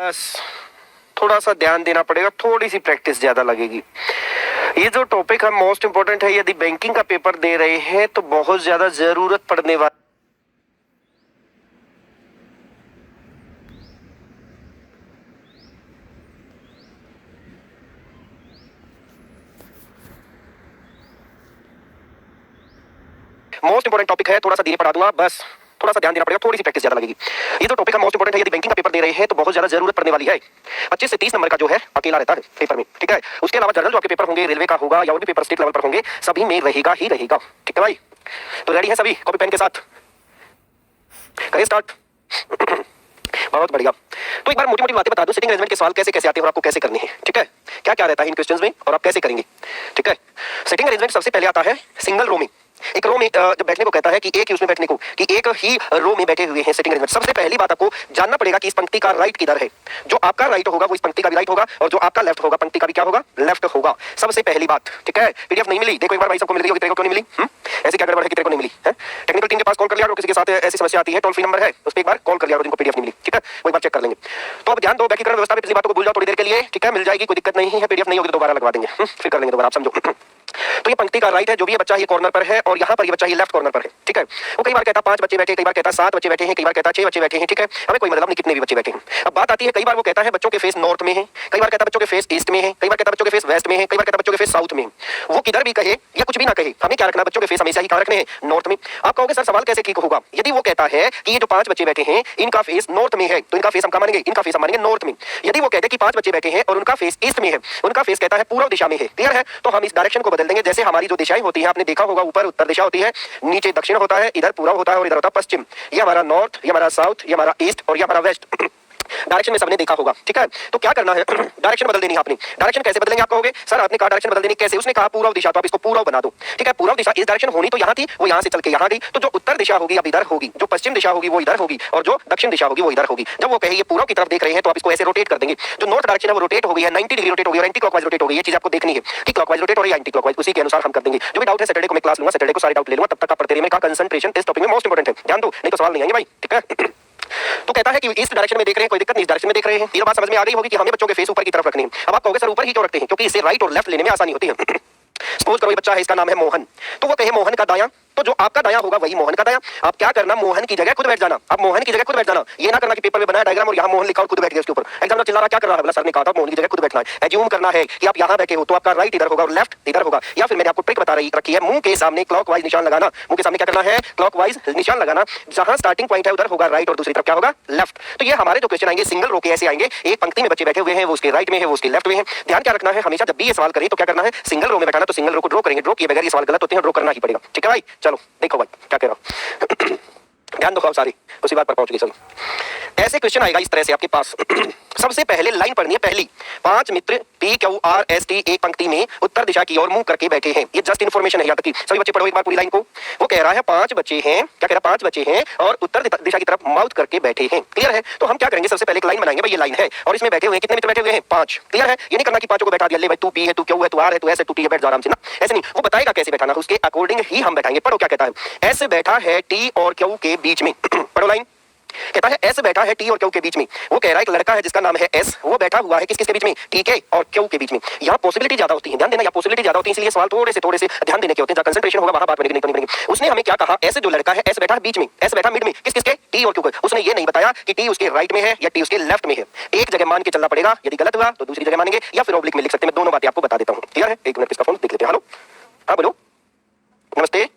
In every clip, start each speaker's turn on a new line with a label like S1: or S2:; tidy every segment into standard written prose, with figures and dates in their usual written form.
S1: बस थोड़ा सा ध्यान देना पड़ेगा, थोड़ी सी प्रैक्टिस ज्यादा लगेगी। ये जो टॉपिक है मोस्ट इंपोर्टेंट है, यदि बैंकिंग का पेपर दे रहे हैं तो बहुत ज्यादा जरूरत पड़ने वाली। मोस्ट इंपोर्टेंट टॉपिक है, थोड़ा सा धीरे पढ़ा दूंगा, बस थोड़ा सा ध्यान देना पड़ेगा, थोड़ी सी प्रैक्टिस ज्यादा लगेगी। ये जो टॉपिक है मोस्ट इंपोर्टेंट है, यदि बैंकिंग का पेपर दे रहे हैं तो बहुत ज्यादा जरूरत पड़ने वाली है। 25 से 30 नंबर का जो है अकेला रहता है पेपर में, ठीक है। उसके अलावा जनरल जो आपके पेपर होंगे, रेलवे का होगा या और भी पेपर स्टेट लेवल पर होंगे, सभी में रहेगा ही रहेगा, ठीक है भाई। तो रेडी है सभी कॉपी पेन के साथ, करिए स्टार्ट। बहुत बढ़िया। तो एक बार मोटी मोटी बातें बता दो, सिटिंग अरेंजमेंट के सवाल कैसे कैसे आते हैं और आपको कैसे करने हैं, ठीक है। क्या क्या रहता है इन क्वेश्चंस में और आप कैसे करेंगे, ठीक है। सिटिंग अरेंजमेंट सबसे पहले आता है सिंगल रो में। एक रो में जब बैठने को कहता है कि एक ही उसमें बैठने को, कि एक ही रो में बैठे हुए हैं, सिटिंग अरेंजमेंट। सबसे पहली बात आपको जानना पड़ेगा कि इस पंक्ति का राइट किधर है। जो आपका राइट होगा वो इस पंक्ति का भी राइट होगा, और जो आपका लेफ्ट होगा पंक्ति का भी क्या होगा, लेफ्ट होगा। सबसे पहली बात, ठीक है। पीडीएफ नहीं मिली, देखो एक बार भाई, सबको मिल गई होगी, तेरे को क्यों नहीं मिली? ऐसी क्या गड़बड़ है कि तेरे को नहीं मिली है? टेक्निकल टीम के पास कॉल कर लिया और किसी के साथ ऐसी समस्या आती है, टोल फ्री नंबर है, उस पर एक बार कॉल कर लिया और जिनको पीडीएफ नहीं मिली, ठीक है, वो एक बार चेक कर लेंगे। तो अब ध्यान दो, व्याकरण व्यवस्था में पिछली बातों को भूल जाओ थोड़ी देर के लिए, ठीक है, मिल जाएगी, कोई दिक्कत नहीं है। पीडीएफ नहीं होगी तो दोबारा लगवा देंगे, फिर कर लेंगे दोबारा, आप समझो। तो ये पंक्ति का राइट है, जो भी ये बच्चा ये कॉर्नर पर है और यहाँ पर ये बच्चा ये लेफ्ट कॉर्नर पर है, ठीक है। वो कई बार कहता 5 बच्चे बैठे, कई बार कहता 7 बच्चे बैठे हैं, कई बार कहता 6 बच्चे बैठे हैं, ठीक है। हमें कोई मतलब नहीं कितने भी बच्चे बैठे हैं। अब बात आती है, कई बार वो कहता है बच्चों के फेस नॉर्थ में है, कई बार कहता बच्चों के फेस ईस्ट में है, कई बार कहता बच्चों के फेस वेस्ट में है, कई बार कहता बच्चों के फेस साउथ में है। वो किधर भी कहे या कुछ भी ना कहे, हमें क्या रखना, बच्चों के फेस हमेशा ही कहाँ रखने हैं, नॉर्थ में। आप कहोगे सर सवाल कैसे ठीक होगा? यदि वो कहता है कि ये जो 5 बच्चे बैठे हैं इनका फेस नॉर्थ में है, तो इनका फेस हम कहाँ मानेंगे, इनका फेस हम मानेंगे नॉर्थ में। यदि वो कहते हैं कि 5 बच्चे बैठे हैं और उनका फेस ईस्ट में है, उनका फेस कहता है पूर्व दिशा में है, क्लियर है। तो हम इस डायरेक्शन को बदल देंगे। जैसे हमारी जो दिशाएं होती हैं, आपने देखा होगा, ऊपर उत्तर दिशा होती है, नीचे दक्षिण होता है, इधर पूर्व होता है और इधर होता है पश्चिम। ये हमारा नॉर्थ, ये हमारा साउथ, ये हमारा ईस्ट और ये हमारा वेस्ट। डायरेक्शन में सबने देखा होगा, ठीक है। तो क्या करना है, डायरेक्शन बदल देनी है आपने। डायरेक्शन कैसे बदलेंगे आप कहोगे, सर आपने कहा डायरेक्शन बदल देनी कैसे? उसने कहा पूर्व दिशा, तो आप इसको पूर्व बना दो, ठीक है। पूर्व दिशा इस डायरेक्शन होनी तो यहाँ थी, वो यहाँ से चल के यहाँ गई, तो जो उत्तर दिशा होगी अब इधर होगी, जो पश्चिम दिशा होगी वो इधर होगी, और जो दक्षिण दिशा होगी वो इधर होगी। जब वो कहे ये पूर्व की तरफ देख रहे हैं तो आप इसको ऐसे रोटेट कर देंगे। जो नॉर्थ डायरेक्शन है वो रोटेट हो गई है, 90 डिग्री रोटेट हो गई है, एंटी क्लॉकवाइज रोटेट हो गई है। ये चीज आपको देखनी है कि क्लॉकवाइज रोटेट हो रही है, एंटी क्लॉकवाइज, उसी के अनुसार हम कर देंगे। जो भी डाउट है सैटरडे को मैं क्लास लूंगा, सैटरडे को सारे डाउट ले लूंगा, तब तक आप पढ़ते रहिए। मैं कंसंट्रेशन इस टॉपिक में मोस्ट इंपोर्टेंट है, ध्यान दो, नहीं तो सवाल नहीं आएंगे भाई, ठीक है। तो कहता है कि इस डायरेक्शन में देख रहे हैं, कोई दिक्कत नहीं, इस डायरेक्शन में देख रहे हैं। ये बात समझ में आ गई होगी कि हमें बच्चों के फेस ऊपर की तरफ रखने हैं। अब आप कहोगे सर ऊपर ही क्यों रखते हैं? क्योंकि इससे राइट और लेफ्ट लेने में आसानी होती है। सपोज करो ये बच्चा है, इसका नाम है मोहन, तो वो कहे मोहन का दायां, तो जो आपका दायां होगा वही मोहन का दायां। आप क्या करना, मोहन की जगह खुद बैठ जाना। अब मोहन की जगह खुद बैठ जाना, ये ना करना कि पेपर में बनाया डायग्राम और यहाँ मोहन लिखा और खुद बैठ गया उसके ऊपर। एग्जामिनर चिल्ला रहा क्या कर रहा है, बोला सर ने कहा था मोहन की जगह खुद बैठना है। एज्यूम करना है कि आप यहाँ बैठे हो तो आपका राइट इधर होगा और लेफ्ट इधर होगा। या फिर मैंने आपको ट्रिक बता रखी है, मुंह के सामने क्लॉकवाइज निशान लगाना। मुंह के सामने क्या करना है, क्लॉकवाइज निशान लगाना। जहां स्टार्टिंग पॉइंट है उधर होगा राइट और दूसरी तरफ क्या होगा, लेफ्ट। तो ये हमारे जो क्वेश्चन आएंगे सिंगल रो के ऐसे आएंगे, एक पंक्ति में बच्चे बैठे हुए हैं, वो उसके राइट में है, वो उसके लेफ्ट में है। ध्यान क्या रखना है, हमेशा जब भी ये सवाल करें तो क्या करना है, सिंगल रो में बैठाना, तो सिंगल रो को ड्रॉ करेंगे। ड्रॉ किए बगैर ये सवाल गलत होते हैं, ड्रॉ करना ही पड़ेगा, ठीक है भाई। चलो देखो भाई क्या कह रहा हूं। ध्यान दो, सारी उसी बात पर पहुंच गई सभी। ऐसे क्वेश्चन आएगा इस तरह से आपके पास। सबसे पहले लाइन पढ़नी है पहली, 5 मित्र PQRST एक पंक्ति में उत्तर दिशा की ओर मुंह करके बैठे हैं। ये जस्ट इन्फॉर्मेशन है, यहाँ तक की सभी बच्चे पढ़ो एक बार पूरी लाइन को। वो कह रहा है 5 बच्चे हैं, क्या कह रहा है, 5 बच्चे हैं और उत्तर दिशा की तरफ माउथ करके बैठे हैं, क्लियर है। तो हम क्या करेंगे, सबसे पहले एक लाइन बनाएंगे, भाई ये लाइन है और इसमें बैठे हुए हैं, कितने मित्र बैठे हुए हैं, 5, क्लियर है। ये नहीं करना कि 5 को बैठा दिया, ले भाई तू P है, तू Q है, तू R है, तू S है, तू T है, बैठ जा आराम से ना, ऐसे नहीं। वो बताएगा कैसे बैठाना, उसके अकॉर्डिंग ही हम बैठाएंगे। पढ़ो क्या कहता है, S बैठा है T और Q के बीच में। पढ़ो लाइन, कहता है S बैठा है T और Q के बीच में। वो कह रहा है एक लड़का है जिसका नाम है S, वो बैठा हुआ है किसके बीच में, T के और Q के बीच में। यहाँ पॉसिबिलिटी ज्यादा होती है, ध्यान देना, यहाँ पॉसिबिलिटी ज्यादा होती है, इसलिए सवाल थोड़े से ध्यान देने के होते हैं। जहाँ कंसंट्रेशन होगा वहां बात बनेगी, नहीं बनेगी। उसने हमें क्या कहा, S जो लड़का है, S बैठा बीच में, S बैठा मिड में, किसके, T और Q के। उसने ये नहीं बताया कि T उसके राइट में है या T उसके लेफ्ट में है। एक जगह मान के चलना पड़ेगा, यदि गलत हुआ तो दूसरी जगह मानेंगे या फिर ऑब्लिक में लिख सकते हैं। मैं दोनों बातें आपको बता देता हूँ, क्लियर है। एक मिनट इसका फोन देख लेते हैं। हेलो, हाँ बोलो, नमस्ते।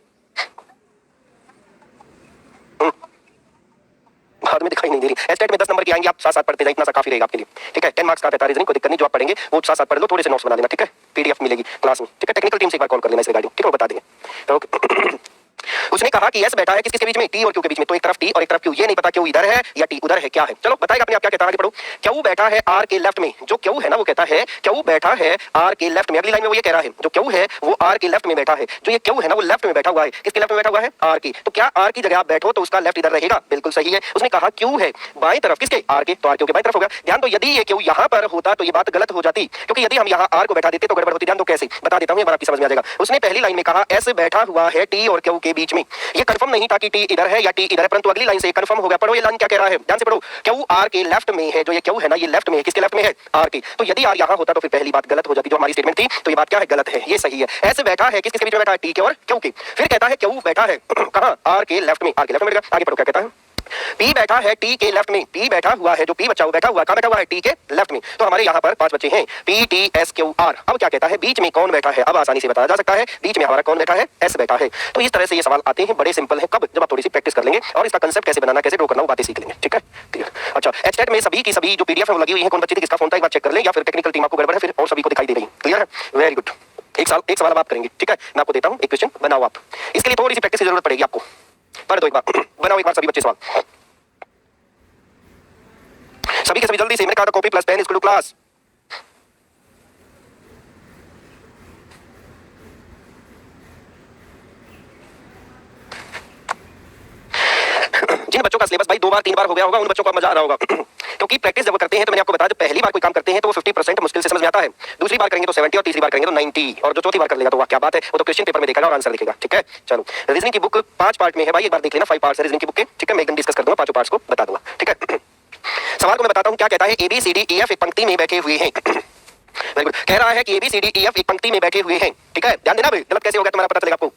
S1: बाद में दिखाई नहीं दे रही। एस्टेट में 10 नंबर की आएंगे, आप 7-7 पढ़ते जाए, इतना सा काफी रहेगा आपके लिए, ठीक है। 10 मार्क्स का रहता है रीजनिंग, कोई दिक्कत नहीं, जो आप पढ़ेंगे वो 7-7 पढ़ लो, थोड़े से नोट्स बना लेना, ठीक है। पीडीएफ मिलेगी क्लास में, ठीक है। टेक्निकल टीम से एक बार कॉल कर लेना इस रिगार्डिंग, ठीक है, वो बता देंगे। ओके। उसने कहा कि S बैठा है किसके बीच में, T और Q के बीच में। तो एक तरफ T और एक तरफ Q, ये नहीं पता Q इधर है या T उधर है, क्या है, चलो बताएगा अपने आप। क्या कहता है आगे पढ़ो, Q बैठा है R के लेफ्ट में। जो Q है ना वो कहता है Q बैठा है R के लेफ्ट में। अगली लाइन में वो ये कह रहा है जो Q है वो R के लेफ्ट में बैठा है। जो ये Q है ना वो लेफ्ट में बैठा हुआ है, किसके लेफ्ट में बैठा हुआ है, R की। तो क्या R की जगह आप बैठो तो उसका लेफ्ट इधर रहेगा, बिल्कुल सही है। उसने कहा Q है बाएं तरफ, किसके, R के, तो R Q के बाएं तरफ होगा। ध्यान दो, यदि ये Q यहाँ पर होता तो ये बात गलत हो जाती, क्योंकि यदि हम यहाँ R को बैठा देते तो गड़बड़ होती। ध्यान दो कैसे, बता देता हूँ, ये बार आपकी समझ में आ जाएगा। उसने पहली लाइन में कहा S बैठा हुआ है T और Q के बीच में। ये कंफर्म नहीं था कि टी इधर है या टी इधर है, परंतु अगली लाइन से कंफर्म हो गया। पढ़ो ये लाइन क्या कह रहा है, ध्यान से पढ़ो। क्यू आर के लेफ्ट में है, जो ये क्यू है ना ये लेफ्ट में है, किसके लेफ्ट में है, आर के। तो यदि आर यहाँ होता तो फिर पहली बात गलत हो जाती, जो हमारी स्टेटमेंट थी, तो ये बात क्या है, गलत है, ये सही है। ऐसे बैठा है, किसके बीच में बैठा है, टी के और क्यू के। फिर कहता है क्यू बैठा है कहाँ, आर के लेफ्ट में, आर के लेफ्ट में बैठा। आगे पढ़ो क्या कहता है, पी बैठा है टी के लेफ्ट में, पी बैठा हुआ है, जो पी बच्चा बैठा हुआ कहाँ बैठा हुआ है, टी के लेफ्ट में। तो हमारे यहाँ पर 5 बच्चे हैं, P T S Q R. अब क्या कहता है, बीच में कौन बैठा है, अब आसानी से बताया जा सकता है, बीच में हमारा कौन बैठा है, एस बैठा है। तो इस तरह से ये सवाल आते हैं, बड़े सिंपल है। कब, जब आप थोड़ी सी प्रैक्टिस कर लेंगे और इसका कंसेप्ट कैसे बनाना, कैसे ड्रॉ करना, वो बातें सीख लेंगे, ठीक है, क्लियर। अच्छा, एचटेट में सभी की सभी जो पीडीएफ है वो लगी हुई है, कौन बच्चे थी किसका फोन था, एक बार चेक कर लें, या फिर टेक्निकल टीम आपको गड़बड़ है फिर और सभी को दिखाई दे रही, क्लियर है, वेरी गुड। एक सवाल अब आप करेंगे, ठीक है, मैं आपको देता हूँ एक क्वेश्चन, बनाओ आप। इसके लिए थोड़ी सी प्रैक्टिस की जरूरत पड़ेगी आपको, पढ़ दो एक बार, बनाओ एक बार सभी बच्चे सवाल, सभी के सभी जल्दी से। मैंने कहा था copy plus pen is equal to class. जिन बच्चों का सिलेबस भाई 2 बार 3 बार हो गया होगा, उन बच्चों को मजा आ रहा होगा क्योंकि प्रैक्टिस जब करते हैं तो मैंने आपको बताया, जब पहली बार कोई काम करते हैं तो वो 50% मुश्किल से समझ में आता है, दूसरी बार करेंगे तो 70 और तीसरी बार करेंगे तो 90, और जो चौथी बार कर लेगा तो वाह क्या बात है, वो तो क्वेश्चन पेपर में देखेगा और आंसर लिखेगा, ठीक है। चलो, रीजनिंग की बुक 5 पार्ट में है भाई, एक बार देख लेना, 5 पार्ट्स है रीजनिंग की बुक के, ठीक है। मैं एक दिन डिस्कस कर दूंगा, 5 पार्ट्स को बता दूंगा, ठीक है। सवाल को मैं बताता हूँ क्या कहता है, A B C D E F एक पंक्ति में बैठे हुए हैं। वेरी गुड, कह रहा है कि A B C D E F एक पंक्ति में बैठे हुए हैं, ठीक है। ध्यान देना भाई, गलत कैसे हो गया तुम्हारा पता चलेगा आपको।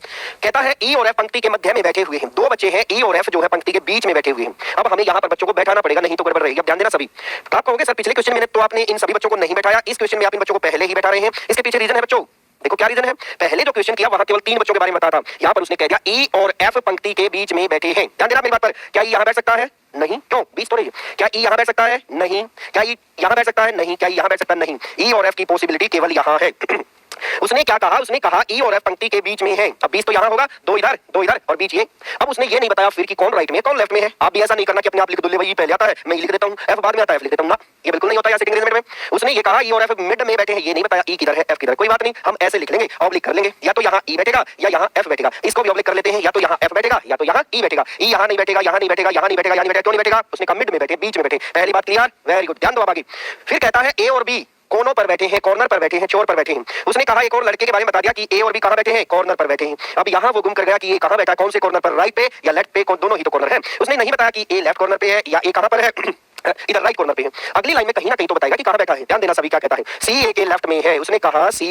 S1: कहता है ई और एफ पंक्ति के मध्य में बैठे हुए हैं, 2 बच्चे हैं, ई और एफ जो है पंक्ति के बीच में बैठे हुए हैं। अब हमें यहाँ पर बच्चों को बैठाना पड़ेगा, नहीं तो गड़बड़ रहेगी। अब ध्यान देना सभी, आप कहोगे सर पिछले क्वेश्चन में तो आपने इन सभी बच्चों को नहीं बैठाया, इस क्वेश्चन में आप इन बच्चों को पहले ही बैठा रहे हैं। इसके पीछे रीजन है बच्चों, देखो क्या रीजन है। पहले जो क्वेश्चन किया वहां केवल 3 बच्चों के बारे में बताया था, यहाँ पर उसने कह दिया ई और एफ पंक्ति के बीच में बैठे हैं। ध्यान देना मेरी बात पर, क्या ई यहाँ बैठ सकता है, नहीं, क्यों, 20 तो नहीं है। क्या ई यहाँ बैठ सकता है, नहीं। क्या ई यहाँ बैठ सकता है, नहीं। क्या ई यहाँ बैठ सकता है, नहीं। ई और एफ की पॉसिबिलिटी केवल यहाँ है। उसने क्या कहा, उसने कहा ई और एफ पंक्ति के बीच में है। अब 20 तो यहाँ होगा, 2 इधर 2 इधर और बीच ये। अब उसने ये नहीं बताया फिर कि कौन राइट में कौन लेफ्ट में है। आप भी ऐसा नहीं करना कि अपने आप लिख दो, ले भाई पहले आता है मैं लिख देता हूँ, एफ बाद में आता है एफ लिख देता हूँ ना, ये बिल्कुल नहीं होता है सिटिंग अरेंजमेंट में। उसने ये कहा ई और एफ मिड में बैठे हैं, ये नहीं बताया ई किधर है एफ किधर। कोई बात नहीं, हम ऐसे लिख लेंगे, ऑब्लिक कर लेंगे, या तो यहाँ ई बैठेगा या यहाँ एफ बैठेगा। इसको भी ऑब्लिक कर लेते हैं, या तो यहाँ एफ बैठेगा या तो यहाँ ई बैठेगा। ई यहाँ नहीं बैठेगा, यहाँ नहीं बैठेगा, यहाँ नहीं बैठेगा, यहाँ नहीं बैठेगा, क्यों नहीं बैठेगा, उसने कहा मिड में बैठे, बीच में बैठे। पहली बात क्लियर, वेरी गुड, ध्यान दो आप आगे। फिर कहता है ए और बी कोनों पर बैठे हैं, कॉर्नर पर बैठे हैं, चोर पर बैठे हैं। उसने कहा एक और लड़के के बारे में बता दिया कि ए और बी कहां बैठे हैं, कॉर्नर पर बैठे हैं। अब यहां वो गुम कर गया कि ये कहां बैठा है, कौन से कॉर्नर पर, राइट पे या लेफ्ट पे, दोनों ही तो कॉर्नर है। उसने नहीं बताया कि ए लेफ्ट कॉर्नर पे है या ए कहां पर है इधर राइट कॉर्नर पे है। अगली लाइन में कहीं ना कहीं तो बताएगा कि कहां बैठा है। ध्यान देना सभी, क्या कहता है, सी ए के लेफ्ट में है। उसने कहा सी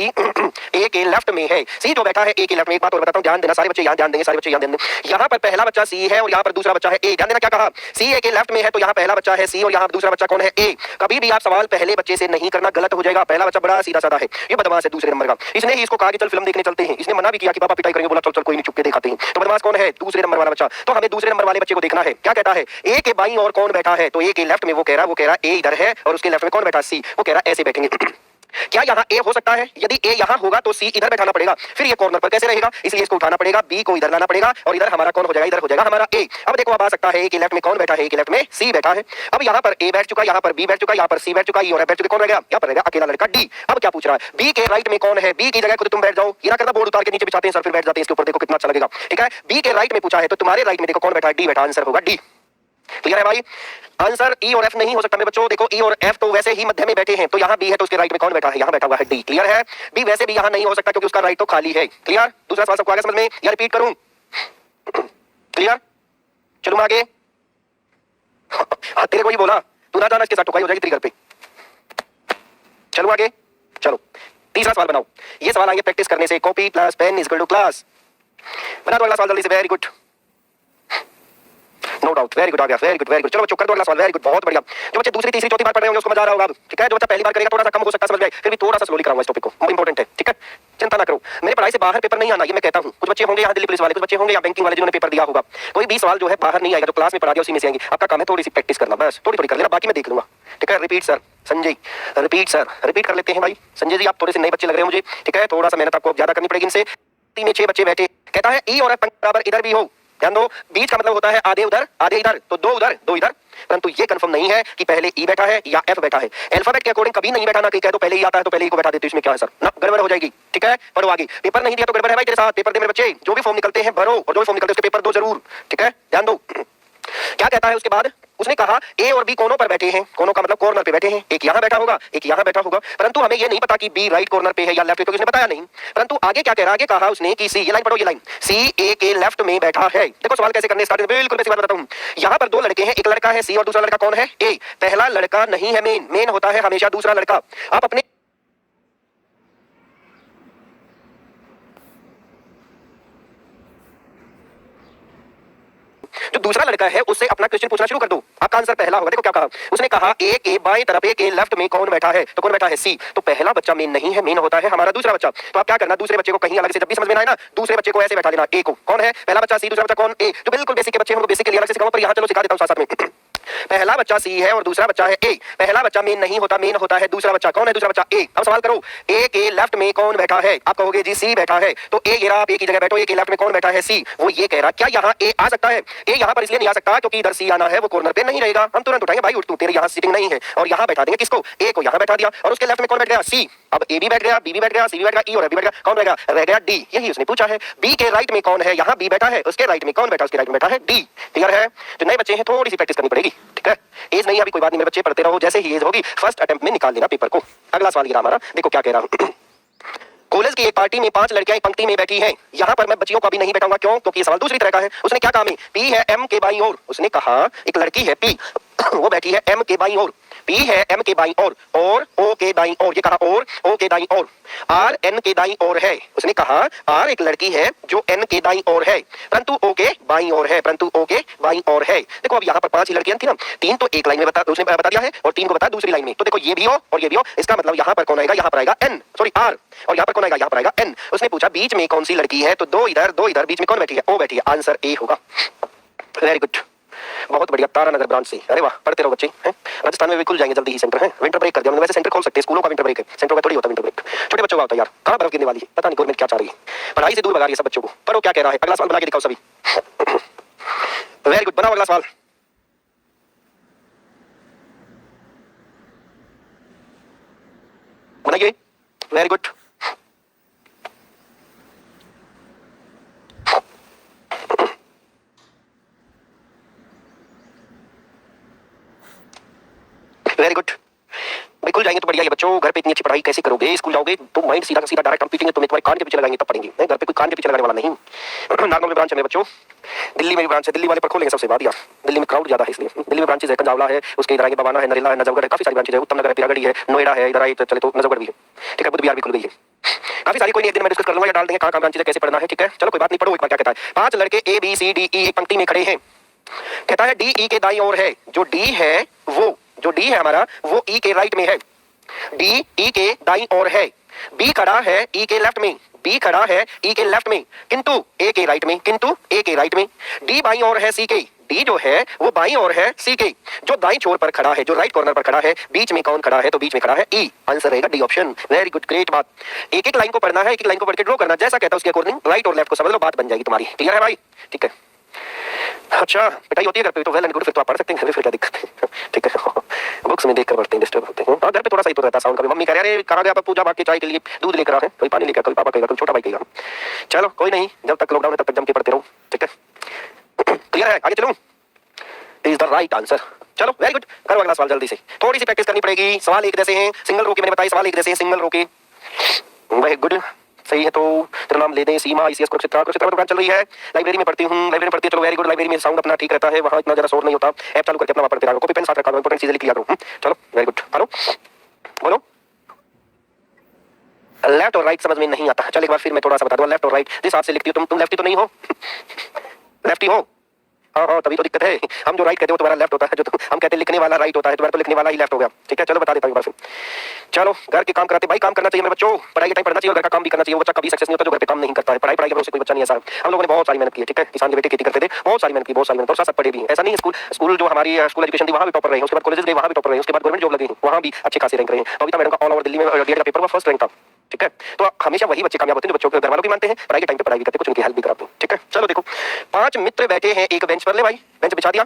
S1: ए के लेफ्ट में है, सी जो बैठा है ए के लेफ्ट में। एक बात और बताता हूं, ध्यान देना सारे बच्चे, यहां ध्यान देंगे, सारे बच्चे यहां ध्यान देंगे। यहां पर पहला बच्चा सी है और यहां पर दूसरा बच्चा है ए। ध्यान देना क्या कहा, सी ए के लेफ्ट में है तो यहां पहला बच्चा है सी और यहां दूसरा बच्चा कौन है, ए। कभी भी आप सवाल पहले बच्चे से नहीं करना, गलत हो जाएगा। पहला बच्चा बड़ा सीधा साधा है, ये बदमाश है दूसरे नंबर का। इसने ही इसको कहा कि चल फिल्म देखने चलते हैं। इसने मना भी किया कि पापा पिटाई करेंगे, बोला चल चल कोई नहीं, चुपके दिखाते हैं। तो बदमाश कौन है, दूसरे नंबर वाला बच्चा। तो हमें दूसरे नंबर वाले बच्चे को देखना है। क्या कहता है, ए के बाईं और कौन बैठा है, तो ए के लेफ्ट में वो कह रहा है ए इधर है और उसके लेफ्ट में कौन बैठा, सी। वो कह रहा है ऐसे बैठेंगे। क्या यहाँ ए हो सकता है, यदि ए यहाँ होगा तो सी इधर बैठाना पड़ेगा, फिर ये कॉर्नर पर कैसे रहेगा, इसलिए इसको उठाना पड़ेगा, बी को इधर लाना पड़ेगा और इधर हमारा कौन हो जाएगा, इधर हो जाएगा हमारा ए। अब देखो अब आ सकता है ए के लेफ्ट में कौन बैठा है, ए के लेफ्ट में सी बैठा है। अब यहाँ पर ए बैठ चुका, यहाँ पर बी बैठ चुका, यहाँ पर सी बैठ चुका, ई और एफ बैठ चुके, कौन रह गया, यहाँ पर रहेगा अकेला लड़का डी। अब क्या पूछ रहा है, बी के राइट में कौन है, बी की जगह खुद तुम बैठ जाओ, ये ना करना बोर्ड उतार के नीचे बिछाते हैं सर फिर बैठ जाते हैं इसके ऊपर, देखो कितना अच्छा लगेगा, ठीक है। बी के राइट में पूछा है तो तुम्हारे राइट में देखो कौन बैठा है, डी बैठा, आंसर होगा डी। क्लियर है भाई, आंसर ई और एफ नहीं हो सकता मेरे बच्चों। देखो ई और एफ तो वैसे ही मध्य में बैठे हैं, तो यहाँ बी है तो उसके राइट में कौन बैठा है, यहाँ बैठा हुआ है डी। क्लियर है, बी वैसे भी यहाँ नहीं हो सकता क्योंकि उसका राइट तो खाली है। क्लियर, दूसरा सवाल सबको आगे समझ में, या रिपीट करूं, क्लियर, चलूं आगे। हाँ तेरे को ही बोला, तू ना जाना इसके साथ टुकाई हो जाएगी तेरे घर पे। चलो आगे, चलो तीसरा सवाल बनाओ। ये सवाल आएंगे प्रैक्टिस करने से, copy plus pen is equal to class. बना दो अगला सवाल जल्दी से, very good, no doubt, very good आ गया, वेरी गुड वेरी गुड। चलो बच्चों कर दो अगला सवाल, वेरी गुड, बहुत बढ़िया। जो बच्चे दूसरी तीसरी चौथी बार पढ़ रहे होंगे उसको मजा आ रहा होगा, ठीक है। जो बच्चा पहली बार करेगा थोड़ा सा कम हो सकता है समझ में, फिर भी थोड़ा सा स्लोली कराऊंगा इस टॉपिक को, इंपॉर्टेंट है, ठीक है। चिंता ना करो, मेरे पढ़ाई से बाहर पेपर नहीं आना, ये मैं कहता हूं। कुछ बच्चे होंगे यहाँ दिल्ली पुलिस वाले, कुछ बच्चे होंगे यहाँ बैंकिंग वाले जिन्होंने पेपर दिया होगा, कोई भी सवाल जो है बाहर नहीं आएगा, जो क्लास में पढ़ा दिया उसी में से आएंगे। आपका काम है थोड़ी सी प्रैक्टिस करना, बस थोड़ी थोड़ी कर लेना, बाकी मैं देख लूंगा, ठीक है। Repeat sir Sanjay, repeat sir, repeat कर लेते हैं भाई। संजय जी आप थोड़े से नए बच्चे लग रहे हैं मुझे, ठीक है, थोड़ा सा मेहनत आपको ज्यादा करनी पड़ेगी इनसे। 3 में 6 बच्चे बैठे, कहता है ई और एफ बराबर इधर भी हो। ध्यान दो, बीच का मतलब होता है आधे उधर आधे इधर, तो 2 उधर 2 इधर, परंतु ये कंफर्म नहीं है कि पहले ई बैठा है या एफ बैठा है। अल्फाबेट के अकॉर्डिंग कभी नहीं बैठाना, कहीं कह दो पहले ई आता है तो पहले ई को बैठा देते, इसमें क्या है सर, ना गड़बड़ हो जाएगी, ठीक है। पढ़ो आगे, पेपर नहीं दिया तो गड़बड़ है भाई तेरे साथ। पेपर दे मेरे बच्चे, जो भी फॉर्म निकलते हैं भरो, और जो भी फॉर्म निकलते हैं उसके पेपर दो जरूर, ठीक है, ध्यान दो। क्या कहता है उसके बाद, उसने कहा ए और बी कोनों पर बैठे हैं, कोनों का मतलब कॉर्नर पे बैठे हैं, एक यहाँ बैठा होगा एक यहाँ बैठा होगा, परंतु हमें ये नहीं पता कि बी राइट कॉर्नर पे है या लेफ्ट पे, क्योंकि उसने बताया नहीं। परंतु आगे क्या कह रहा है, आगे कहा उसने कि सी, ये लाइन पढ़ो, ये लाइन, सी ए के लेफ्ट में बैठा है। देखो सवाल कैसे करने स्टार्ट, बिल्कुल बेसिक बात बताता हूँ। यहाँ पर दो लड़के हैं, एक लड़का है सी और दूसरा लड़का कौन है, ए। पहला लड़का नहीं है मेन, मेन होता है हमेशा दूसरा लड़का। आप अपने जो दूसरा लड़का है उससे अपना क्वेश्चन पूछना शुरू कर दो, आपका आंसर पहला होगा। देखो क्या कहा उसने, कहा ए के बाएं तरफ ए के लेफ्ट में कौन बैठा है, तो कौन बैठा है, सी। तो पहला बच्चा मेन नहीं है, मेन होता है हमारा दूसरा बच्चा। तो आप क्या करना, दूसरे बच्चे को कहीं अलग से जब भी समझ में आए ना, दूसरे बच्चे को ऐसे बैठा लेना, ए को, कौन है पहला बच्चा सी, दूसरा बच्चा कौन, ए। जो बिल्कुल बेसिक के बच्चे हैं बेसिक के लिए अलग से सिखाऊंगा, पर यहाँ चलो सिखा देता हूं साथ में। पहला बच्चा सी है और दूसरा बच्चा है ए। पहला बच्चा मेन नहीं होता, मेन होता है दूसरा बच्चा। कौन है दूसरा बच्चा, ए। अब सवाल करो, ए के लेफ्ट में कौन बैठा है, आप कहोगे जी सी बैठा है, तो ए ये रहा, आप ए की जगह बैठो, ए के लेफ्ट में कौन बैठा है, सी। वो ये कह रहा, क्या यहाँ ए आ सकता है, ए यहाँ पर इसलिए नहीं आ सकता क्योंकि इधर सी आना है, वो कॉर्नर पे नहीं रहेगा। हम तुरंत उठाएंगे, भाई उठ तू, तेरे यहाँ सीटिंग नहीं है, और यहाँ बैठा देंगे किसको, ए को यहाँ बैठा दिया, और उसके लेफ्ट में कौन बैठ गया, सी। अब ए भी बैठ गया, बी भी बैठ गया, सी भी बैठ गया, ई और एफ भी बैठ गया, कौन रहेगा, रह गया डी। यही उसने पूछा है, बी के राइट में कौन है, यहाँ बी बैठा है, उसके राइट में कौन बैठा, उसके राइट में बैठा है डी। क्लियर है। जो नए बच्चे हैं थोड़ी सी प्रैक्टिस करनी पड़ेगी, ठीक है। एज नहीं अभी कोई बात नहीं, मेरे बच्चे पढ़ते रहो, जैसे ही एज होगी फर्स्ट अटेम्प्ट में निकाल लेना पेपर को। अगला सवाल ये रहा हमारा, देखो क्या कह रहा हूं। कॉलेज की एक पार्टी में 5 लड़कियां एक पंक्ति में बैठी हैं। यहाँ पर मैं बच्चियों को अभी नहीं बैठाऊंगा, क्यों, क्योंकि ये सवाल दूसरी तरह का है। उसने क्या कहा, में पी है एम के बाईं ओर, उसने कहा एक लड़की है पी वो बैठी है एम के बाईं ओर, पी है एम के बाईं ओर और ओ के दाईं ओर, ये कहा और ओ के दाईं ओर, आर एन के दाईं ओर है। उसने कहा आर एक लड़की है जो एन के दाईं ओर है, परंतु ओ के बाईं ओर है, परंतु ओ के बाईं ओर है। देखो अब यहाँ पर 5 ही लड़कियां थी ना, 3 तो एक लाइन में उसने बता दिया है और 3 को बता दूसरी लाइन में। तो देखो ये भी हो और ये भी हो, इसका मतलब यहाँ पर कौन आएगा, यहाँ पर आएगा एन, सॉरी आर, और यहाँ पर कौन आएगा, यहाँ पर आएगा एन। उसने पूछा बीच में कौन सी लड़की है, तो दो इधर, बीच में कौन बैठी है, ओ बैठी है, आंसर ए होगा। वेरी गुड, बहुत बढ़िया, तारानगर ब्रांच से। अरे वाह, पढ़ते रहो बच्चे हैं। राजस्थान में भी खुल जाएंगे जल्दी ही सेंटर है, विंटर ब्रेक कर दिया वैसे सेंटर खोल सकते हैं, स्कूलों का विंटर ब्रेक है, सेंटरों का थोड़ी होता विंटर ब्रेक। छोटे बच्चों का होता है यार, कहाँ बर्फ गिरने वाली है, पता नहीं गवर्नमेंट क्या चाह रही है, पढ़ाई से दूर भगा रही है सब बच्चों को। पढ़ो क्या कह रहा है, अगला सवाल बना के दिखाओ सभी। वेरी गुड, बनाओ अगला सवाल। बनाइए, वेरी गुड। वेरी गुड, खुल जाएंगे तो बढ़िया है बच्चों। घर पे इतनी अच्छी पढ़ाई कैसे करोगे, स्कूल जाओगे तो माइंड सीधा का सीधा डायरेक्ट कंप्यूटिंग है, तुम्हें तुम्हारे कान के पीछे लगाएंगे तब पढ़ेंगे, घर पे कोई कान के पीछे लगाने वाला नहीं। नागौर में ब्रांच है मेरे बच्चों, दिल्ली में भी ब्रांच है, दिल्ली वाले पर खोलेंगे सबसे बात यार, दिल्ली में क्राउड ज्यादा है इसलिए। दिल्ली में ब्रांचेज है, कंजावला है, उसके इधर आगे बवाना है, नरेला है, नजफगढ़ है, काफी सारी ब्रांचेज है, उत्तम नगर है, पीरागढ़ी है, नोएडा है, इधर आए चले तो नजफगढ़ भी है, ठीक है, बुध बिहार भी खुल गई है, काफी सारी। कोई नहीं, एक दिन मैं डिस्कस कर लूंगा या डाल देंगे कहाँ ब्रांचेज है, कैसे पढ़ना है, ठीक है। चलो कोई बात नहीं, पढ़ो एक बार क्या कहता है। 5 लड़के ए बी सी डी ई एक पंक्ति में खड़े हैं, कहता है डी ई के दाईं ओर है, जो डी है वो, जो डी है हमारा वो ई के राइट में है, डी ई के दाईं ओर है, बी खड़ा है ई के लेफ्ट में, बी खड़ा है ई के लेफ्ट में, किंतु ए के राइट में, किंतु ए के राइट में, डी बाईं ओर है सी के, डी जो है वो बाईं ओर है सी के, जो दाईं छोर पर खड़ा है, जो राइट कॉर्नर पर खड़ा है, बीच में कौन खड़ा है, तो बीच में खड़ा है ई, आंसर रहेगा D option. Very good, great बात। एक एक लाइन को पढ़ना है, एक एक लाइन को पढ़ के ड्रॉ करना, जैसा कहता है उसके अकॉर्डिंग राइट और लेफ्ट को समझ लो, बात बन जाएगी तुम्हारी। क्लियर है भाई, ठीक है। अच्छा पिटाई होती है घर पे तो वेल एंड गुड, फिर तो आप पढ़ सकते हैं, फिर क्या दिक्कत है, ठीक है। बुक्स में देखकर पढ़ते हैं, डिस्टर्ब होते हैं। हाँ घर पे थोड़ा सा ही तो रहता साउंड का। मम्मी कह रहे हैं कहाँ गया पूजा भाग के चाय के लिए दूध लेकर आए, कोई पानी लेकर, कोई पापा कहेगा, कोई छोटा भाई कहेगा। चलो कोई नहीं, जब तक लॉकडाउन है तब तक जम के पढ़ते रहो, ठीक है। क्लियर है, आगे चलूं, इज द राइट आंसर। चलो वेरी गुड, करो अगला सवाल जल्दी से, थोड़ी सी प्रैक्टिस करनी पड़ेगी। सवाल एक जैसे हैं, सिंगल रो के मैंने बताया सवाल एक जैसे हैं, सिंगल रो के। वेरी गुड, सही है। तो तेरा नाम ले दें, सीमा आईसीएस कुरुक्षेत्र दुकान चल रही है, लाइब्रेरी में पढ़ती हूँ, लाइब्रेरी में पढ़ती है, चलो वेरी गुड। लाइब्रेरी में साउंड अपना ठीक रहता है, वहाँ इतना जरा शोर नहीं होता, ऐप चालू करके अपना वहाँ पढ़ते रहो, कॉपी पेन साथ रखा, इंपॉर्टेंट चीजें लिख लिया करो। चलो वेरी गुड, हेलो बोलो। लेफ्ट और राइट समझ में नहीं आता, चल एक बार फिर मैं थोड़ा सा बता दूं, लेफ्ट और राइट जिस हाथ से लिखती हो तुम लेफ्टी तो नहीं हो, लेफ्टी हो, हाँ तभी तो दिक्कत है। हम जो राइट कहते हो तुम्हारा लेफ्ट होता है, जो हम कहते हैं लिखने वाला राइट होता है, तुम्हारा तो लिखने वाला ही लेफ्ट हो गया, ठीक है। चलो बता देता हूँ एक बार फिर। चलो घर के काम कराते भाई, काम करना चाहिए मेरे बच्चों, पढ़ाई के टाइम पढ़ना चाहिए और घर का काम भी करना चाहिए। वो बच्चा कभी सक्सेस नहीं होता जो घर पे काम नहीं करता है। पढ़ाई के भरोसे कोई बच्चा नहीं ऐसा। हम लोगों ने बहुत सारी मेहनत की है, ठीक है। किसान के बेटे खेती करते थे, बहुत सारी मेहनत की, बहुत सारी मेहनत, और साथ पढ़े भी हैं। ऐसा नहीं है स्कूल जो हमारी स्कूल एजुकेशन थी वहाँ भी टॉपर रहे, उसके बाद कॉलेज गए वहाँ भी टॉपर रहे, उसके बाद गवर्नमेंट जॉब लगी वहाँ भी अच्छे खासे रैंक रहे हैं। बबीता मैडम का ऑल ओवर दिल्ली में डीएड का पेपर हुआ, फर्स्ट रैंक था, ठीक है। तो हमेशा वही बच्चे कामयाब होते हैं जो बच्चों के घर वालों भी मानते हैं, पढ़ाई के टाइम पे पढ़ाई भी करते हैं, कुछ उनकी हेल्प भी कराते हैं, ठीक है। चलो देखो 5 मित्र बैठे हैं एक बेंच पर, ले भाई बेंच बिछा दिया,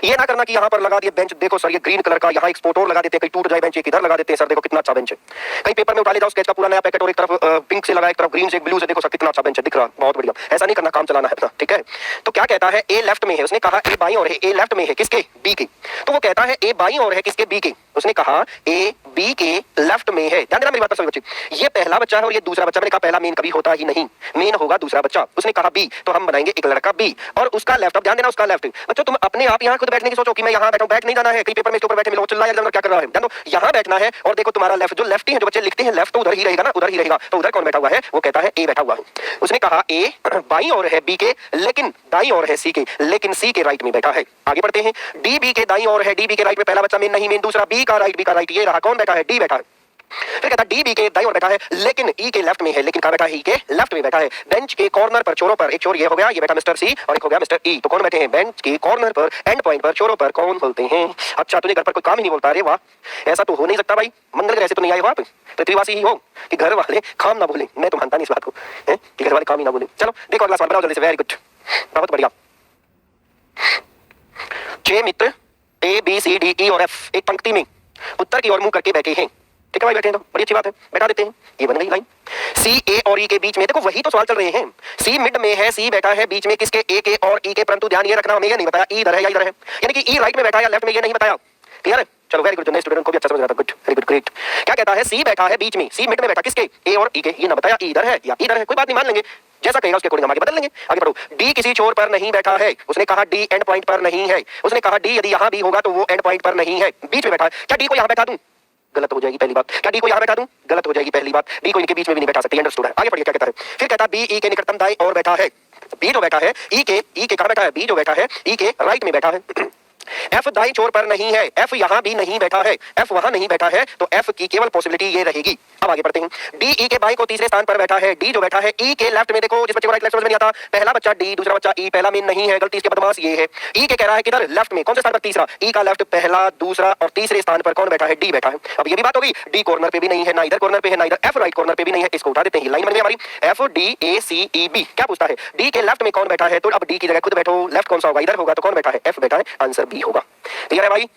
S1: ये ना करना कि यहाँ पर लगा दिए बेंच, देखो सर ये ग्रीन कलर का, यहाँ एक स्पॉट और लगा देते हैं, कहीं टूट जाए बेंच, एक इधर लगा देते हैं, सर देखो कितना अच्छा बेंच है। कहीं पेपर में उठा ले जाओ स्केच का पूरा नया पैकेट, और एक तरफ पिंक से लगा, एक तरफ ग्रीन से, एक ब्लू से, देखो सर कितना अच्छा बेंच है, दिख रहा, बहुत बढ़िया। ऐसा नहीं करना, काम चलाना है अपना, ठीक है। तो क्या कहता है, ए लेफ्ट में है, उसने कहा ए बाईं ओर है, ए लेफ्ट में है किसके, बी के। तो वो कहता है ए बाईं ओर है किसके, बी के। उसने कहा ए बी के लेफ्ट में है। ध्यान देना मेरी बात पर सभी बच्चे, ये पहला बच्चा है और ये दूसरा बच्चा। मैंने कहा पहला मेन कभी होता ही नहीं, मेन होगा दूसरा बच्चा। उसने कहा बी, तो हम बनाएंगे एक लड़का बी और उसका लेफ्ट। अब ध्यान देना उसका लेफ्ट। बच्चों तुम अपने आप यहाँ खुद बैठने की सोचो कि मैं यहाँ बैठा हूँ, बैठ नहीं जाना है, कहीं पेपर में इसके ऊपर बैठे मिलो चिल्ला एग्जामिनर क्या कर रहा है, जानो यहाँ बैठना है। और देखो तुम्हारा लेफ्ट, जो लेफ्टी है, जो बच्चे लिखते हैं लेफ्ट, तो उधर ही रहेगा ना, उधर ही रहेगा। तो उधर कौन बैठा हुआ है, वो कहता है ए बैठा हुआ है। उसने कहा ए बाईं ओर है बी के, लेकिन दाईं ओर है सी के, लेकिन सी के राइट में बैठा है। आगे बढ़ते हैं, डी बी के दाईं ओर है, डी बी के राइट में पहला बच्चा मेन नहीं, मेन दूसरा, बी का राइट, बी का राइट, ये रहा, कौन बैठा है, डी बैठा है। फिर कहता डी बी के दाईं ओर बैठा है, लेकिन ई के लेफ्ट में है, लेकिन कहां बैठा है, ई के लेफ्ट में बैठा है। बेंच के कॉर्नर पर, छोरों पर, एक छोर ये हो गया, ये बैठा मिस्टर सी, और एक हो गया मिस्टर ई। तो कौन बैठे हैं, बेंच के कॉर्नर पर, एंड पॉइंट पर, छोरों पर कौन बोलते हैं। अच्छा तुझे घर पर कोई काम ही नहीं बोलता, अरे वाह, ऐसा तो हो नहीं सकता भाई, मंगल ग्रह से तो नहीं आए हो आप, पृथ्वीवासी ही हो कि घर वाले काम ना बोले। मैं तो मानता नहीं इस बात को कि घर वाले काम ही ना बोले। चलो देखो अगला सवाल बनाओ जल्दी से, वेरी गुड, बहुत बढ़िया। 6 मित्र ए बी सी डी ई और एफ एक पंक्ति में उत्तर की ओर मुंह करके बैठे हैं, ठीक है भाई, बैठे हैं तो बड़ी अच्छी बात है, बैठा देते हैं। ये बन गई लाइन। सी ए और ई के बीच में, देखो वही तो सवाल चल रहे हैं, सी मिड में है, सी बैठा है बीच में किसके, ए के और ई के। परंतु ध्यान ये रखना, हमें ये नहीं बताया ई इधर है या इधर है, यानी कि ई राइट में बैठा है या लेफ्ट में, ये नहीं बताया। क्लियर है, चलो वेरी गुड, जो नए स्टूडेंट को भी अच्छा समझ रहा था, गुड, वेरी गुड, ग्रेट। क्या कहता है, सी बैठा है बीच में, सी मिड में बैठा किसके, ए और ई के, ये ना बताया ई इधर है या इधर है, कोई बात नहीं, मान लेंगे जैसा कहेगा उसके अकॉर्डिंग हम आगे बदल लेंगे। आगे बढ़ो, डी किसी छोर पर नहीं बैठा है, उसने कहा डी एंड पॉइंट पर नहीं है। उसने कहा डी यदि यहाँ भी होगा तो वो एंड पॉइंट पर नहीं है, बीच में बैठा है। क्या डी को यहाँ बैठा दूं, गलत हो जाएगी पहली बात। क्या डी को यहाँ बैठा दूं, गलत हो जाएगी पहली बात। डी को इनके बीच में भी नहीं बैठा सकते, अंडरस्टूड है। आगे बढ़िए क्या कहता है, फिर कहता है बी ई के निकटतम दाईं ओर बैठा है। बी जो बैठा है ई के कहाँ बैठा है, बी जो बैठा है ई के राइट में बैठा है। एफ दाईं छोर पर नहीं है, एफ यहाँ भी नहीं बैठा है, एफ वहां नहीं बैठा है, तो एफ की केवल पॉसिबिलिटी ये रहेगी। अब आगे बढ़ते हैं, डी ई के बाईं को तीसरे स्थान पर बैठा है, डी जो बैठा है ई के लेफ्ट में। देखो जिस बच्चे को राइट लेफ्ट समझ में नहीं आता, पहला बच्चा डी, दूसरा बच्चा ई, पहला मेन नहीं है, गलती इसके बदमाश ये है। ई के कह रहा है किधर, लेफ्ट में, कौन से स्थान पर, तीसरा। ई का लेफ्ट पहला, दूसरा और तीसरे स्थान पर कौन बैठा है, डी बैठा है। अब ये भी बात होगी, डी कॉर्नर पे भी नहीं है, ना इधर कॉर्नर पे है, ना इधर एफ राइट कॉर्नर पे भी नहीं है, इसको उठा देते हैं। लाइन बन गई हमारी, F D A C E B. क्या पूछता है, डी के लेफ्ट में कौन बैठा है, तो अब डी की जगह खुद बैठो, लेफ्ट कौन सा होगा, इधर होगा, तो कौन बैठा है, एफ बैठा है, आंसर बी होगा। क्लियर है भाई,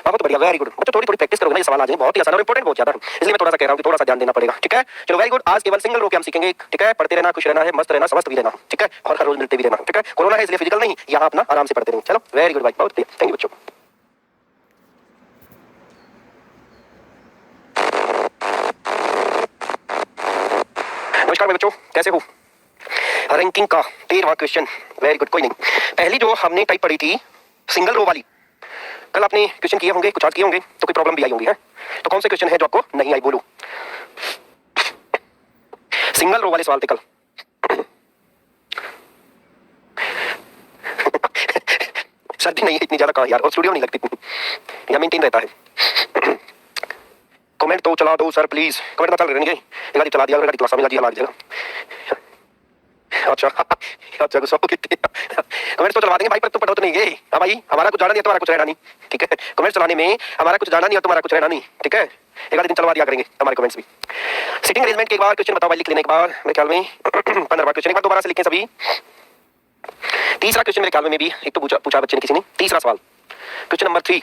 S1: बहुत बढ़िया, वेरी गुड। बच्चों थोड़ी थोड़ी प्रैक्टिस करोगे ना, ये सवाल आ जाएंगे, बहुत ही आसान और इंपॉर्टेंट बहुत ज्यादा, इसलिए मैं थोड़ा सा कह रहा हूं कि थोड़ा सा ध्यान देना पड़ेगा, ठीक है। चलो वेरी गुड, आज केवल सिंगल रो के हम सीखेंगे, ठीक है। पढ़ते रहना, खुश रहना है, मस्त रहना, समस्त भी रहना, ठीक है, और हर रोज मिलते भी रहना, ठीक है। कोरोना है इसलिए फिजिकल नहीं, यहाँ अपना आराम से पढ़ते रहें। चलो वेरी गुड भाई, बहुत बढ़िया, थैंक यू बच्चों। नमस्कार मेरे बच्चों, कैसे हो। रैंकिंग का 13वां क्वेश्चन, वेरी गुड। कोई नहीं, पहली जो हमने टाइप पढ़ी थी सिंगल रो वाली, कल आपने क्वेश्चन किए होंगे, कुछ आज किए होंगे, तो कोई प्रॉब्लम भी आई होंगी है। तो कौन से क्वेश्चन है जो आपको नहीं आई, बोलो। सिंगल रो वाले सवाल थे कल। सर्दी नहीं है इतनी ज्यादा, कहाँ यार, और स्टूडियो नहीं लगती इतनी, या मेंटेन रहता है। कमेंट तो चला दो सर प्लीज, कमेंट मत चल रहे हैं, गाड़ी चला दिया, गाड़ी क्लास में लग जाएगा। अच्छा अच्छा, गुस्सा कितने कमेंट्स तो चलवा देंगे भाई, पर तुम पढ़ो तो नहीं गए। हाँ भाई, हमारा कुछ जाना नहीं है, तुम्हारा कुछ रहना नहीं, ठीक है। कमेंट्स चलाने में हमारा कुछ जाना नहीं है, तुम्हारा कुछ रहना नहीं, ठीक है। एक आध दिन चलवा दिया करेंगे हमारे कमेंट्स भी। सिटिंग अरेंजमेंट के एक बार क्वेश्चन बताओ भाई, लिख लेने के बाद मेरे ख्याल में 15वां क्वेश्चन, एक बार दोबारा से लिखें सभी। तीसरा क्वेश्चन मेरे ख्याल में भी एक तो पूछा बच्चे ने किसी ने, तीसरा सवाल, क्वेश्चन नंबर 3।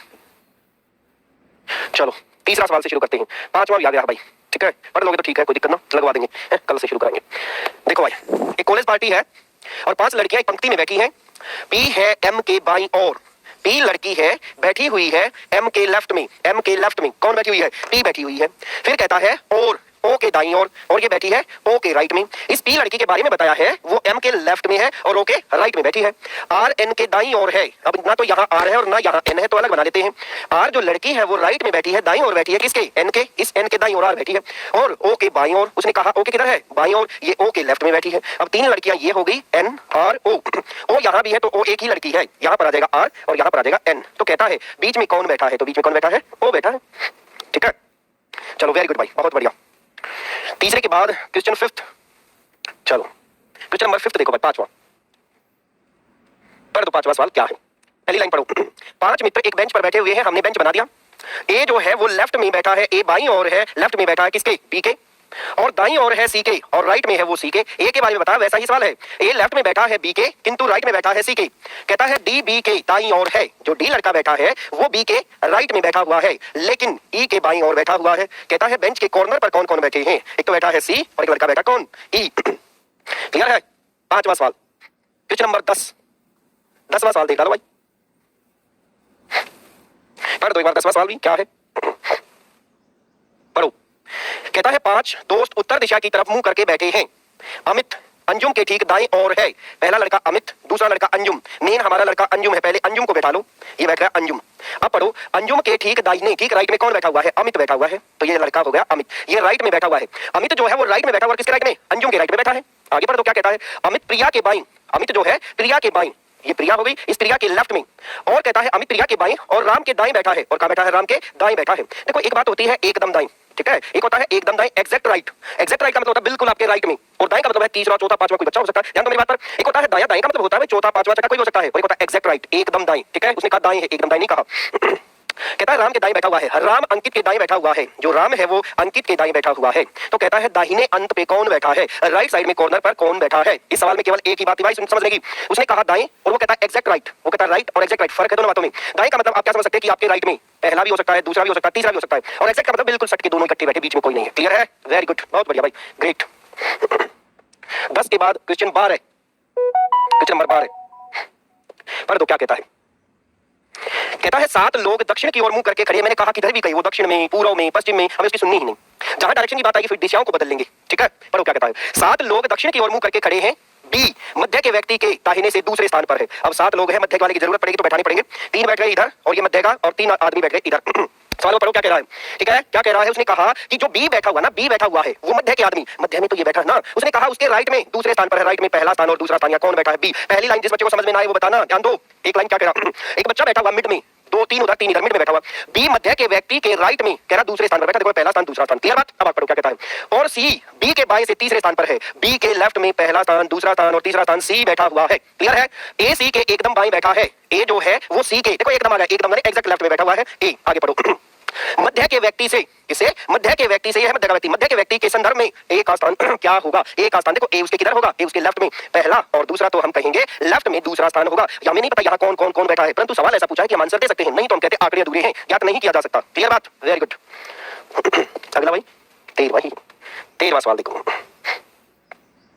S1: चलो तीसरा सवाल से शुरू करते हैं, 5वां भी आ गया भाई, ठीक है। पढ़ लोगे तो ठीक है, कोई दिक्कत ना, लगवा देंगे, कल से शुरू करेंगे। देखो भाई, एक कॉलेज पार्टी है और 5 लड़कियां एक पंक्ति में बैठी हैं। पी है एम के बाईं ओर, पी लड़की है बैठी हुई है एम के लेफ्ट में, एम के लेफ्ट में कौन बैठी हुई है, पी बैठी हुई है। फिर कहता है और ओ के दाईं ओर, और ये बैठी है ओ के राइट में। इस पी लड़की के बारे में बताया है वो एम के लेफ्ट में है और ओ के राइट में बैठी है। आर एन के दाईं ओर है, अब ना तो यहाँ आर है और ना यहाँ एन है, तो अलग बना लेते हैं। आर जो लड़की है वो राइट में बैठी है, दाईं ओर बैठी है किसके, एन के, इस एन के दाईं ओर आर बैठी है। और ओ के बाईं ओर, उसने कहा ओ के किधर है, बाईं ओर, ये ओ के लेफ्ट में बैठी है। अब 3 लड़कियां ये हो गई एन आर ओ, ओ यहाँ भी है तो ओ एक ही लड़की है, यहाँ पर आ जाएगा आर और यहाँ पर आ जाएगा एन। तो कहता है बीच में कौन बैठा है, तो बीच में कौन बैठा है, ओ बैठा है, ठीक है। चलो वेरी गुड भाई, बहुत बढ़िया। तीसरे के बाद क्वेश्चन 5th, चलो क्वेश्चन नंबर 5th देखो भाई, 5वां पढ़ दो। 5वां सवाल क्या है, पहली लाइन पढ़ो। 5 मित्र एक बेंच पर बैठे हुए हैं, हमने बेंच बना दिया। ए जो है वो लेफ्ट में बैठा है, ए बाईं ओर है, लेफ्ट में बैठा है किसके, बी के। और दाईं ओर है सी के और राइट में है वो सी के। ए के बारे में बता, वैसा ही सवाल है। ए लेफ्ट में बैठा है बी के किंतु राइट में बैठा है सी के। कहता है डी बी के दाईं ओर है, जो डी लड़का बैठा है वो बी के राइट में बैठा हुआ है लेकिन ई के बाईं ओर बैठा हुआ है। कहता है बेंच के कॉर्नर पर कौन कौन बैठे हैं? एक तो बैठा है सी और एक लड़का बैठा कौन? ई। क्लियर है? पांचवा सवाल, क्वेश्चन नंबर 10। 10वां सवाल देख डालो भाई, पढ़ दो एक बार 10वां सवाल भी क्या है, पढ़ो। कहता है 5 दोस्त उत्तर दिशा की तरफ मुंह करके बैठे हैं। अमित अंजुम के ठीक दाएं ओर है। पहला लड़का अमित, दूसरा लड़का अंजुम। मेन हमारा लड़का अंजुम है, पहले अंजुम को बैठा लो, ये बैठ गया अंजुम। अब पढ़ो, अंजुम के ठीक दाहिने ठीक राइट में कौन बैठा हुआ है? अमित बैठा हुआ है, तो ये लड़का हो गया अमित, ये राइट में बैठा हुआ है। अमित जो है वो राइट में बैठा हुआ है, किसके राइट में? अंजुम के राइट में बैठा है। आगे पढ़ो तो क्या कहता है? अमित प्रिया के बाईं, अमित जो है प्रिया के बाईं, ये प्रिया हो गई, इस प्रिया के लेफ्ट में। और कहता है अमित प्रिया के बाईं और राम के दाईं बैठा है। और कहां बैठा है? राम के दाईं बैठा है। देखो एक बात होती है एकदम दाईं, ठीक है, एक होता है एकदम दाईं, एग्जैक्ट राइट। एग्जैक्ट राइट का मतलब होता है बिल्कुल आपके राइट में, और दाईं का मतलब है तीसरा चौथा पांचवा कोई बच्चा हो सकता है, ध्यान दो मेरी बात पर। एक होता है दायां, दाईं का मतलब होता है चौथा पांचवा छठा कोई हो सकता है, और एक होता है एग्जैक्ट राइट, एकदम दाईं, ठीक है। उसने कहा दाईं है, एकदम दाईं नहीं कहा। कहता है राम के दाईं बैठा हुआ है, राम अंकित के दाईं बैठा हुआ है, जो राम है वो अंकित के दाईं बैठा हुआ है। तो कहता है दाहिने अंत पे कौन बैठा है? राइट साइड में कॉर्नर पर कौन बैठा है? इस सवाल में केवल एक ही बात भाई समझ लेगी, उसने कहा दाएं और वो कहता है एग्जैक्ट राइट, वो कहता है राइट और एग्जैक्ट राइट, फर्क है दोनों बातों में। दाएं का मतलब आप क्या समझ सकते हैं कि आपके राइट में पहला भी हो सकता है, दूसरा भी हो सकता है, तीसरा भी हो सकता है, और एग्जैक्ट का मतलब बिल्कुल सट के दोनों इकट्ठे बैठे, बीच में कोई नहीं है। क्लियर है? वेरी गुड, बहुत बढ़िया भाई, ग्रेट। 10 के बाद क्वेश्चन 12 है, क्वेश्चन नंबर 12 पढ़ दो क्या कहता है। कहता है 7 लोग दक्षिण की ओर मुंह करके खड़े। मैंने कहा किधर भी कहीं, वो दक्षिण में, पूर्व में, पश्चिम में, हमें उसकी सुननी ही नहीं। जहां डायरेक्शन की बात आएगी फिर दिशाओं को बदल लेंगे, ठीक है। पढ़ो क्या कहता है। 7 लोग दक्षिण की ओर मुंह करके खड़े हैं, बी मध्य के व्यक्ति के दाहिने से दूसरे स्थान पर है। अब 7 लोग हैं, मध्य वाले की जरूरत पड़ेगी तो बैठाने पड़ेंगे। 3 बैठ गए इधर और ये मध्य का, और 3 आदमी बैठ गए इधर। सवाल पढ़ो क्या कह रहा है, ठीक है, क्या कह रहा है। उसने कहा कि जो बी बैठा हुआ ना, बी बैठा हुआ है वो मध्य के आदमी, मध्य में तो ये बैठा है ना। उसने कहा उसके राइट में दूसरे स्थान पर है, राइट में पहला स्थान और दूसरा स्थान, या कौन बैठा है? बी। पहली लाइन जिस बच्चे को समझ में ना आए वो बताना, ध्यान दो। एक लाइन क्या कह रहा, एक बच्चा बैठा हुआ मिड में, 2 3 उधर 3 इधर, मिड में बैठा हुआ। बी मध्य के व्यक्ति के राइट में, कह रहा दूसरे स्थान पर बैठा, देखो पहला स्थान दूसरा स्थान, क्लियर बात। अब आप पढ़ो क्या कहता है। और सी बी के बाएं से तीसरे स्थान पर है, बी के लेफ्ट में पहला स्थान, दूसरा स्थान और तीसरा स्थान, सी बैठा हुआ है। क्लियर है? ए सी के एकदम बाएं बैठा है, ए जो है वो सी के, देखो एकदम आ गया, एकदम एग्जैक्ट लेफ्ट में बैठा हुआ है ए। आगे पढ़ो। मध्य के व्यक्ति से, किसे? मध्य के व्यक्ति से, यह है मध्य का व्यक्ति, मध्य के व्यक्ति के संदर्भ में ए का स्थान क्या होगा? ए का स्थान देखो, ए उसके किधर होगा? ए उसके लेफ्ट में पहला, और दूसरा तो हम कहेंगे लेफ्ट में दूसरा स्थान होगा। या हमें नहीं पता यहाँ कौन कौन कौन बैठा है, परंतु सवाल ऐसा पूछा है कि हम आंसर दे सकते हैं, नहीं तो हम कहते आंकड़े अधूरे हैं, ज्ञात नहीं किया जा सकता। क्लियर बात? Very good. अगला भाई 13वां सवाल देखो,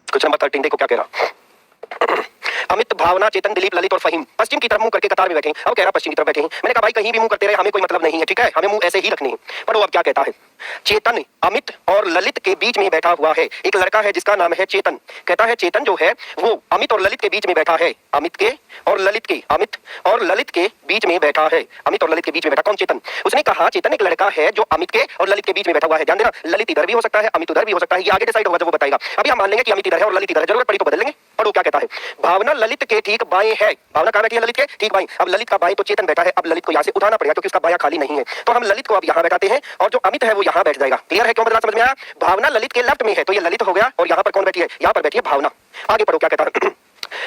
S1: क्वेश्चन नंबर 13 देखो क्या कह रहा। अमित, भावना, चेतन, दिलीप, ललित और फहीम पश्चिम की तरफ मुंह करके कतार में बैठे हैं। अब कह रहा पश्चिम की तरफ बैठे हैं। मैंने कहा भाई कहीं भी मुंह करते रहे, हमें कोई मतलब नहीं है, ठीक है, हमें मुंह ऐसे ही रखने हैं। पर वो अब क्या कहता है। चेतन अमित और ललित के बीच में बैठा हुआ है। एक लड़का है जिसका नाम है चेतन। कहता है चेतन जो है वो अमित और ललित के बीच में बैठा है, अमित के और ललित के, अमित और ललित के बीच में बैठा है, अमित और ललित के बीच में बैठा कौन? चेतन। उसने कहा चेतन एक लड़का है जो अमित के और ललित के बीच में बैठा हुआ है। ध्यान देना, ललित इधर भी हो सकता है, अमित उधर भी हो सकता है, ये आगे डिसाइड होगा जब वो बताएगा। अभी हम मान लेंगे कि अमित इधर है और ललित इधर है, जरूरत पड़ी तो बदल लेंगे। पढ़ो क्या कहता है। भावना ललित के ठीक बाएं है, भावना कहां बैठी है? ललित के ठीक बाएं। अब ललित का बाएं तो चेतन बैठा है, अब ललित को यहां से उठाना पड़ेगा क्योंकि उसका बायां खाली नहीं है, तो हम ललित को अब यहां बैठाते हैं और जो अमित है वो यहां बैठ जाएगा। क्लियर है? क्यों बदला समझ में आया? भावना ललित के लेफ्ट में है तो ये ललित हो गया, और यहां पर कौन बैठी है? यहां पर बैठी है भावना। आगे पढ़ो क्या कहता है।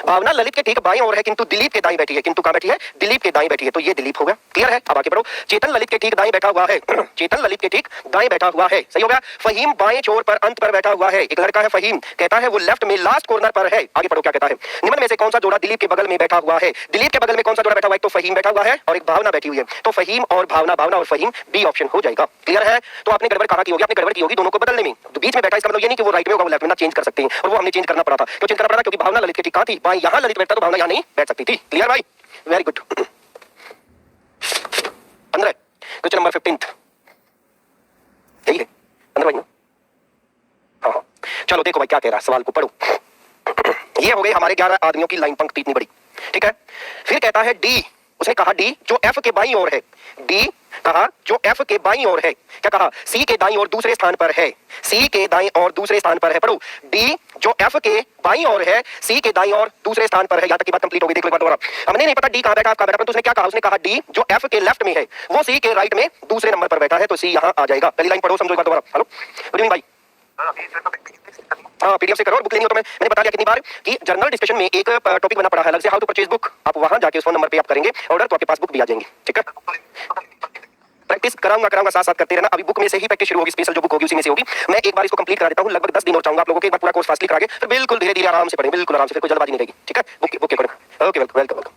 S1: भावना ललित के ठीक बाईं ओर है किंतु दिलीप के दाईं बैठी है, किंतु कहां बैठी है? दिलीप के दाईं बैठी है, तो ये दिलीप हो गया। क्लियर है? अब आगे बढ़ो। चेतन ललित के ठीक दाईं बैठा हुआ है, चेतन ललित के ठीक दाईं बैठा हुआ है, सही हो गया। फहीम बाएं छोर पर अंत पर बैठा हुआ है, एक लड़का है फहीम, कहता है वो लेफ्ट में लास्ट कॉर्नर पर है। आगे पढ़ो क्या कहता है। निम्न में से कौन सा जोड़ा दिलीप के बगल में बैठा हुआ है? दिलीप के बगल में कौन सा जोड़ा बैठा हुआ है? एक तो फहीम बैठा हुआ है और एक भावना बैठी हुई है, तो फहीम और भावना, भावना और फहीम बी ऑप्शन हो जाएगा। क्लियर है? तो आपने गड़बड़ कहां की होगी? आपने गड़बड़ की होगी दोनों को बदलने में। तो बीच में बैठा इसका मतलब ये नहीं कि वो राइट में होगा, वो लेफ्ट में ना, चेंज कर सकते हैं, और वो हमने चेंज करना पड़ा था। क्यों चेंज करना पड़ा? क्योंकि भावना ललित के ठीक कहां थी? बाएं। यहां ललित बैठता तो भावना यहां नहीं बैठ सकती थी। क्लियर भाई? Very good. 15 क्वेश्चन नंबर 15 यही है 15 भाई। हाँ, चलो देखो भाई क्या कह रहा है, सवाल को पढ़ो। ये हो गई हमारे 11 आदमियों की लाइन, पंक्ति इतनी बड़ी, ठीक है। फिर कहता है डी, उसने कहा डी जो एफ के बाईं ओर है, डी कहा जो एफ के बाईं ओर है, क्या कहा? सी के दाईं ओर दूसरे स्थान पर है, सी के दाईं ओर दूसरे स्थान पर है। पढ़ो, डी जो एफ के बाईं ओर है, सी के दाईं ओर दूसरे स्थान पर है। यहां तक की बात कंप्लीट हो गई। देख लो एक बार दोबारा, हमने नहीं पता डी कहां बैठा, आपका बैठा, तो उसने क्या कहा? उसने कहा डी जो एफ के लेफ्ट में है वो सी के राइट में दूसरे नंबर पर बैठा है, तो सी यहां आ जाएगा। पहली लाइन पढ़ो, समझो एक बार दोबारा। हेलो गुड इवनिंग भाई। हाँ, पीडीएफ से करो, बुक लेनी हो तो मैंने बता दिया कितनी बार कि जर्नल डिस्कशन में एक टॉपिक बना पड़ा है अलग से, हाउ टू परचेज बुक। आप वहां जाके उस फोन नंबर पे आप करेंगे ऑर्डर, तो आपके पास बुक भी आ जाएंगे, ठीक है। प्रैक्टिस कराऊंगा साथ साथ करते रहना। अभी बुक में से ही प्रैक्टिस शुरू होगी, स्पेशल जो बुक होगी उसी में से होगी। मैं एक बार इसको कंप्लीट करा देता हूँ, लगभग 10 दिन और चाहूंगा आप लोगों को एक बार पूरा कोर्स फास्टली करा के, फिर बिल्कुल धीरे धीरे आराम से पढ़ें, बिल्कुल आराम से, फिर कोई जल्दबाजी नहीं रहेगी, ठीक है। बुक के पढ़ना। Okay, welcome.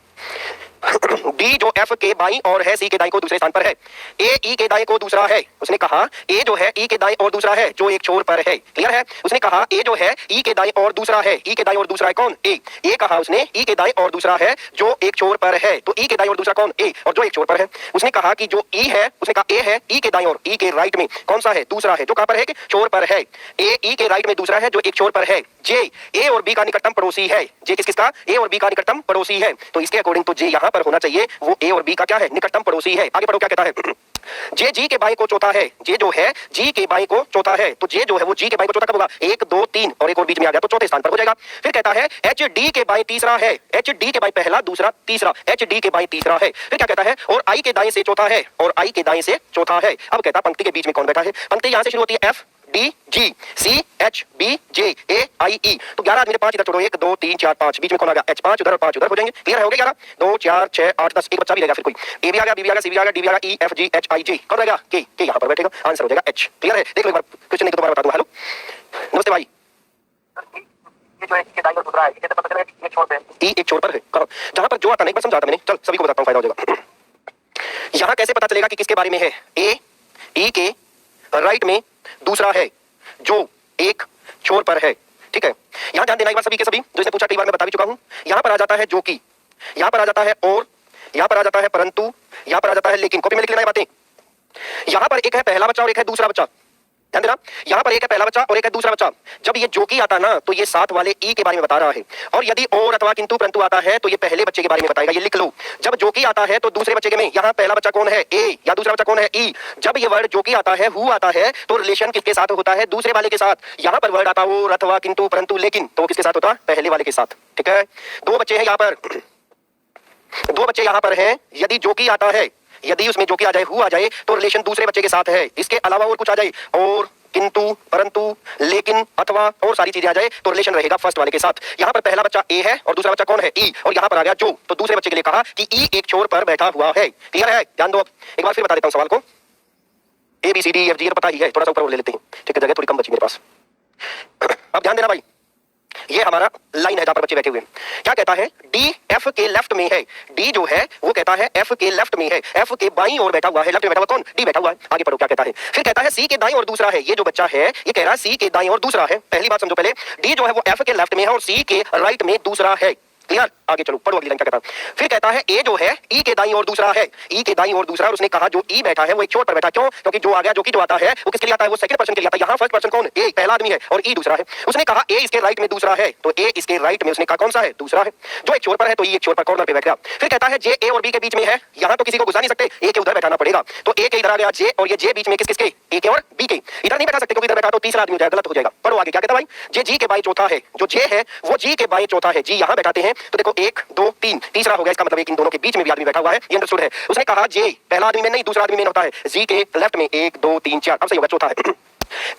S1: डी जो एफ के बाईं और है सी के दाईं को दूसरे स्थान पर है, ए ई के दाईं को दूसरा है। उसने कहा ए जो है ई के दाईं और दूसरा है जो एक छोर पर है। क्लियर है? उसने कहा ए जो है ई के दाईं और दूसरा है। ई के दाईं और दूसरा है कौन? ए। ए कहा उसने ई के दाईं और दूसरा है जो एक छोर पर है। तो ई के दाईं और दूसरा कौन? ए, और जो एक छोर पर है। उसने कहा कि जो ई है, उसने कहा ए है ई के दाईं और ई के राइट में कौन सा है? दूसरा है, जो कहां पर है? छोर पर है। ए ई के राइट में दूसरा है जो एक छोर पर है। जे ए और बी का निकटतम पड़ोसी है। जे किसका? ए और बी का निकटतम पड़ोसी है। तो इसके अकॉर्डिंग तो जे यहां पर होना चाहिए, वो ए और बी का क्या है? निकटतम पड़ोसी है। आगे पढ़ो क्या कहता है। जे जी के बाई को चौथा है। जे जो है जी के बाई को चौथा है। तो जे जो है वो जी के बाई को चौथा कब होगा? 1 2 3 और एक और बीच में आ गया तो चौथे स्थान पर हो जाएगा। फिर कहता है एच डी के बाई तीसरा है। एच डी के बाई पहला, दूसरा, तीसरा। एच डी के बाई तीसरा है। फिर क्या कहता है? और आई के दाएं से चौथा है। और आई के दाएं से चौथा है। अब कहता पंक्ति के बीच में कौन बैठा है? पंक्ति यहां से शुरू होती है F D G C H B J A I E. तो 11 आदमी ने 5 इधर छोड़ो, 1 2 3 4 5, बीच में कौन आ गया? एच। 5 उधर और 5 उधर हो जाएंगे। क्लियर हो गया? 11 2 4 6 8 10, एक बच्चा भी रहेगा, फिर कोई ए भी आ गया, बी भी आ गया, सी भी आ गया, डी भी आ गया, ई एफ जी एच आई जे। कौन रहेगा? के यहां पर बैठेगा, आंसर हो जाएगा एच। क्लियर है? देख लो एक बार क्वेश्चन, नहीं तो दोबारा बता दूं। हेलो, नमस्ते भाई। ये जो है इसके दाईं और दूसरा है, ये पता चला एक छोर पे है। ई एक छोर पर है। कहां? जहां पर जो आता नहीं, एक बार समझाता मैंने, चल सभी को बताता हूं, फायदा हो जाएगा। यहां कैसे पता चलेगा कि किसके बारे में है? ए ई के राइट में दूसरा है जो एक छोर पर है। ठीक है, यहां ध्यान देना एक बार सभी के सभी, जो इसने पूछा कई बार मैं बता भी चुका हूं। यहां पर आ जाता है जो कि, यहां पर आ जाता है और, यहां पर आ जाता है परंतु, यहां पर आ जाता है लेकिन। कॉपी में लिख लेना ये बातें। यहां पर एक है पहला बच्चा और एक है दूसरा बच्चा। ध्यान देना, यहां पर एक है पहला बच्चा और एक है दूसरा बच्चा। जब ये जो कि आता ना, तो ये साथ वाले ई के बारे में बता रहा है। और यदि और अथवा किंतु परंतु आता है तो ये पहले बच्चे के बारे में बताएगा। ये लिख लो। जब जो कि आता है तो दूसरे बच्चे के में, यहां पहला बच्चा कौन है? ए, या दूसरा बच्चा कौन है? ई। जब ये वर्ड जो कि आता है, हु आता है, तो रिलेशन किसके साथ होता है? दूसरे वाले के साथ। यहां पर वर्ड आता और अथवा किंतु परंतु लेकिन, तो किसके साथ होता? पहले वाले के साथ। ठीक है, दो बच्चे हैं यहां पर, दो बच्चे यहां पर हैं। यदि जो कि आता है, यदि उसमें जो कि आ जाए, हु आ जाए, तो रिलेशन दूसरे बच्चे के साथ है। इसके अलावा और कुछ आ जाए, और किंतु परंतु लेकिन अथवा और सारी चीजें आ जाए, तो रिलेशन रहेगा फर्स्ट वाले के साथ। यहां पर पहला बच्चा ए है और दूसरा बच्चा कौन है? ई। और यहां पर आ गया जो, तो दूसरे बच्चे के लिए कहा कि ई एक छोर पर बैठा हुआ है। क्लियर है? ध्यान दो। अब एक बार फिर बता देता हूं सवाल को। A B C D F G तो पता ही है, थोड़ा सा ऊपर और ले लेते हैं। ठीक है, जगह थोड़ी कम बची मेरे पास। अब ध्यान देना भाई, ये हमारा लाइन है जहां पर बच्चे बैठे हुए हैं। क्या कहता है? डी एफ के लेफ्ट में है। डी जो है वो कहता है एफ के लेफ्ट में है। एफ के बाईं ओर बैठा हुआ है। लेफ्ट में बैठा हुआ कौन? डी बैठा हुआ है। आगे पढ़ो क्या कहता है। फिर कहता है सी के दाईं और दूसरा है। ये जो बच्चा है ये कह रहा है सी के दाईं और दूसरा है। पहली बात समझो पहले, डी जो है वो एफ के लेफ्ट में है और सी के राइट में दूसरा है। क्लियर? आगे चलो पढ़ो अगली लाइन क्या कहता है। फिर कहता है ए जो है ई के दाईं और दूसरा है। ई के दाईं और दूसरा, और उसने कहा जो ई बैठा है वो एक छोर पर बैठा। क्यों? क्योंकि जो आ गया, जो कि जो आता है वो किसके लिए आता है? वो सेकंड पर्सन के लिए आता है। यहाँ फर्स्ट पर्सन कौन? ए, पहला आदमी है, और ई दूसरा है। उसने कहा ए इसके राइट में दूसरा है, तो ए इसके राइट में, उसने कहा कौन सा है? दूसरा है। जो एक छोर पर है तो ई एक छोर पर कॉर्नर पे बैठ गया। फिर कहता है जे ए और बी के बीच में है। यहाँ तो किसी को घुसा नहीं सकते, ए के उधर बैठाना पड़ेगा। तो ए के इधर आ गया जे, और ये जे बीच में किस किसके? ए के और बी के। इधर नहीं बैठा सकते क्योंकि इधर बैठा तो तीसरा आदमी हो जाएगा, गलत हो जाएगा। पढ़ो आगे क्या कहता है भाई। जे जी के बाई चौथा है। जो जे है वो जी के बाई चौथा है। जी यहाँ बैठाते हैं तो देखो 1 2 3, तीसरा हो गया। इसका मतलब एक इन दोनों के बीच में भी आदमी बैठा हुआ है। ये अंडरस्टूड है। उसने कहा जे पहला आदमी में नहीं, दूसरा आदमी में होता है। जी के लेफ्ट में 1 2 3 4, अब सही होगा, चौथा है।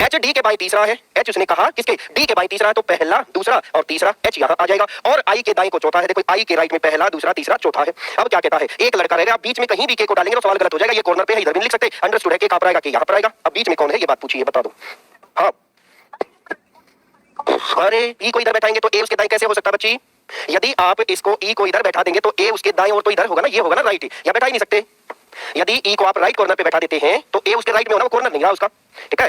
S1: एच डी के बाई तीसरा है। एच उसने कहा किसके? डी के बाई तीसरा है, तो पहला दूसरा और तीसरा एच यहाँ आ जाएगा। और आई के दाई को चौथा है। देखो आई के राइट में पहला दूसरा तीसरा चौथा है। अब क्या कहता है? एक लड़का रहेगा, बीच में कहीं भी के को डालेंगे तो सवाल गलत हो जाएगा। ये कॉर्नर पे है, इधर भी नहीं लिख सकते। अंडरस्टूड है? के कहां पर आएगा? के यहाँ पर आएगा। अब बीच में कौन है ये बात पूछिए, बता दो। हाँ, अरे ई को इधर बैठाएंगे तो ए उसके दाई कैसे हो सकता है बच्ची? यदि आप इसको ई को इधर बैठा देंगे तो ए उसके दाएं ओर तो इधर होगा ना, ये होगा ना राइट। या बैठा ही नहीं सकते। यदि ई को आप राइट कॉर्नर पे बैठा देते हैं तो ए उसके राइट में होना, वो कॉर्नर नहीं रहा उसका। ठीक है,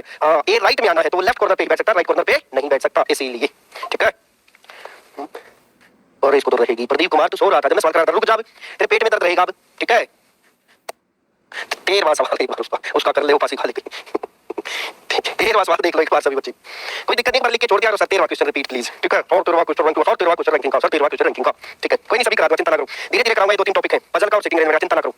S1: ए राइट में आना है तो वो लेफ्ट कॉर्नर पे बैठ सकता है, राइट कॉर्नर पे नहीं बैठ सकता, इसीलिए। ठीक है, और इसको तो रहेगी। प्रदीप कुमार तू सो रहा था जब मैं सवाल कर रहा था, रुक जा, तेरे पेट में दर्द रहेगा अब। ठीक है, 13वां सवाल एक बार उसका कर ले, वो पासी खा लेते। 13वां सवाल देख लो एक बार सभी बच्चे, कोई दिक्कत नहीं, पर लिख के छोड़ दिया। 13वां क्वेश्चन रिपीट प्लीज। ठीक है, और 13वां क्वेश्चन रैंकिंग का, और 13वां क्वेश्चन रैंकिंग का, सर 13वां क्वेश्चन रैंकिंग का। ठीक है, कोई नहीं, सभी करा दो, चिंता ना करो। धीरे धीरे कराऊंगा। ये 2-3 टॉपिक है, पजल का और सिटिंग अरेंजमेंट का, चिंता ना करो।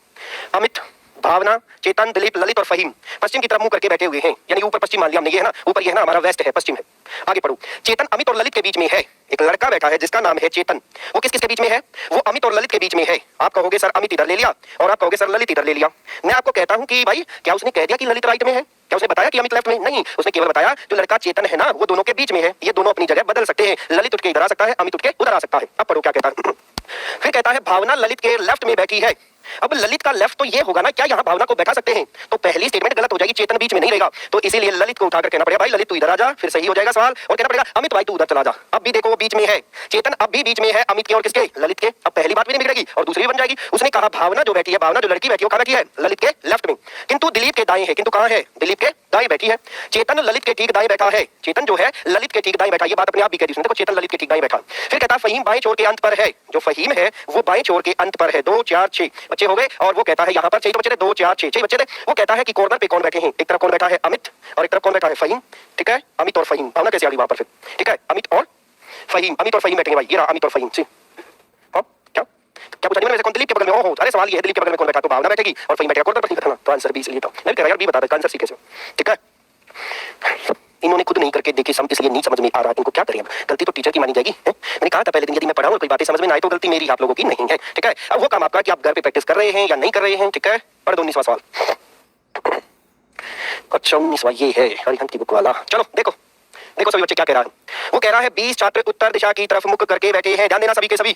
S1: अमित, भावना, चेतन, दिलीप, ललित और फहीम पश्चिम की तरफ मुंह करके बैठे हुए हैं। यानी ऊपर पश्चिम मान लिया हमने, ये है ना ऊपर, ये है ना हमारा वेस्ट है, पश्चिम है। आगे पढ़ो। चेतन, अमित और ललित के बीच में है। एक लड़का बैठा है जिसका नाम है चेतन। वो किस किस के बीच में है? वो अमित और ललित के बीच में है। आप कहोगे सर अमित इधर ले लिया, और आप कहोगे सर ललित इधर ले लिया। मैं आपको कहता हूं कि भाई क्या उसने कह दिया कि ललित राइट में है? क्या उसने बताया कि अमित लेफ्ट में? नहीं, उसने केवल बताया जो लड़का चेतन है ना वो दोनों के बीच में है। ये दोनों अपनी जगह बदल सकते हैं। ललित उठ के इधर आ सकता है, अमित उठ के उधर आ सकता है। अब पढ़ो क्या कहता है। फिर कहता है भावना ललित के लेफ्ट में बैठी है। अब ललित का लेफ्ट तो ये होगा ना, क्या यहाँ भावना को बैठा सकते हैं? तो पहली स्टेटमेंट गलत हो जाएगी, चेतन बीच में नहीं रहेगा। तो इसीलिए ललित को उठाकर कहना पड़ेगा भाई ललित तू इधर आ जा, फिर सही हो जाएगा सवाल। और कहना पड़ेगा अमित भाई तू उधर चला जा। अब भी देखो वो बीच में है, चेतन अब भी बीच में है, अमित के और किसके? ललित के। अब पहली बात भी नहीं बिगड़ेगी और दूसरी भी बन जाएगी। उसने कहा भावना जो बैठी है, भावना जो लड़की बैठी है, कहाँ बैठी है? ललित के लेफ्ट में, किंतु दिलीप के दाएं है। किंतु कहाँ है? दिलीप के दाएं बैठी है। चेतन ललित के ठीक दाएं बैठा है, चेतन जो है ललित के ठीक दाएं बैठा। ये बात अपने आप भी कह दी उसने, देखो चेतन ललित के ठीक दाएं बैठा। फिर कहता फहीम बाएं छोर के अंत पर है, जो फहीम है वो बाएं छोर के अंत पर है। 2 4 6 बच्चे हो गए। और वो कहता है यहाँ पर 6 बच्चे थे, 2 4 6 बच्चे थे। वो कहता है कि कॉर्नर पे कौन बैठे हैं? एक तरफ कौन बैठा है? अमित, और एक तरफ कौन बैठा है? फहीम। ठीक है, अमित और फहीम। भावना कैसे आ गई वहां पर फिर? ठीक है, अमित और फहीम, अमित और फहीम बैठेंगे भाई। ये रहा अमित और फहीम। क्या क्या पूछा? वैसे कौन? दिलीप के बगल में। ओहो, अरे सवाल ये है दिलीप के बगल में कौन बैठा? तो भावना बैठेगी और फहीम बैठेगा कॉर्नर पर। नहीं था तो आंसर बी इसलिए था। मैं कह रहा यार बी बता दे आंसर सी कैसे। ठीक है, इन्होंने खुद नहीं करके देखे, इसलिए नहीं समझ में आ रहा। इनको क्या करें? गलती तो टीचर की मानी जाएगी। मैंने कहा था पहले दिन यदि मैं पढ़ाऊं कोई बातें समझ में ना आए तो गलती मेरी, आप लोगों की नहीं है। ठीक है, अब वो काम आपका कि आप घर पे प्रैक्टिस कर रहे हैं या नहीं कर रहे हैं। ठीक है, पढ़ दो 19वां सवाल। अच्छा 19वां ये है हरिहंत की बुक वाला। चलो देखो देखो सभी बच्चे क्या कह रहा है। वो कह रहा है 20 छात्र उत्तर दिशा की तरफ मुख करके बैठे हैं। ध्यान देना सभी के सभी।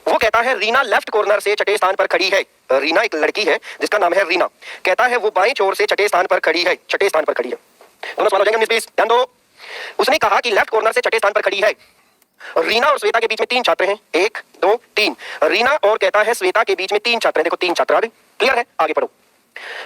S1: वो कहता है रीना लेफ्ट कॉर्नर से छठे स्थान पर खड़ी है। रीना एक लड़की है जिसका नाम है रीना। कहता है वो बाएं छोर से छठे स्थान पर खड़ी है, छठे स्थान पर खड़ी है। दोनों सवाल हो जाएंगे 19-20। ध्यान दो। उसने कहा कि लेफ्ट कॉर्नर से छठे स्थान पर खड़ी है। रीना और श्वेता के बीच में 3 छात्र हैं, 1 2 3। रीना और कहता है श्वेता के बीच में 3 छात्र हैं। देखो 3 छात्र आ गए, क्लियर है? आगे पढ़ो।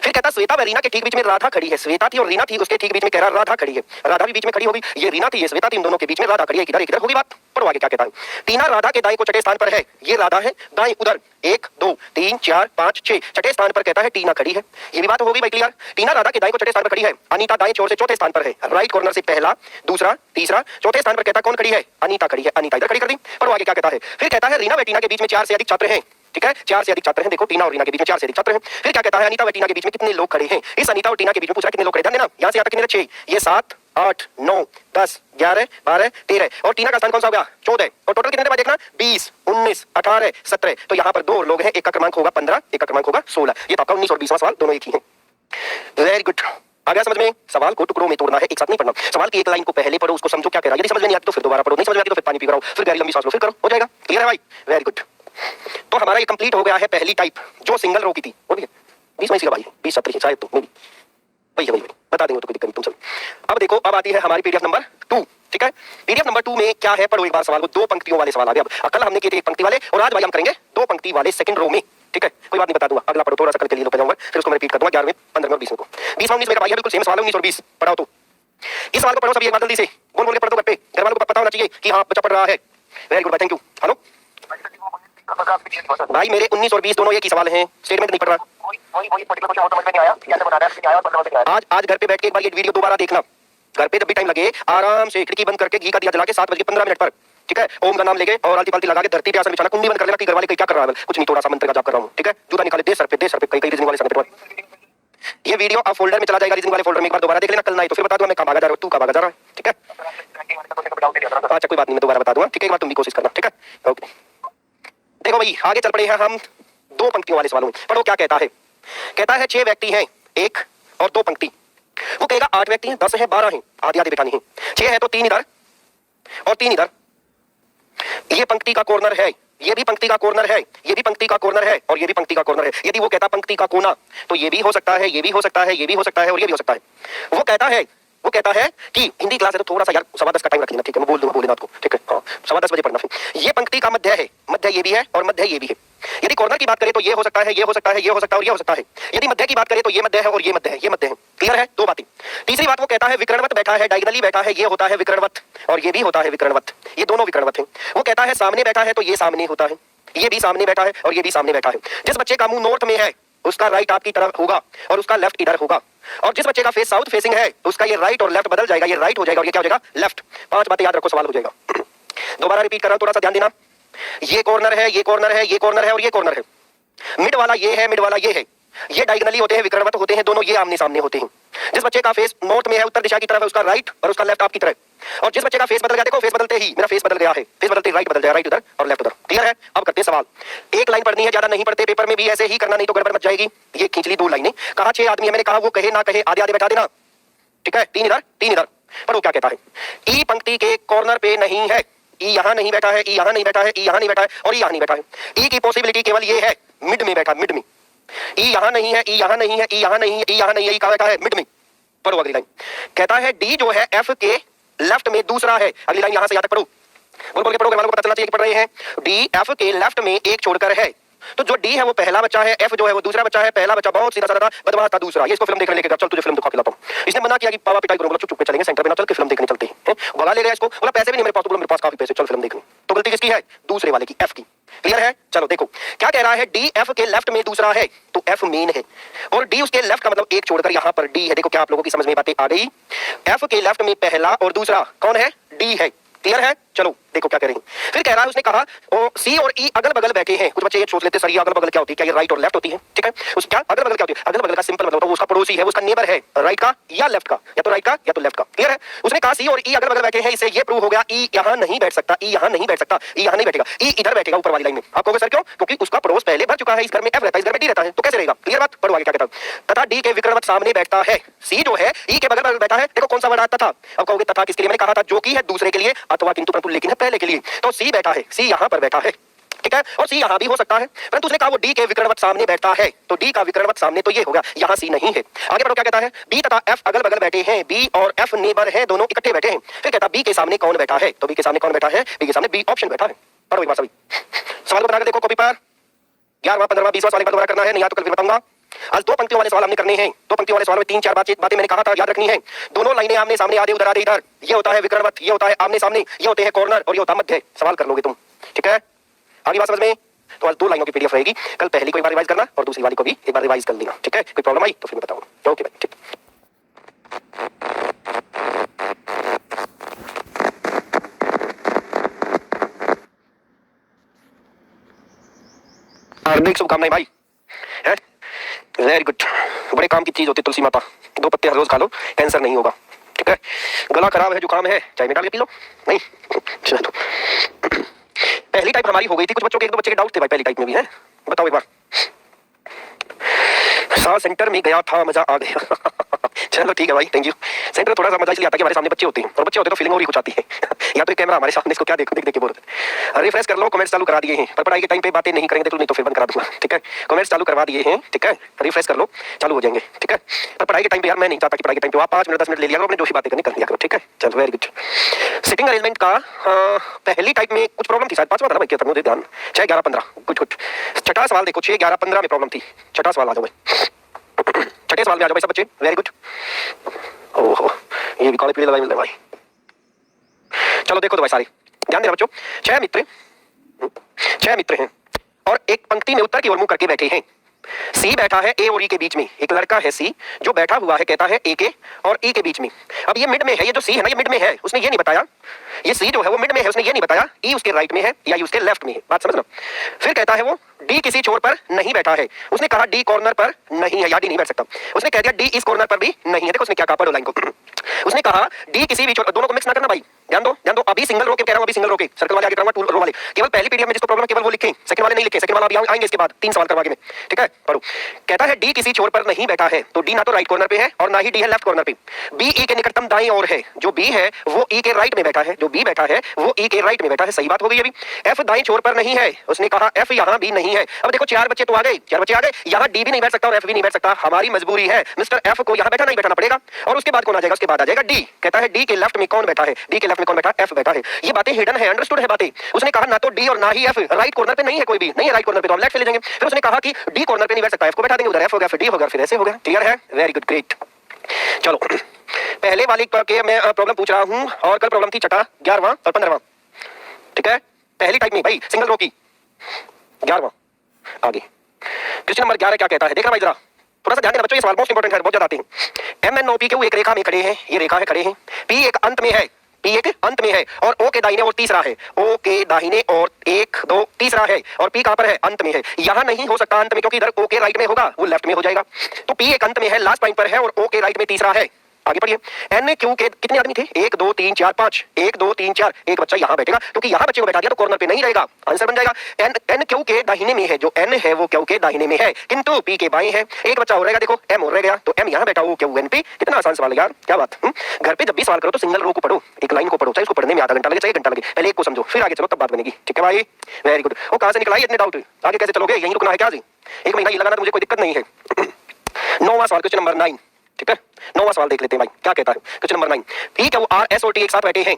S1: फिर कहता श्वेता व रीना के ठीक बीच में राधा खड़ी है। श्वेता थी और रीना थी, उसके ठीक बीच में कह रहा राधा खड़ी है। राधा भी बीच में खड़ी होगी। ये रीना थी, ये श्वेता थी, इन दोनों के बीच में राधा खड़ी है। किधर किधर होगी बात? पढ़ो आगे क्या कहता है। टीना राधा के दाएं को छठे स्थान पर है। ये राधा है, दाएं उधर 1 2 3 4 5 6 छठे स्थान पर कहता है टीना खड़ी है। ये भी बात होगी भाई क्लियर। टीना राधा के दाएं को छठे स्थान पर खड़ी है। अनीता दाएं छोर से चौथे स्थान पर है। राइट कॉर्नर से पहला, दूसरा, तीसरा, चौथे स्थान पर कहता कौन खड़ी है? अनीता खड़ी है। अनीता इधर खड़ी कर दी। पढ़ो आगे क्या कहता है। फिर कहता है रीना व टीना के बीच में 4 से अधिक छात्र हैं। ठीक है, 4 से अधिक छात्र हैं। देखो टीना और रीना के बीच में 4 से अधिक छात्र हैं। फिर क्या कहता है अनीता व टीना के बीच में कितने लोग खड़े हैं? इस अनीता और टीना के बीच में पूछ रहा कितने लोग खड़े। ध्यान देना, यहां से यहां तक कितने? 6, ये 7 8 9 10 11 12 13 और टीना का स्थान कौन सा हो गया? 14 और टोटल कितने देखना 20 19 18 17। तो यहाँ पर 2 लोग हैं, एक का क्रमांक होगा 15, एक का क्रमांक होगा 16। ये तो आपका 19 और 20वां सवाल दोनों एक ही है। वेरी गुड, आ गया समझ में? सवाल को टुकड़ों में तोड़ना है, एक साथ नहीं पढ़ना। सवाल की एक लाइन को पहले पढ़ो, उसको समझो क्या कह रहा है। यदि समझ में नहीं आती तो फिर दोबारा पढ़ो, नहीं समझ में आती तो फिर पानी पी कराओ, फिर गहरी लंबी सांस लो, फिर करो, हो जाएगा। क्लियर है भाई? Very good. तो हमारा ये कंप्लीट हो गया है पहली टाइप जो सिंगल रो की थी। वो भी 20 में भाई 20 17 शायद तो वही है, बता देंगे तो कोई दिक्कत नहीं तुम सब। अब देखो, अब आती है हमारी पीडीएफ नंबर 2। ठीक है, पीडीएफ नंबर 2 में क्या है? पढ़ो एक बार सवाल को। 2 पंक्तियों वाले सवाल आ गए। अब कल हमने किए थे 1 पंक्ति वाले और आज भाई हम करेंगे 2 पंक्ति वाले सेकंड रो में। ठीक है, कोई बात नहीं, बता दूंगा। अगला पढ़ो, थोड़ा सा कल के लिए लो जाऊंगा, फिर उसको मैं रिपीट कर दूंगा 11वें 15वें और 20वें को। 20वां 19 मेरा भाई है, बिल्कुल सेम सवाल है 19 और 20। पढ़ाओ तो इस सवाल को पढ़ो सभी एक बार जल्दी से, बोल बोल के पढ़ दो घर पे। घर वालों को पता होना चाहिए कि हाँ बच्चा पढ़ रहा है। वेरी गुड भाई, थैंक यू। हेलो भाई, मेरे 19 और 20 दोनों एक ही सवाल हैं, स्टेटमेंट नहीं पढ़ रहा। आज घर पे बैठ के एक बार ये वीडियो दोबारा देखना। घर पे जब भी टाइम लगे आराम से खिड़की बंद करके घी का दिया जला के 7:15 पर, ठीक है, ओम का नाम लेके और आलती पालती लगा के धरती पे आसन बिछाना, कुंडी बंद कर लेना कि घर वाले क्या कर रहा है। कुछ नहीं, थोड़ा सा मंत्र का जाप कर रहा हूँ। ठीक है, जूता निकाले, दे सर पे, दे सर पे, कई रीजनिंग वाले सर पे। ये वीडियो आप फोल्डर में चला जाएगा, रीजनिंग वाले फोल्डर में। एक बार दोबारा देख लेना, कल नहीं तो फिर बता दूंगा मैं कहाँ भागा जा रहा हूँ, तू कहाँ भागा जा रहा है। ठीक है, अच्छा कोई बात नहीं, मैं दोबारा बता दूंगा। ठीक है, एक बार तुम भी कोशिश करना। ठीक है, ओके। देखो भाई, आगे चल पड़े हैं हम 2 पंक्तियों वाले सवालों में। पढ़ो क्या कहता है। कहता है 6 व्यक्ति हैं, 1 और 2 पंक्ति। वो कहेगा 8 व्यक्ति हैं, 10 हैं, 12 हैं, आधी आधी बिठानी है। 6 है तो 3 इधर और 3 इधर। ये पंक्ति का कॉर्नर है, ये भी पंक्ति का कॉर्नर है, ये भी पंक्ति का कॉर्नर है और ये भी पंक्ति का कॉर्नर है। यदि वो कहता पंक्ति का कोना तो ये भी हो सकता है, ये भी हो सकता है, ये भी हो सकता है और ये भी हो सकता है। वो कहता है कि हिंदी क्लास है तो थोड़ा सा यार 10:15 का टाइम रख लेना। ठीक है, मैं बोल दूंगा बोलेना आपको। ठीक है, हाँ 10:15 बजे पढ़ना। फिर ये पंक्ति का मध्य है, मध्य ये भी है और मध्य ये भी है। यदि कॉर्नर की बात करें तो ये हो सकता है, ये हो सकता है, ये हो सकता है और ये हो सकता है। यदि मध्य की बात करें तो ये मध्य है और ये मध्य है, ये मध्य है। क्लियर है? 2 बातें। तीसरी बात, वो कहता है विकर्णवत बैठा है, डायगोनली बैठा है, ये होता है विकर्णवत और ये भी होता है विकर्णवत। ये दोनों विकर्णवत हैं। वो कहता है सामने बैठा है तो ये सामने होता है, ये भी सामने बैठा है और ये भी सामने बैठा है। जिस बच्चे का मुंह नॉर्थ में है उसका राइट आपकी तरफ होगा और उसका लेफ्ट इधर होगा, और जिस बच्चे का फेस साउथ फेसिंग है उसका ये राइट और लेफ्ट बदल जाएगा, ये राइट हो जाएगा और ये क्या हो जाएगा? लेफ्ट। 5 बातें याद रखो, सवाल हो जाएगा। दोबारा रिपीट कर रहा हूं, थोड़ा सा ध्यान देना। ये कॉर्नर है, ये कॉर्नर है, ये कॉर्नर है और ये कॉर्नर है। मिड वाला ये है, मिड वाला ये है। ये डायगोनली होते हैं, विकर्णवत होते हैं, दोनों ये आमने सामने होते हैं। जिस बच्चे का फेस नॉर्थ में है, उत्तर दिशा की तरफ है, उसका राइट और उसका लेफ्ट आपकी तरफ। और जिस बच्चे का फेस बदल गया, देखो फेस बदलते ही मेरा फेस बदल गया है, फेस बदलते राइट बदल जाएगा, राइट उधर और लेफ्ट उधर। क्लियर है? अब करते सवाल। एक लाइन पढ़नी है, ज्यादा नहीं पढ़ते, पेपर में भी ऐसे ही करना, नहीं तो गड़बड़ मच जाएगी। ये खींच ली 2 लाइनें। कहा 6 आदमी है, मैंने कहा वो कहे ना कहे आधे आधे बैठा देना। ठीक है, 3 इधर 3 इधर। पढ़ो क्या कहता है। ई पंक्ति के कॉर्नर पे नहीं है, ई यहां नहीं बैठा है, ई यहां नहीं बैठा है, ई यहां नहीं बैठा है और ई यहां नहीं बैठा है। ई की पॉसिबिलिटी केवल ये है मिड में बैठा, मिड में। ई यहां नहीं है, ई यहां नहीं है, ई यहां नहीं है, ई यहां नहीं है, ई कहां बैठा है? मिड में। पढ़ो अगली लाइन। कहता है डी जो है एफ के लेफ्ट में दूसरा है। अगली लाइन यहां से यहां तक पढ़ो, बोल बोल के पढ़ो, घर वालों को पता चलना चाहिए कि पढ़ रहे हैं। डी एफ के लेफ्ट में एक छोड़कर है, तो जो डी है वो पहला बच्चा है, एफ जो है वो दूसरा बच्चा है। पहला बच्चा बहुत सीधा साधा बदमाश था, दूसरा। ये इसको फिल्म देखने लेके गया, चल तुझे फिल्म दिखा खिलाता हूं। इसने मना किया कि पापा पिटाई करूंगा, चुप चुप के चलेंगे सेंटर में, ना चल के फिल्म देखने चलते हैं। भगा ले गया इसको, बोला पैसे भी नहीं मेरे पास, तो बोला मेरे पास काफी पैसे, चल फिल्म देखने। तो गलती किसकी है? दूसरे वाले की, एफ की। क्लियर है? चलो देखो क्या कह रहा है, डी एफ के लेफ्ट में दूसरा है, तो एफ मेन है और डी उसके लेफ्ट का मतलब एक छोड़कर यहां पर डी है। देखो क्या आप लोगों की समझ में बातें आ गई? एफ के लेफ्ट में पहला और दूसरा कौन है? डी है। क्लियर है? चलो देखो क्या कह रहे हैं। फिर कह रहा है, उसने कहा सी और ई अगल बगल बैठे हैं। कुछ बच्चे ये सोच लेते सर ये अगल बगल क्या होती है, क्या ये राइट और लेफ्ट होती है? ठीक है, उस क्या अगल बगल क्या होती है? अगल बगल का सिंपल मतलब वो उसका पड़ोसी है, वो उसका नेबर है, राइट का या लेफ्ट का, या तो राइट का या तो लेफ्ट का। क्लियर है? उसने कहा सी और ई अगल बगल बैठे हैं, इससे ये प्रूव हो गया ई यहां नहीं बैठ सकता, ई यहां नहीं बैठ सकता, ई यहां नहीं बैठेगा, ई इधर बैठेगा ऊपर वाली लाइन में। आप कहोगे सर क्यों? क्योंकि उसका पड़ोस पहले भर चुका है, इस घर में एफ रहता है, इस घर में डी रहता है, तो कैसे रहेगा? क्लियर बात? पढ़ो आगे क्या कहता है। तथा डी के विकर्णवत सामने बैठता है। सी जो है ई के बगल बैठा है। देखो कौन सा वर्ड आता था? अब कहोगे तथा किसके लिए? मैंने कहा था जो की है दूसरे के लिए, अथवा किंतु परंतु लेकिन है पहले के लिए। तो सी बैठा है, सी यहां पर बैठा है, ठीक है, और सी यहां भी हो सकता है, परंतु उसने कहा वो डी के विकर्णवत सामने बैठता है, तो डी का विकर्णवत सामने तो ये होगा, यहां सी नहीं है। आगे बढ़ो क्या कहता है, बी तथा एफ अगल बगल बैठे हैं, बी और एफ नेबर हैं, दोनों इकट्ठे बैठे हैं। फिर कहता बी के सामने कौन बैठा है? तो बी के सामने कौन बैठा है? बी के सामने बी ऑप्शन बैठा है। पढ़ो एक बार सभी, सवाल को बनाकर देखो कॉपी पर। 11वां 15वां 20वां सवाल एक बार दोबारा करना है, नहीं या तो कल फिर बताऊंगा। आज दो पंक्तियों वाले सवाल हमने करने हैं। दो पंक्तियों वाले सवाल में 3-4 बातें मैंने कहा था याद रखनी है। दोनों लाइनें आमने सामने, आधे उधर आधे इधर। ये होता है विकर्णवत, ये होता है आमने सामने, ये होते हैं कॉर्नर और ये होता है मध्य। सवाल कर लोगे तुम, ठीक है? आगे बात समझ में? तो आज 2 लाइनों की पीडीएफ रहेगी, कल पहली को एक बार रिवाइज करना और दूसरी वाली को भी एक बार रिवाइज कर लेना, ठीक है? कोई प्रॉब्लम आई तो फिर मैं बताऊंगा। ओके भाई, ठीक। हार्दिक शुभकामनाएं भाई, है वेरी गुड। बड़े काम की चीज होती है तुलसी माता, 2 पत्ते हर रोज खा लो, कैंसर नहीं होगा, ठीक है? गला खराब है, जुकाम है, चाय में डाल के पी लो। नहीं चलो, पहली टाइप हमारी हो गई थी। कुछ बच्चों के, 1-2 बच्चे के डाउट थे भाई पहली टाइप में भी, है बताओ एक बार। हाँ सेंटर में गया था, मजा आ गया। चलो ठीक है भाई, थैंक यू। सेंटर थोड़ा सा मजा इसलिए आता है कि हमारे सामने बच्चे होते हैं, और बच्चे होते तो फीलिंग और ही कुछ आती है। या तो कैमरा हमारे सामने, इसको क्या देख देख के बोल रहे। रिफ्रेश कर लो, कमेंट्स चालू करा दिए हैं, पर पढ़ाई के टाइम पे बातें नहीं करेंगे तो नहीं तो फिर बंद करा दूंगा, ठीक है? कमेंट्स चालू करवा दिए हैं, ठीक है? रिफ्रेश कर लो, चालू हो जाएंगे, ठीक है? पर पढ़ाई के टाइम पे यार मैं नहीं चाहता कि पढ़ाई के टाइम पे आप 5 मिनट 10 मिनट ले लिया करो, अपने जो ही बातें करनी कर लिया करो, ठीक है? चलो वेरी गुड। सिटिंग अरेंजमेंट का पहली टाइप में कुछ प्रॉब्लम थी, शायद 5वां था ना भाई, क्या था मुझे ध्यान, 6, 11, 15 कुछ कुछ। छठा सवाल देखो, 6, 11, 15 में प्रॉब्लम थी। छठा सवाल आ जाओ भाई, छठे सवाल में आ जाओ भाई सब बच्चे, वेरी गुड। ओहो ये भी काले पीले लगाई मिल रहे भाई। चलो देखो तो भाई सारे ध्यान देना बच्चों। 6 मित्र हैं और एक पंक्ति में उत्तर की ओर मुंह करके बैठे हैं। सी बैठा है ए और ई के बीच में, एक लड़का है सी जो बैठा हुआ है, कहता है ए के और ई के बीच में। अब ये मिड में है, ये जो सी है ना ये मिड में है, उसने ये नहीं बताया। ये सी जो है वो मिड में है, उसने ये नहीं बताया ई उसके राइट में है या ई उसके लेफ्ट में है, बात समझना। फिर कहता है वो डी किसी छोर पर नहीं बैठा है। उसने कहा डी कॉर्नर पर नहीं है या डी नहीं बैठ सकता। उसने कह दिया डी इस कॉर्नर पर भी नहीं है। देखो उसने क्या कहा, पढ़ो लाइन को। उसने कहा डी किसी भी छोर, दोनों को मिक्स ना करना भाई, ध्यान दो ध्यान दो। अभी सिंगल रो के कह रहा हूं, अभी सिंगल रो के, सर्कल वाले आगे करूंगा, 2 रो वाले। केवल पहली पीडीएफ में जिसको प्रॉब्लम है केवल वो लिखें, सेकंड वाले नहीं लिखें, सेकंड वाला अभी आएंगे इसके बाद 3 सवाल करवा के में, ठीक है? पढ़ो। कहता है डी किसी छोर पर नहीं बैठा है, तो डी ना तो राइट कॉर्नर पे है और ना ही डी है लेफ्ट कॉर्नर पे। बी ई के निकटतम दाईं ओर है, जो बी है वो ई के राइट में बैठा है, जो बी बैठा है वो ई के राइट में बैठा है। सही बात हो गई अभी। एफ दाईं छोर पर नहीं है, उसने कहा एफ यहां भी नहीं है। अब देखो 4 बच्चे तो आ गए, 4 बच्चे आ गए, यहां डी भी नहीं बैठ सकता और एफ भी नहीं बैठ सकता। हमारी मजबूरी है, मिस्टर एफ को यहां बैठा नहीं बैठाना पड़ेगा। और उसके बाद कौन आ जाएगा? उसके बाद आ जाएगा डी। कहता है डी के लेफ्ट में कौन बैठा है? डी के लेफ्ट में कौन बैठा है? एफ बैठा है। ये बातें हिडन है, अंडरस्टूड है बातें। उसने कहा ना तो डी और ना ही एफ, राइट कॉर्नर पे नहीं है, कोई भी नहीं है राइट कॉर्नर पे, तो हम लेफ्ट चले जाएंगे। फिर उसने कहा कि डी कॉर्नर पे नहीं बैठ सकता, एफ को बैठा देंगे उधर, एफ हो गया फिर डी हो गया फिर ऐसे हो गया। क्लियर है? Very good, great. चलो पहले वाली के मैं प्रॉब्लम पूछ रहा हूं और कल प्रॉब्लम थी छठा, 11वां और 15वां, ठीक है? पहली टाइप में भाई सिंगल रो की 11वां। आगे क्वेश्चन नंबर 11 क्या कहता है, देखना भाई जरा, थोड़ा सा ध्यान देना बच्चों, ये सवाल मोस्ट इंपोर्टेंट है, बहुत ज्यादा आते हैं। M N O P Q एक रेखा में खड़े हैं, ये रेखा है खड़े हैं। पी एक अंत में है, पी एक अंत में है और ओ के दाहिने और तीसरा है, ओ के दाहिने और 1 2 तीसरा है और पी कहां पर है? अंत में है। यहां नहीं हो सकता अंत में, क्योंकि इधर ओ के राइट में होगा, वो लेफ्ट में हो जाएगा। तो पी एक अंत में है, लास्ट पॉइंट पर है और ओ के राइट में तीसरा है। आगे पढ़िए। एन क्यू के कितने आदमी थे? 1 2 3 4 5, 1 2 3 4, एक बच्चा यहाँ बैठेगा, क्योंकि यहाँ बच्चे को बैठा दिया तो कॉर्नर पे नहीं रहेगा, आंसर बन जाएगा एन। एन क्यू के दाहिने में है, जो एन है वो क्यू के दाहिने में है, किंतु पी के बाएं है। एक बच्चा हो रहेगा, देखो एम हो रह गया, तो एम यहाँ बैठा हो क्यू एन पे। कितना आसान सवाल है यार, क्या बात। घर पे जब भी सवाल करो तो सिंगल रो को पढ़ो, एक लाइन को पढ़ो, चाहे उसको पढ़ने में आधा घंटा लगे चाहे 1 घंटा लगे, पहले एक को समझो फिर आगे चलो, तब बात बनेगी। ठीक है भाई, वेरी गुड। वो कहां से निकला इतने डाउट, आगे कैसे चलोगे? यहीं रुकना है क्या जी? 1 महीना ये लगाना तो मुझे कोई दिक्कत नहीं है। 9वां सवाल, क्वेश्चन नंबर 9। ठीक है, 9वां सवाल देख लेते हैं भाई, क्या कहता है क्वेश्चन नंबर 9। ठीक है, वो आर एस और टी एक साथ बैठे हैं।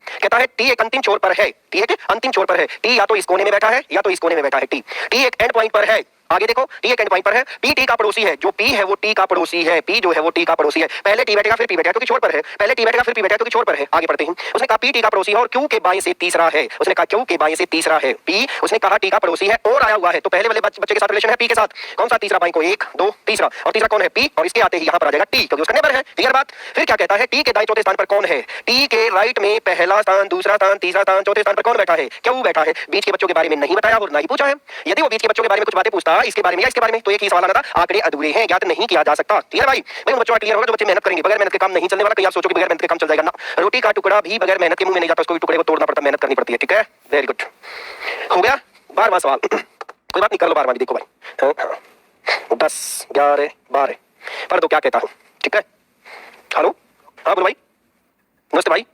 S1: कहता है टी एक अंतिम छोर पर है, टी एक अंतिम छोर पर है, टी या तो इस कोने में बैठा है या तो इस कोने में बैठा है, टी एक एंड पॉइंट पर है। आगे देखो, टी एक एंड पॉइंट पर है, पी टी का पड़ोसी है, जो पी है वो टी का पड़ोसी है, पी जो है वो टी का पड़ोसी है। पहले टी बैठेगा फिर पी बैठेगा क्योंकि छोर पर है, पहले टी बैठेगा फिर पी बैठेगा क्योंकि छोर पर है। आगे बढ़ते हैं, उसने कहा पी टी का पड़ोसी है और क्यू के बाएं से तीसरा है। उसने कहा क्यू के बाएं से तीसरा है, पी उसने कहा टी का पड़ोसी है और आया हुआ है, तो पहले वाले बच्चे के साथ रिलेशन है पी के साथ, कौन सा तीसरा बाएं को? 1 2 तीसरा, और तीसरा कौन है? पी, और इसके आते ही यहाँ पर आ जाएगा टी, क्योंकि उसका नेबर है। क्लियर बात। फिर क्या कहता है, टी के दाएं चौथे स्थान पर कौन है? टी के राइट में पहला स्थान, दूसरा स्थान, तीसरा स्थान, चौथे स्थान पर कौन बैठा है? क्यू बैठा है। बीच के बच्चों के बारे में नहीं बताया और ना ही पूछा है। यदि वो बीच के बच्चों के बारे में कुछ बातें पूछता, इसके बारे में या इसके बारे में, तो एक ही सवाल आना था, आंकड़े अधूरे हैं, ज्ञात नहीं किया जा सकता। क्लियर भाई? भाई उन बच्चों का क्लियर होगा जो बच्चे मेहनत करेंगे, बगैर मेहनत के काम नहीं चलने वाला। कहीं आप सोचो कि बगैर मेहनत के काम चल जाएगा ना, रोटी का टुकड़ा भी बगैर मेहनत के मुंह में नहीं जाता, उसको भी टुकड़े को तोड़ना पड़ता, मेहनत करनी पड़ती है। ठीक है, वेरी गुड, हो गया। 12वां सवाल, कोई बात नहीं, कर लो 12वां भी। देखो भाई 10 11 12 पढ़ दो, क्या कहता है। ठीक है, हेलो, हाँ बोलो भाई, नमस्ते भाई।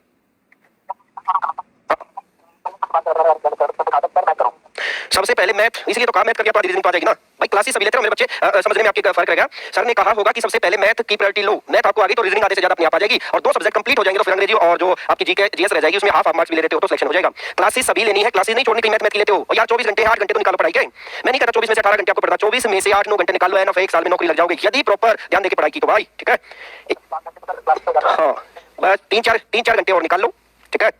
S1: सबसे पहले मैथ, इसलिए तो कहा मैथ करके आपको रीजनिंग तो आ जाएगी ना भाई। क्लासेस सभी लेते हो मेरे बच्चे, समझने में आपके फर्क रहेगा। सर ने कहा होगा कि सबसे पहले मैथ की प्रायोरिटी लो, मैथ आपको आगे तो रीजनिंग आधे से ज्यादा अपने आप आ जाएगी, और 2 सब्जेक्ट कंप्लीट हो जाएंगे तो फिर अंग्रेजी और जो आपकी जीके जीएस रह जाएगी, उसमें हाफ मार्क्स भी ले लेते हो तो सिलेक्शन हो जाएगा। क्लासेस सभी लेनी है, क्लासेस नहीं छोड़नी, मैथ की लेते हो और यार 24 घंटे 8 घंटे तो निकालो पढ़ाई के। मैं नहीं कहता 24 में से 18 घंटे आपको पढ़ना, 24 में से 8 9 घंटे निकाल लो, एनफ 1 साल में नौकरी लग जाओगे यदि प्रॉपर ध्यान देकर पढ़ाई की तो भाई। ठीक है, हाँ बस 3-4 घंटे और निकाल लो। ठीक है,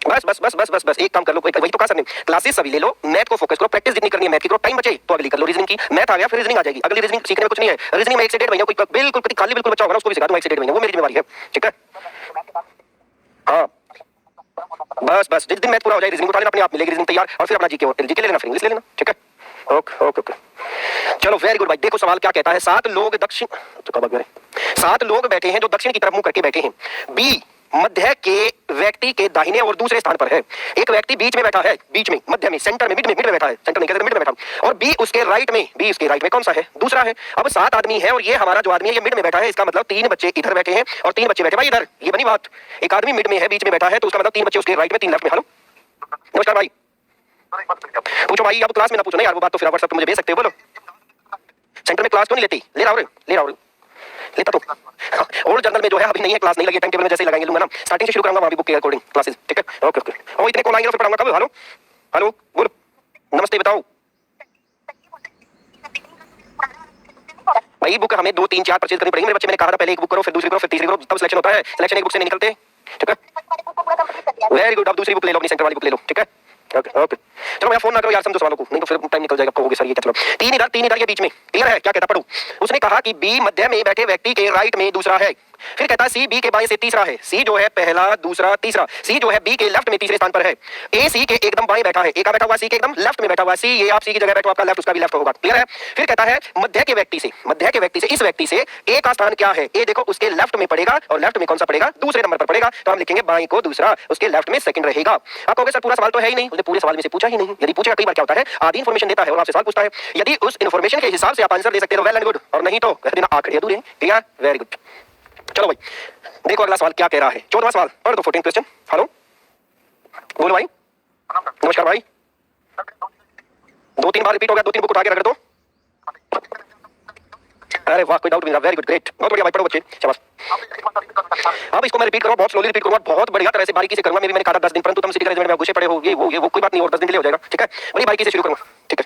S1: बस बस बस बस बस बस एक काम कर लो, वही तो कहा सर ने, क्लासेस सभी ले लो, मैथ को फोकस करो, प्रैक्टिस जितनी करनी है मैथ की करो, टाइम बचे तो अगली कर लो रीजनिंग की। मैथ आ गया फिर रीजनिंग आ जाएगी, अगली रीजनिंग सीखने में कुछ नहीं है। रीजनिंग में 1 से 1.5 महीना कोई बिल्कुल खाली बिल्कुल बच्चा होगा ना, उसको भी सिखा दूंगा 1 से 1.5 महीना, वो मेरी जिम्मेवारी है। ठीक है, हाँ बस बस जिस दिन मैथ पूरा हो जाए रीजनिंग उठा लेना, अपने आप मिलेगी रीजनिंग तैयार, और फिर अपना जीके और जीके ले लेना, फिर इंग्लिश ले लेना। ठीक है, ओके ओके ओके, चलो वेरी गुड भाई। देखो सवाल क्या कहता है, 7 लोग दक्षिण, तो कब 7 लोग बैठे हैं जो दक्षिण की तरफ मुंह करके बैठे हैं। बी मध्य के व्यक्ति के दाहिने और दूसरे स्थान पर है, एक व्यक्ति बीच में बैठा है, बीच में, मध्य में, सेंटर में, मिड में बैठा है, सेंटर नहीं कहते, मिड में बैठा, और बी उसके राइट में, बी उसके राइट में कौन सा है? दूसरा है। अब 7 आदमी है और ये हमारा जो आदमी है ये मिड में बैठा है, इसका मतलब 3 बच्चे इधर बैठे हैं और 3 बच्चे बैठे भाई इधर, ये बनी बात। एक आदमी मिड में है, बीच में बैठा है, तो उसका मतलब 3 बच्चे उसके राइट में, 3 लेफ्ट में। हेलो नमस्कार भाई, पूछो भाई, अब क्लास में ना पूछो ना यार, वो बात तो फिर व्हाट्सएप पे मुझे भेज सकते हो। बोलो, सेंटर में क्लास क्यों नहीं लेती? ले रहा हो लेता तो और जनरल में जो है अभी नहीं है, क्लास नहीं लगी, टाइम टेबल में जैसे ही लगाएंगे लूंगा ना, स्टार्टिंग से शुरू करूंगा वहां भी बुक के अकॉर्डिंग क्लासेस। ठीक है, ओके ओके, और इतने कॉल आएंगे फिर पढ़ाऊंगा कब? हेलो हेलो बोलो, नमस्ते बताओ भाई। बुक हमें 2 3 4 परचेज करनी पड़ेगी मेरे बच्चे, मैंने कहा था पहले एक बुक करो फिर दूसरी करो फिर तीसरी करो, तब सिलेक्शन होता है, सिलेक्शन एक बुक से नहीं निकलते। ठीक है, वेरी गुड, अब दूसरी बुक ले लो, अपनी सेंटर वाली बुक ले लो। ठीक है, ओके ओके, चलो मैं फोन ना करो यार, समझो सवालों को, नहीं तो फिर टाइम निकल जाएगा, कहोगे सर ये क्या। चलो 3 इधर ये बीच में, क्लियर है? क्या कहता पढ़ो, उसने कहा कि बी मध्य में बैठे व्यक्ति के राइट में दूसरा है, फिर कहता है सी बी के बाएं से तीसरा है, सी जो है पहला दूसरा तीसरा, सी जो है बी के लेफ्ट में तीसरे स्थान पर है, ए सी के एकदम बाएं बैठा है, ए का बैठा हुआ सी के एकदम लेफ्ट में बैठा हुआ, सी ये आप सी की जगह बैठो, आपका लेफ्ट उसका भी लेफ्ट होगा। क्लियर है? फिर कहता है मध्य के व्यक्ति से इस व्यक्ति से ए का स्थान क्या है? ए देखो उसके लेफ्ट में पड़ेगा, और लेफ्ट में कौन सा पड़ेगा? दूसरे नंबर पर पड़ेगा, तो हम लिखेंगे बाएं को दूसरा, उसके लेफ्ट में सेकंड रहेगा। आप कहोगे सर पूरा सवाल तो है ही नहीं, मुझे पूरे सवाल में से पूछा ही नहीं। यदि पूछेगा कई बार क्या होता है, आधी इंफॉर्मेशन देता है और आपसे सवाल पूछता है, यदि उस इंफॉर्मेशन के हिसाब से आप आंसर दे सकते हो वेल एंड गुड, और नहीं तो कह देना आंकड़े अधूरे हैं। Clear, very good. चलो भाई देखो अगला सवाल क्या कह रहा है, 14वां सवाल पढ़ दो, 14 क्वेश्चन। हेलो बोलो भाई, नमस्कार भाई, 2-3 बार रिपीट हो गया, 2-3 बुक उठा के रख दो। अरे वाह, कोई डाउट नहीं, वेरी गुड, ग्रेट, बहुत बढ़िया भाई, पढ़ो बच्चे, शाबाश। अब इसको मैं रिपीट करूंगा, बहुत स्लोली रिपीट करूंगा, बहुत बढ़िया तरह से बारीकी से करूंगा। मैंने कहा था 10 दिन, परंतु तुम सिटी कॉलेज में घुसे पड़े हो, ये वो कोई बात नहीं, और 10 दिन डिले हो जाएगा। ठीक है, बड़ी बारीकी से शुरू करूंगा। ठीक है,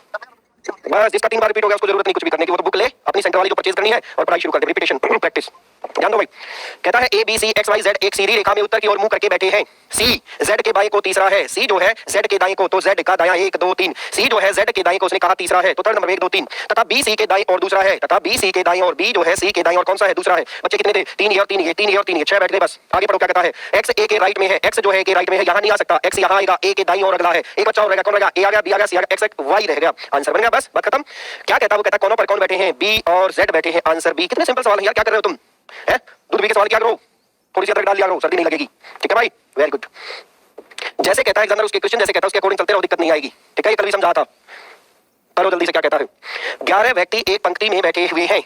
S1: बस जिसका 3 बार रिपीट हो गया उसको जरूरत नहीं कुछ भी करने की, वो बुक ले, अपनी सेंटर वाली जो परचेज करनी है और पढ़ाई शुरू कर दे, रिपीटेशन प्रैक्टिस। ध्यान दो भाई। कहता है A B C X Y Z एक सीधी रेखा में उत्तर की ओर मुंह करके बैठे हैं। सी जेड के बाएं को तीसरा है, सी जो है जेड के दाएं को, तो जेड का दायां 1 2 3, सी जो है जेड के दाएं को उसने कहा तीसरा है, तो थर्ड नंबर 1 2 3, तथा बी सी के दाएं और दूसरा है, तथा बी सी के दाएं और बी जो है सी के दाएं और कौन सा है दूसरा है। बच्चे कितने थे? 3 ये और 3 ये, 3 ये और 3 ये, 6 बैठ गए बस। आगे पढ़ो क्या कहता है। एक्स ए के राइट में है, एक्स जो है के राइट में है, यहाँ नहीं आ सकता, एक्स यहाँ आएगा, ए के दाईं और अगला है, एक बच्चा और रहेगा, कौन रहेगा? ए आ गया, बी आ गया, सी आ गया, एक्स वाई रह गया, आंसर बन गया, बस बात खत्म। क्या कहता है वो? कहता है कौनों पर कौन बैठे हैं? बी और जेड बैठे हैं, आंसर बी। कितने सिंपल सवाल है यार, क्या कर रहे हो तुम? है दूध पी के सवाल क्या करो, थोड़ी सी अदरक डाल दिया करो, सर्दी नहीं लगेगी। ठीक है भाई, वेरी गुड। जैसे कहता है एग्जामिनर उसके क्वेश्चन जैसे कहता है उसके अकॉर्डिंग चलते रहो, दिक्कत नहीं आएगी। ठीक है, ये कल भी समझा था, करो जल्दी से। क्या कहता है? 11 व्यक्ति एक पंक्ति में बैठे हुए हैं।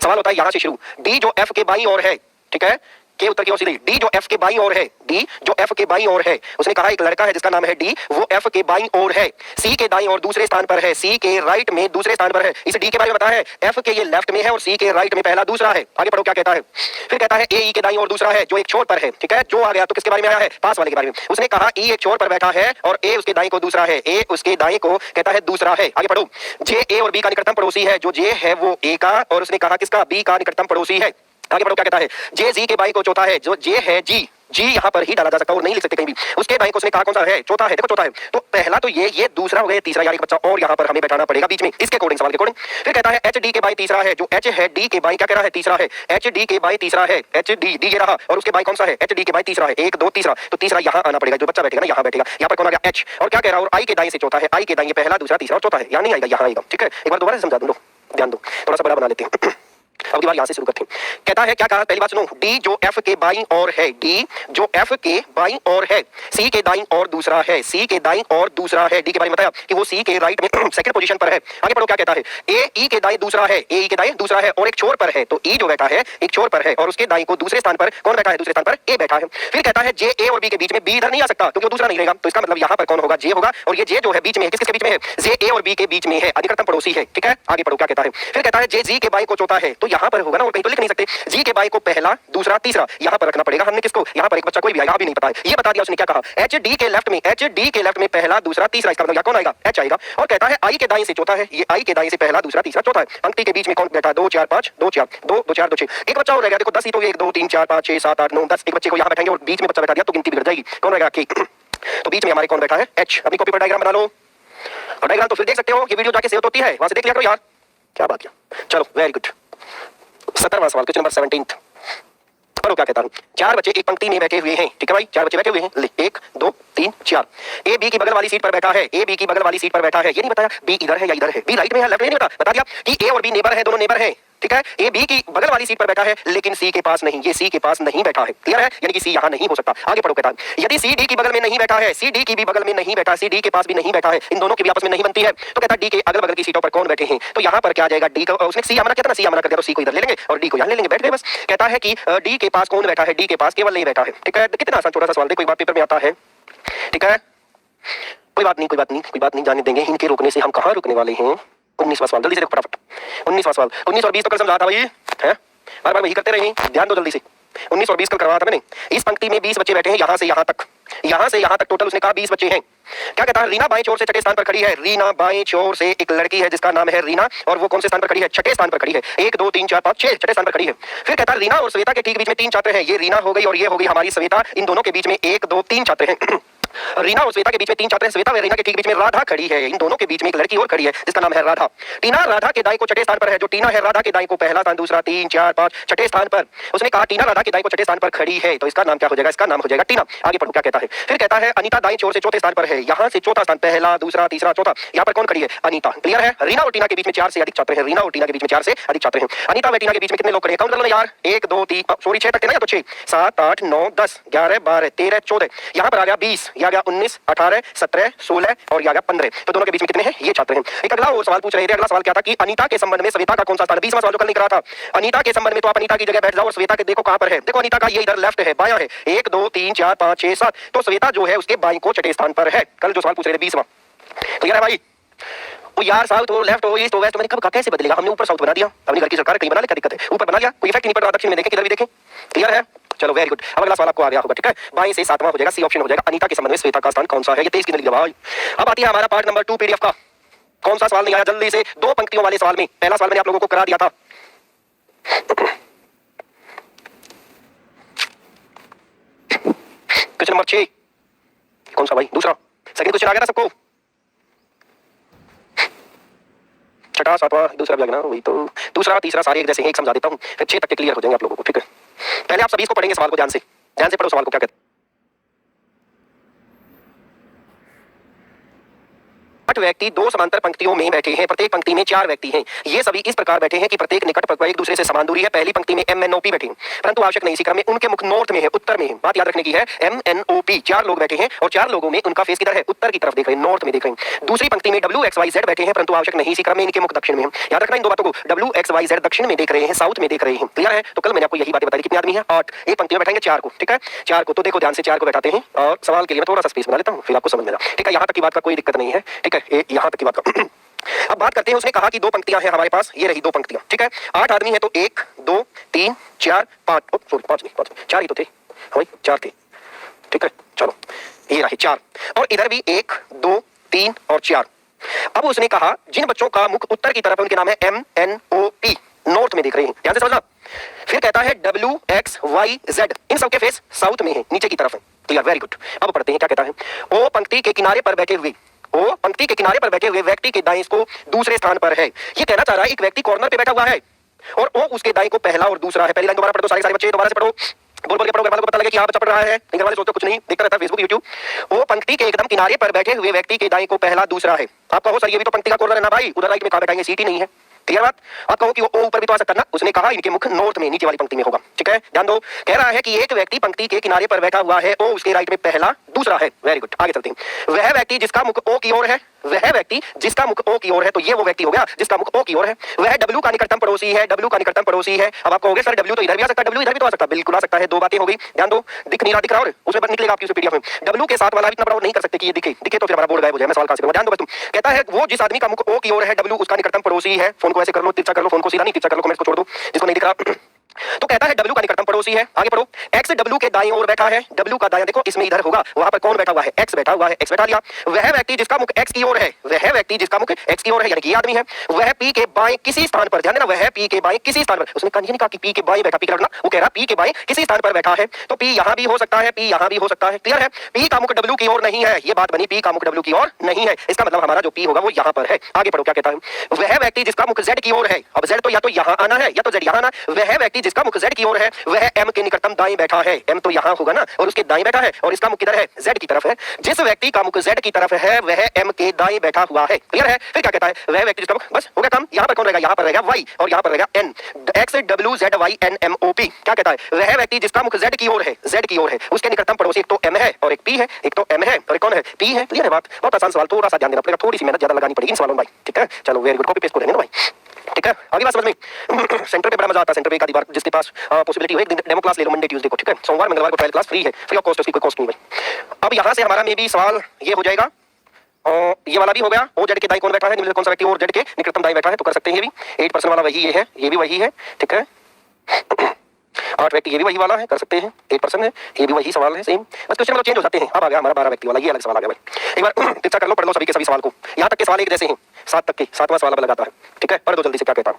S1: सवाल होता है यहां से शुरू, डी जो एफ के बाईं ओर है, ठीक है, के उत्तर की ओर सीधी, डी जो एफ के बाईं ओर है, डी जो एफ के बाईं ओर है, उसने कहा एक लड़का है जिसका नाम है डी, वो एफ के बाईं ओर है, सी के दाईं ओर दूसरे स्थान पर है, सी के राइट में दूसरे स्थान पर है। इस डी के बारे में बताया है, एफ के ये लेफ्ट में है और सी के राइट में पहला दूसरा है। आगे पढ़ो क्या कहता है। फिर कहता है ए ई के दाईं ओर दूसरा है, जो एक छोर पर है, ठीक है, जो आ गया तो किसके बारे में आया है? पास वाले के बारे में। उसने कहा ई एक छोर पर बैठा है और ए उसके दाईं को दूसरा है, ए उसके दाईं को कहता है दूसरा है। आगे पढ़ो। जे ए और बी का निकटतम पड़ोसी है, जो जे है वो ए का और उसने कहा किसका? बी का निकटतम पड़ोसी है। आगे बढ़ो क्या कहता है। जे जी के बाई को चौथा है, जो जे है जी, जी यहाँ पर ही डाला जा सकता है और नहीं लिख सकते कहीं भी। उसके दाएं को उसने कहा कौन सा है? चौथा है। देखो चौथा है तो पहला तो ये दूसरा हो गया, तीसरा यार एक बच्चा और यहाँ पर हमें बैठाना पड़ेगा बीच में, इसके अकॉर्डिंग सवाल के अकॉर्डिंग। फिर कहता है एच डी के बाई तीसरा है, जो एच है डी के बाई क्या कह रहा है? तीसरा है। एच डी के बाई तीसरा है, एच डी डी ये रहा और उसके बाई कौन सा है? एच डी के बाई तीसरा है, 1 2 तीसरा, तो तीसरा यहाँ आना पड़ेगा, जो बच्चा बैठेगा ना यहाँ बैठेगा। यहाँ पर कौन आ गया? एच। और क्या कह रहा है? और आई के दाएं से चौथा है, आई के दाएं पहला दूसरा तीसरा और चौथा है, यहाँ नहीं आएगा, यहाँ आएगा। ठीक है, एक बार दोबारा समझा दूं, ध्यान दो, थोड़ा सा बड़ा बना लेते हैं। अब की बार यहां से शुरू करते हैं। कहता है क्या कहा? पहली बात सुनो, डी जो एफ के बाईं ओर है, डी जो एफ के बाईं ओर है, सी के दाईं और दूसरा है, सी के दाईं और दूसरा है। डी के बारे में बताया कि वो सी के राइट में सेकंड पोजीशन पर है। आगे पढ़ो क्या कहता है। ए ई के दाईं दूसरा है, ए ई के दाईं दूसरा है और एक छोर पर है, तो ई जो बैठा है एक छोर पर है और उसके दाईं को दूसरे स्थान पर कौन बैठा है? दूसरे स्थान पर ए बैठा है। फिर कहता है जे ए और बी के बीच में बी इधर नहीं आ सकता क्योंकि वो दूसरा नहीं रहेगा, तो इसका मतलब यहाँ पर कौन होगा? जे होगा। और ये जे जो है बीच में है, किसके बीच में है? जे ए और बी के बीच में है, अधिकतम पड़ोसी है। ठीक है, आगे पढ़ो क्या कहता है। फिर कहता है जे जी के बाईं को चौथा है, तो यहाँ पर होगा ना, और कहीं तो लिख नहीं सकते। जी के बाई को पहला दूसरा तीसरा यहाँ पर रखना पड़ेगा हमने, किसको? यहाँ पर एक बच्चा कोई भी आएगा, अभी नहीं पता है, ये बता दिया उसने। क्या कहा? एच डी के लेफ्ट में, एच डी के लेफ्ट में पहला दूसरा तीसरा, इसका मतलब यहाँ कौन आएगा? एच आएगा। और कहता है आई के दाईं से चौथा है, ये आई के दाईं से पहला दूसरा तीसरा चौथा है। पंक्ति के बीच में कौन बैठा है? 2 4 5 2 4 2 2 4 2 6, एक बच्चा और रह गया। देखो 10 ही तो, 1 2 3 4 5 6 7 8 9 10, एक बच्चे को यहाँ बैठाएंगे और बीच में बच्चा बैठा दिया तो गिनती बिगड़ जाएगी। कौन रहेगा? के। तो बीच में हमारे कौन बैठा है? एच। अपनी कॉपी पर डायग्राम बना लो, और डायग्राम तो फिर देख सकते हो, ये वीडियो जाके सेव होती है, वहां से देख लिया करो यार। क्या बात किया, चलो वेरी गुड। 17वां सवाल, क्वेश्चन नंबर 17। पढ़ो क्या कहता हूं। 4 बच्चे एक पंक्ति में बैठे हुए हैं, ठीक है भाई, 4 बच्चे बैठे हुए हैं, ले 1 2 3 4। ए बी की बगल वाली सीट पर बैठा है, ए बी की बगल वाली सीट पर बैठा है, ये नहीं बताया बी इधर है या इधर है, बी राइट में है लेफ्ट में, नहीं बता दिया कि ए और बी नेबर है, दोनों नेबर है। ठीक है, ए बी की बगल वाली सीट पर बैठा है लेकिन सी के पास नहीं, ये सी के पास नहीं बैठा है, क्लियर है, यानी कि सी यहां नहीं हो सकता। आगे पढ़ो कहता है यदि सी डी की बगल में नहीं बैठा है, सी डी की भी बगल में नहीं बैठा, सी डी के पास भी नहीं बैठा है, इन दोनों की भी आपस में नहीं बनती है, तो कहता है डी के अगल बगल की सीटों पर कौन बैठे हैं, तो यहां पर क्या आ जाएगा? डी का, उसने सी मना किया था ना, सी मना कर दिया तो सी को इधर ले लेंगे और डी को यहां ले लेंगे, बैठ गए बस। कहता है कि डी के पास कौन बैठा है? डी के पास केवल नहीं बैठा है। ठीक है, कितना आसान छोटा सा सवाल, देखो एक बार पेपर में आता है। ठीक है, कोई बात नहीं कोई बात नहीं कोई बात नहीं, जाने देंगे, इनके रोकने से हम कहां रुकने वाले हैं। 19वां सवाल, जल्दी से देखो फटाफट। 19वां सवाल, 19 और 20 तो कल समझा था भाई, है बार बार वही करते रहे, ध्यान दो जल्दी से। 19 और 20 कल करवाया था मैंने। इस पंक्ति में 20 बच्चे बैठे हैं, यहां से यहां तक, यहां से यहां तक टोटल उसने कहा 20 बच्चे हैं। क्या कहता है? रीना बाएं छोर से छठे स्थान पर खड़ी है, रीना बाएं छोर से एक लड़की है जिसका नाम है रीना, और वो कौन से स्थान पर खड़ी है? छठे स्थान पर खड़ी है। 1 2 3 4 5 6 छठे स्थान पर खड़ी है। फिर कहता है रीना और श्वेता के ठीक बीच में 3 छात्र हैं, ये रीना हो गई और ये हो गई हमारी श्वेता, इन दोनों के बीच में 1 2 3 छात्र हैं। रीना और श्वेता के बीच में 3 छात्र हैं, श्वेता व रीना के ठीक बीच में राधा खड़ी है, इन दोनों के बीच में एक लड़की और खड़ी है जिसका नाम है राधा। टीना राधा के दाएं को छठे स्थान पर है, जो टीना है राधा के दाएं को पहला स्थान दूसरा 3 4 5 छठे स्थान पर, उसने कहा टीना राधा के दाएं को छठे स्थान पर खड़ी है, तो इसका नाम क्या हो जाएगा? इसका नाम हो जाएगा टीना। आगे पढ़ो क्या कहता है। फिर कहता है अनीता दाएं छोर से चौथे स्थान पर है, यहां से चौथा स्थान, पहला दूसरा तीसरा चौथा, यहाँ पर कौन खड़ी है? अनीता, क्लियर है। रीना और टीना के बीच में 4 से अधिक छात्र हैं, रीना और टीना के बीच में 4 से अधिक छात्र हैं। अनीता व टीना के बीच में कितने लोग खड़े हैं? काउंट कर लो यार, 1 2 3 सॉरी 6 तक थे ना, या तो 6 7 8 9 10 11 12 13 14, यहाँ पर आ गया 20, यह आ गया 19 18 17 16 और यह आ गया 15, तो दोनों के बीच में कितने हैं? ये छात्र हैं। एक अगला वो सवाल पूछ रहे थे, अगला सवाल क्या था कि अनीता के संबंध में श्वेता का कौन सा स्थान? 20वां सवाल जो कल नहीं करा था। अनीता के संबंध में तो आप अनीता की जगह बैठ जाओ और श्वेता के देखो कहां पर है। देखो अनीता का ये इधर लेफ्ट है, बायां है, 1 2 3 4 5 6 7, तो श्वेता जो है उसके बाईं को छठे स्थान पर है। कल जो सवाल पूछ रहे थे 20वां, क्लियर है भाई? वो यार साउथ हो लेफ्ट हो ईस्ट हो वेस्ट, मैंने कब कहा कैसे बदलेगा? हमने ऊपर साउथ बना दिया, अपनी घर की सरकार कहीं बना ले, क्या दिक्कत है? ऊपर बना लिया, कोई इफेक्ट नहीं पड़ रहा, दक्षिण में देखें किधर भी देखें, क्लियर है? चलो वेरी गुड। अब अगला सवाल आपको आ गया होगा, ठीक है, बाएं से 7वां हो जाएगा, सी ऑप्शन हो जाएगा। अनीता के संबंध में श्वेता का स्थान कौन सा है? ये 23 की भाई। अब आती है हमारा पार्ट नंबर 2 पीडीएफ का। कौन सा सवाल नहीं आया जल्दी से? 2 पंक्तियों वाले सवाल में पहला सवाल मैंने आप लोगों को करा दिया था। क्वेश्चन नंबर 6 कौन सा भाई? दूसरा। सेकंड क्वेश्चन आ गया ना सबको? छठा सातवां दूसरा भी आ गया ना? वही तो दूसरा तीसरा सारे एक जैसे हैं, एक समझा देता हूँ, फिर 6 तक के क्लियर हो जाएंगे आप लोगों को। ठीक है, पहले आप सभी इसको पढ़ेंगे सवाल को ध्यान से पढ़ो सवाल को क्या कहते हैं। 8 व्यक्ति दो समांतर पंक्तियों में बैठे हैं, प्रत्येक पंक्ति में 4 व्यक्ति हैं। ये सभी इस प्रकार बैठे हैं कि प्रत्येक निकट पर एक दूसरे से समान दूरी है। पहली पंक्ति में MNOP बैठे हैं, परंतु आवश्यक नहीं इसी क्रम में उनके मुख नॉर्थ में है, उत्तर में है। बात याद रखने की है, MNOP 4 लोग बैठे हैं और 4 लोगों में उनका फेस किधर है? उत्तर की तरफ देख रहे हैं, नॉर्थ में देख रहे हैं। दूसरी पंक्ति में WXYZ बैठे हैं, परंतु आवश्यक नहीं इसी क्रम में इनके मुख दक्षिण में है। याद रखना इन दो बातों को, WXYZ दक्षिण में देख रहे हैं, साउथ में देख रहे हैं। क्लियर है? तो कल मैंने आपको यही बातें बताई। कितने आदमी है? 8। एक पंक्ति में बैठेंगे 4 को। ठीक है, 4 को तो देखो ध्यान से 4 को बैठाते हैं और सवाल के लिए मैं थोड़ा सा स्पेस बना लेता हूँ, फिर आपको समझ में आएगा। ठीक है, यहाँ तक की बात का कोई दिक्कत नहीं है। ठीक है, यहाँ तक की बात का अब बात करते हैं। उसने कहा कि 2 पंक्तियां हैं हमारे पास, ये रही 2 पंक्तियां। ठीक है, 8 आदमी है तो 1 2 3 4 5 सॉरी 5 नहीं 4 ही तो थे भाई, 4 थे। ठीक है, चलो ये रहे 4 और इधर भी 1 2 3 और 4। अब उसने कहा जिन बच्चों का मुख उत्तर की तरफ है उनके नाम है MNOP, नॉर्थ में देख रहे हैं। ध्यान से समझना। फिर कहता है WXYZ, इन सबके फेस साउथ में है, नीचे की तरफ है। Clear, very good. अब पढ़ते हैं क्या कहता है। ओ पंक्ति के किनारे पर बैठे हुए व्यक्ति के दाएं को दूसरे स्थान पर है। ये कहना चाह रहा है एक व्यक्ति कॉर्नर पे बैठा हुआ है और ओ उसके दाएं को पहला और दूसरा है। पहली लाइन दोबारा पढ़ो, सारे बच्चे दोबारा से पढ़ो, बोल बोल के पढ़ो, घर वालों को पता लगे कि हाँ बच्चा पढ़ रहा है। घर वाले सोचते कुछ नहीं, देखता रहता है फेसबुक यूट्यूब। वो पंक्ति के एकदम किनारे पर बैठे हुए व्यक्ति के दाएं को पहला दूसरा है। आप कहो सर ये भी तो पंक्ति का कॉर्नर है ना भाई, उधर राइट में कहाँ बैठाएंगे? सीट ही नहीं है। क्लियर बात? आप कहो कि वो ऊपर भी तो आ सकता ना। उसने कहा इनके मुख नॉर्थ में, नीचे वाली पंक्ति में होगा। ठीक है, ध्यान दो। कह रहा है कि एक व्यक्ति पंक्ति के किनारे पर बैठा हुआ है, ओ उसके राइट में पहला दूसरा है। वेरी गुड, आगे चलते हैं। वह व्यक्ति जिसका मुख ओ की ओर है, वह व्यक्ति जिसका मुख ओ की ओर है, तो ये वो व्यक्ति हो गया जिसका मुख ओ की ओर है। वह W का निकटतम पड़ोसी है, W का निकटतम पड़ोसी है। अब आप कहोगे सर W तो इधर भी आ सकता है, W इधर भी तो आ सकता है। बिल्कुल आ सकता है, 2 बातें हो गई। ध्यान दो, दिख नहीं रहा, दिख रहा और उसमें पर निकलेगा आपकी PDF में। W के साथ वाला भी इतना बड़ा नहीं कर सकते कि ये दिखे तो फिर हमारा बोर्ड गायब हो जाए। मैं सवाल कहां से करूंगा? ध्यान दो बस तुम। कहता है वो जिस आदमी का मुख ओ की ओर है, W उसका निकटतम पड़ोसी है। फोन को ऐसे कर लो, तिरछा कर लो, फोन को सीधा नहीं तिरछा कर लो, कमेंट्स को छोड़ दो जिसको नहीं दिख रहा। तो कहता है W का निकटतम पड़ोसी है। आगे पढ़ो। X W के दाईं ओर बैठा है, W का दायां देखो इसमें इधर होगा, वहां पर कौन बैठा हुआ है? X बैठा हुआ है, X बैठा लिया। वह व्यक्ति जिसका मुख X की ओर है, वह व्यक्ति जिसका मुख X की ओर है यानी कि ये आदमी है, वह P के बाएं किसी स्थान पर, ध्यान देना, वह P के बाएं किसी स्थान पर। उसने कहा नहीं कहा कि P के बाएं बैठा, P का रखना, वो कह रहा P के बाएं किसी स्थान पर बैठा है। तो P यहां भी हो सकता है, P यहां भी हो सकता है। क्लियर है? P का मुख W की ओर नहीं है, ये बात बनी, P का मुख W की ओर नहीं है। इसका मतलब हमारा जो P होगा वो यहां पर है। आगे पढ़ो क्या कहता है। वह व्यक्ति जिसका मुख Z की ओर है, अब Z तो या तो यहां आना है या तो Z यहां आना। वह व्यक्ति जिसका मुख Z की ओर है, वह M के निकटतम दाएं बैठा है। M तो यहां होगा ना और उसके दाएं बैठा है और इसका मुख किधर है? Z की तरफ है। जिस व्यक्ति का मुख Z की तरफ है वह M के दाएं बैठा हुआ है। क्लियर है? फिर क्या कहता है? वह व्यक्ति जिसका मुख, बस हो गया काम। यहां पर कौन रहेगा? यहां पर रहेगा Y और यहां पर रहेगा N, X W Z Y N M O P। क्या कहता है? वह व्यक्ति जिसका मुख Z की ओर है, Z की ओर है, उसके निकटतम पड़ोसी एक तो M है और एक P है, एक तो M है और एक कौन है? P है। क्लियर है बात? बहुत आसान सवाल, थोड़ा सा ध्यान देना पड़ेगा, थोड़ी सी मेहनत ज्यादा लगानी पड़ेगी इन सवालों में भाई। ठीक है, चलो वेरी गुड, कॉपी पेस्ट कर देंगे ना भाई। ठीक है, आगे बात समझ में। सेंटर पे बड़ा मजा आता है, सेंटर पे एक आधी बार जिसके पास पॉसिबिलिटी हो एक दिन डेमो क्लास ले लो मंडे ट्यूसडे को। ठीक है, सोमवार मंगलवार को ट्रायल क्लास फ्री है, फ्री ऑफ कॉस्ट, उसकी कोई कॉस्ट नहीं भाई। अब यहाँ से हमारा में भी सवाल ये हो जाएगा और ये वाला भी हो गया। ओ जेड के दाई कौन बैठा है, निम्न कौन सा व्यक्ति और जेड के निकटतम दाई बैठा है, तो कर सकते हैं ये भी। 8% वाला वही ये है, ये भी वही है। ठीक है, 8 व्यक्ति ये भी वही वाला है, कर सकते हैं, 8% है, ये भी वही सवाल है सेम, बस क्वेश्चन मतलब चेंज हो जाते हैं। अब आ गया हमारा 12 व्यक्ति वाला, ये अलग सवाल आ गया भाई। एक बार चर्चा कर लो, पढ़ लो सभी के सभी सवाल को, यहाँ तक के सवाल एक जैसे हैं, 7 तक के, 7वां सवाल अब लगाता है। ठीक है, पढ़ दो जल्दी से क्या कहता है।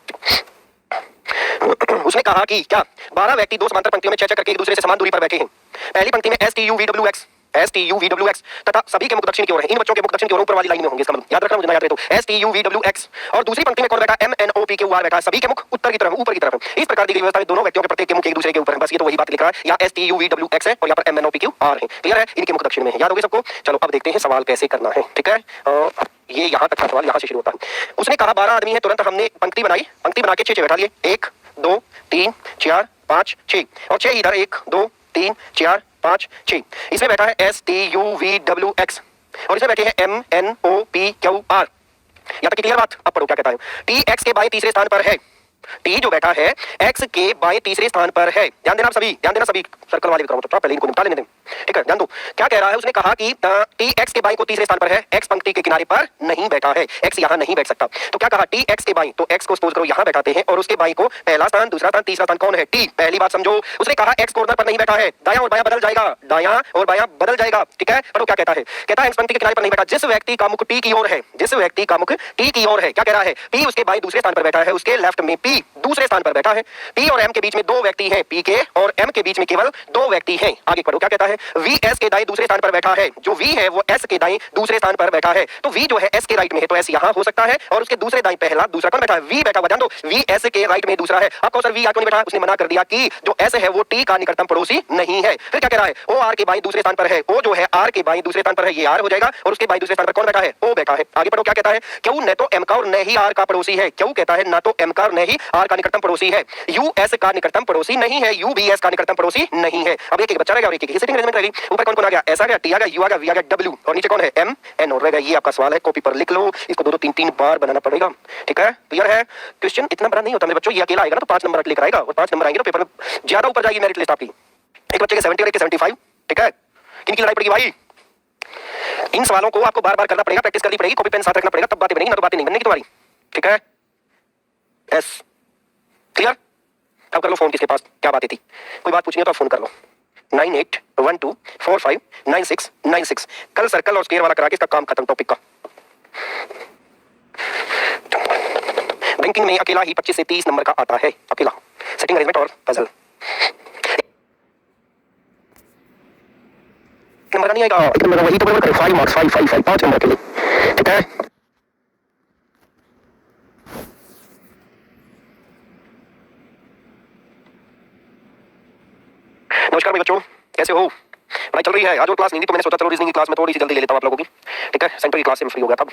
S1: उसने कहा कि क्या 12 व्यक्ति 2 समांतर पंक्तियों में 6 करके एक दूसरे से समान दूरी पर बैठे हैं। पहली पंक्ति में STUVWX तथा सभी के मुख दक्षिण की ओर है। इन बच्चों के मुख दक्षिण की ओर ऊपर वाली लाइन में होंगे, इसका मतलब याद रखना, मुझे ना याद रहे तो STUVWX। और दूसरी पंक्ति में कौन बैठा? MNOP के ऊपर बैठा, सभी के मुख उत्तर की तरफ, ऊपर की तरफ है। इस प्रकार दी गई व्यवस्था में दोनों व्यक्तियों के प्रत्येक के मुख एक दूसरे के ऊपर है। बस ये तो वही बात लिख रहा है, या STUVWX है और यहाँ पर MNOPQR है। क्लियर है? इनके मुख दक्षिण में है, याद होगी सबको। चलो अब देखते हैं सवाल कैसे करना है। ठीक है, ये यहाँ तक का सवाल यहाँ से शुरू होता है। उसने कहा 12 आदमी है, तुरंत हमने पंक्ति बनाई, पंक्ति बना के 6 बैठा लिए, 1 2 3 4 5 6 और 6 इधर, 1 2 3 4 5 6। इसमें बैठा है STUVWX और इसमें बैठे हैं MNOPQR। यहाँ तक क्लियर बात? अब पढ़ो क्या कहता है। T X के बाएं तीसरे स्थान पर है, T जो बैठा है X के बाएं तीसरे स्थान पर है। ध्यान देना सभी, ध्यान देना सभी, सर्कल वाले भी कराओ तो पहले इनको निपटा लेने दें। ठीक है, ध्यान दो क्या कह रहा है। उसने कहा कि T X के बाएं को तीसरे स्थान पर है, X पंक्ति के किनारे पर नहीं बैठा है, X यहाँ नहीं बैठ सकता। तो क्या कहा? T X के बाएं, तो X को सपोज करो यहाँ बैठाते हैं और उसके बाएं को पहला स्थान, दूसरा स्थान, तीसरा स्थान कौन है? T। पहली बात समझो, उसने कहा X कॉर्नर पर नहीं बैठा है, दायां और बायां बदल जाएगा, दायां और बायां बदल जाएगा। ठीक है, पढ़ो क्या कहता है। कहता है X पंक्ति के किनारे पर नहीं बैठा, जिस व्यक्ति का मुख T की ओर है, जिस व्यक्ति का मुख T की ओर है, क्या कह रहा है? P उसके बाएं दूसरे स्थान पर बैठा है, उसके लेफ्ट में P पी दूसरे स्थान पर बैठा है, पी और एम के बीच में दो व्यक्ति हैं, पी के और एम के बीच में केवल दो व्यक्ति हैं। आगे पढ़ो क्या कहता है, वी एस के दाएं दूसरे स्थान पर बैठा है, जो वी है वो एस के दाएं दूसरे स्थान पर बैठा है। तो वी जो है एस के राइट में है, तो एस यहां हो सकता है और उसके दूसरे दाएं पहला दूसरा कौन बैठा है, वी बैठा हुआ। ध्यान दो, वी एस के राइट में दूसरा है। आपको सर वी क्यों नहीं बैठा, उसने मना कर दिया कि जो एस है वो टी का निकटतम पड़ोसी नहीं है। फिर क्या कह रहा है, ओ आर के बाएं दूसरे स्थान पर है, ओ जो है आर के बाएं दूसरे स्थान पर है, ये आर हो जाएगा और उसके बाएं दूसरे स्थान पर कौन बैठा है, ओ बैठा है। आगे पढ़ो क्या कहता है, क्यों न तो एम का और न ही आर का पड़ोसी है। क्यों कहता है, ना तो एम का और न ही आर का निकटतम पड़ोसी है, यू एस का निकटतम पड़ोसी नहीं है, यू बी एस का निकटतम पड़ोसी नहीं है। अब एक बच्चा रहेगा और एक सिटिंग अरेंजमेंट रहेगी। ऊपर कौन कौन आ गया, एस आ गया, टी आ गया, यू आ गया, वी आ गया, डब्ल्यू और नीचे कौन है, एम एन और रहेगा। ये आपका सवाल है, कॉपी पर लिख लो, इसको दो तीन तीन बार बनाना पड़ेगा। ठीक है, क्लियर है। क्वेश्चन इतना बड़ा नहीं होता मेरे बच्चों, ये अकेला आएगा ना तो 5 नंबर लेकर आएगा और 5 नंबर आएंगे तो पेपर में ज्यादा ऊपर जाएगी मेरिट लिस्ट आपकी। एक बच्चे के 70 और एक के 75। ठीक है, किनकी लड़ाई पड़ेगी भाई। इन सवालों को आपको बार बार करना पड़ेगा, प्रैक्टिस करनी पड़ेगी, कॉपी पेन साथ रखना पड़ेगा, तब बातें बनेगी, ना तो बातें नहीं बनने की तुम्हारी। ठीक है, यस क्लियर। अब कर लो फोन, किसके पास क्या बातें थी, कोई बात पूछनी है तो आप फोन कर लो 9812459696। कल सर्कल और स्क्वायर वाला करा के इसका काम खत्म टॉपिक का। बैंकिंग में अकेला ही 25 से 30 नंबर का आता है, अकेला। सेटिंग अरेंजमेंट और पजल नंबर नहीं आएगा, एक नंबर वही तो बराबर करे 5 मार्क्स 5 5 5 5 नंबर के लिए। ठीक है, नमस्कार मेरे बच्चों, कैसे हो। पढ़ाई चल रही है। आज और क्लास नहीं थी तो मैंने सोचा चलो रीजनिंग की क्लास में थोड़ी सी जल्दी ले लेता हूं आप लोगों की। ठीक है, सेंटर की क्लास से मैं फ्री हो गया था,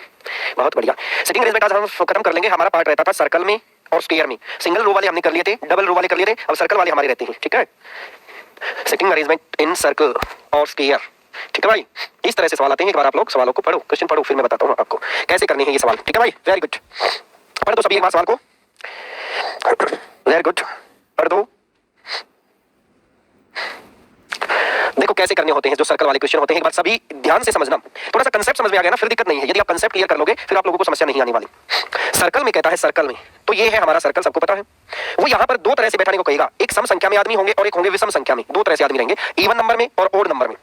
S1: बहुत बढ़िया। सेटिंग अरेंजमेंट आज हम खत्म कर लेंगे। हमारा पार्ट रहता था सर्कल में और स्क्वायर में। सिंगल रो वाले हमने कर लिए थे, डबल रो वाले कर लिए थे, अब सर्कल वाले हमारे रहते हैं। ठीक है, सेटिंग अरेंजमेंट इन सर्कल और स्क्वायर। ठीक है भाई, इस तरह से सवाल आते हैं। एक बार आप लोग सवालों को पढ़ो, क्वेश्चन पढ़ो, फिर मैं बताता हूँ आपको कैसे करने हैं ये सवाल। ठीक है भाई, वेरी गुड। पढ़ दो सभी एक बार सवाल को, वेरी गुड, पढ़ दो। देखो कैसे करने होते हैं जो सर्कल वाले क्वेश्चन होते हैं, एक बार सभी ध्यान से समझना। थोड़ा सा कंसेप्ट समझ में आ गया ना, फिर दिक्कत नहीं है। यदि आप कंसेप्ट क्लियर कर लोगे फिर आप लोगों को समस्या नहीं आने वाली। सर्कल में कहता है, सर्कल में तो ये है हमारा सर्कल, सबको पता है। वो यहाँ पर दो तरह से बैठाने को कहेगा, एक सम संख्या में आदमी होंगे और एक होंगे विषम संख्या में। दो तरह से आदमी रहेंगे, इवन नंबर में और ओड नंबर में।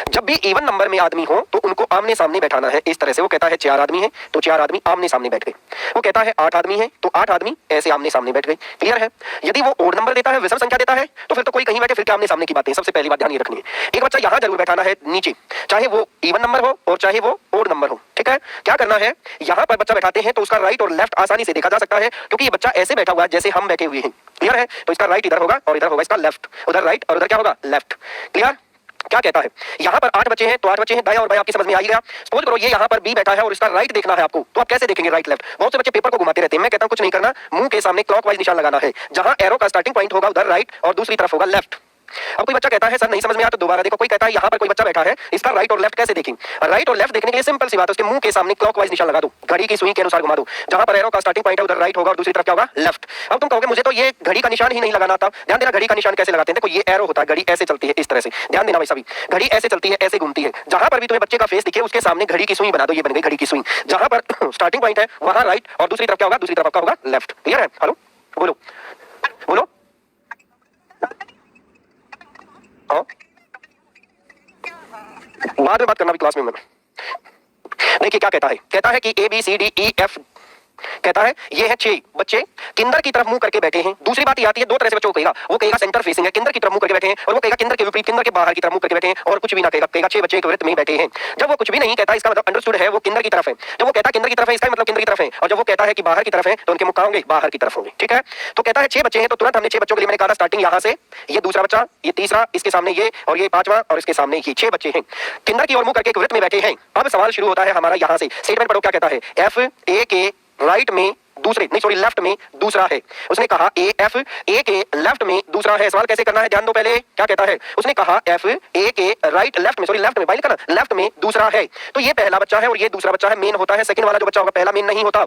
S1: जब भी इवन नंबर में आदमी हो तो उनको आमने सामने बैठाना है इस तरह से। वो कहता है 4 आदमी है तो 4 आदमी आमने सामने बैठ गए। वो कहता है 8 आदमी है तो 8 आदमी ऐसे आमने सामने बैठ गए। क्लियर है। यदि वो ओड नंबर देता है, विषम संख्या देता है, तो फिर तो कोई कहीं बैठे, फिर क्या आमने सामने की बातें। सबसे पहली बात ध्यान ये रखनी है, एक बच्चा यहाँ जरूर बैठाना है नीचे, चाहे वो इवन नंबर हो और चाहे वो ओड नंबर हो। ठीक है, क्या करना है, यहाँ पर बच्चा बैठाते हैं तो उसका राइट और लेफ्ट आसानी से देखा जा सकता है, क्योंकि ये बच्चा ऐसे बैठा हुआ है जैसे हम बैठे हुए हैं। क्लियर है, तो इसका राइट इधर होगा और इधर होगा इसका लेफ्ट, उधर राइट और उधर क्या होगा, लेफ्ट। क्लियर। क्या कहता है, यहाँ पर 8 बच्चे हैं तो 8 बच्चे हैं, दाएं और बाएं आपकी समझ में आ ही गया। सपोज करो ये यहाँ पर बी बैठा है और इसका राइट देखना है आपको, तो आप कैसे देखेंगे, राइट लेफ्ट। बहुत से बच्चे पेपर को घुमाते रहते हैं, मैं कहता हूं कुछ नहीं करना, मुंह के सामने क्लॉकवाइज निशान लगाना है। जहां एरो का स्टार्टिंग पॉइंट होगा उधर राइट और दूसरी तरफ होगा लेफ्ट। अब कोई बच्चा कहता है सर नहीं समझ में आया तो दोबारा देखो। कोई कहता है यहाँ पर कोई बच्चा बैठा है, इसका राइट और लेफ्ट कैसे देखें। राइट और लेफ्ट देखने के लिए सिंपल सी बात है, उसके मुंह के सामने क्लॉकवाइज निशान लगा दो, घड़ी की सुई के अनुसार घुमा दो। जहां पर एरो का स्टार्टिंग पॉइंट है उधर राइट होगा और दूसरी तरफ क्या होगा, लेफ्ट। अब तुम कहोगे मुझे तो ये घड़ी का निशान ही नहीं लगाना था। ध्यान देना, घड़ी का निशान कैसे लगाते हैं। देखो ये एरो होता है, घड़ी ऐसे चलती है इस तरह से। ध्यान देना भाई सभी, घड़ी ऐसे चलती है, ऐसे घूमती है। जहां पर भी तुम्हें बच्चे का फेस दिखे उसके सामने घड़ी की सुई बना दो, ये बन गई घड़ी की सुई। जहां पर स्टार्टिंग पॉइंट है वहां राइट और दूसरी तरफ क्या होगा, दूसरी तरफ का होगा लेफ्ट। क्लियर है। हेलो बोलो बोलो। हाँ बाद में बात करना भी क्लास में। देखिए क्या कहता है, कहता है कि A B C D E F, कहता है ये है 6 बच्चे किंदर की तरफ मुंह करके बैठे हैं। दूसरी बात ये आती है, दो तरह से बच्चों को कहेगा, वो कहेगा सेंटर फेसिंग है, किंदर की तरफ मुंह करके बैठे हैं, और वो कहेगा किंदर के विपरीत, किंदर के बाहर की तरफ मुंह करके बैठे हैं, और कुछ भी ना कहेगा, कहेगा 6 बच्चे एक वृत्त में बैठे हैं। जब वो कुछ भी नहीं कहता इसका मतलब अंडरस्टूड है वो किंदर की तरफ है। जब वो कहता है किंदर की तरफ है इसका मतलब किंदर की तरफ है, और जब वो कहता है कि बाहर की तरफ है तो उनके मुंह कहां होंगे, बाहर की तरफ होंगे। ठीक है, तो कहता है 6 बच्चे हैं तो तुरंत हमने 6 बच्चों के लिए मैंने कहा स्टार्टिंग यहां से, ये दूसरा बच्चा, ये तीसरा, इसके सामने ये, और ये 5वां, और इसके सामने ये 6 बच्चे हैं किंदर की ओर मुंह करके एक वृत्त में बैठे हैं। अब सवाल शुरू होता है हमारा यहां से। स्टेटमेंट पढ़ो क्या कहता है, एफ ए के राइट में दूसरे नहीं सॉरी लेफ्ट में दूसरा है। उसने कहा ए एफ ए के लेफ्ट में दूसरा है। सवाल कैसे करना है ध्यान दो पहले, क्या कहता है, उसने कहा एफ ए के राइट लेफ्ट में, सॉरी लेफ्ट में, करना लेफ्ट में दूसरा है। तो ये पहला बच्चा है और ये दूसरा बच्चा है, मेन होता है। सेकंड वाला जो बच्चा होगा पहला मेन नहीं होता।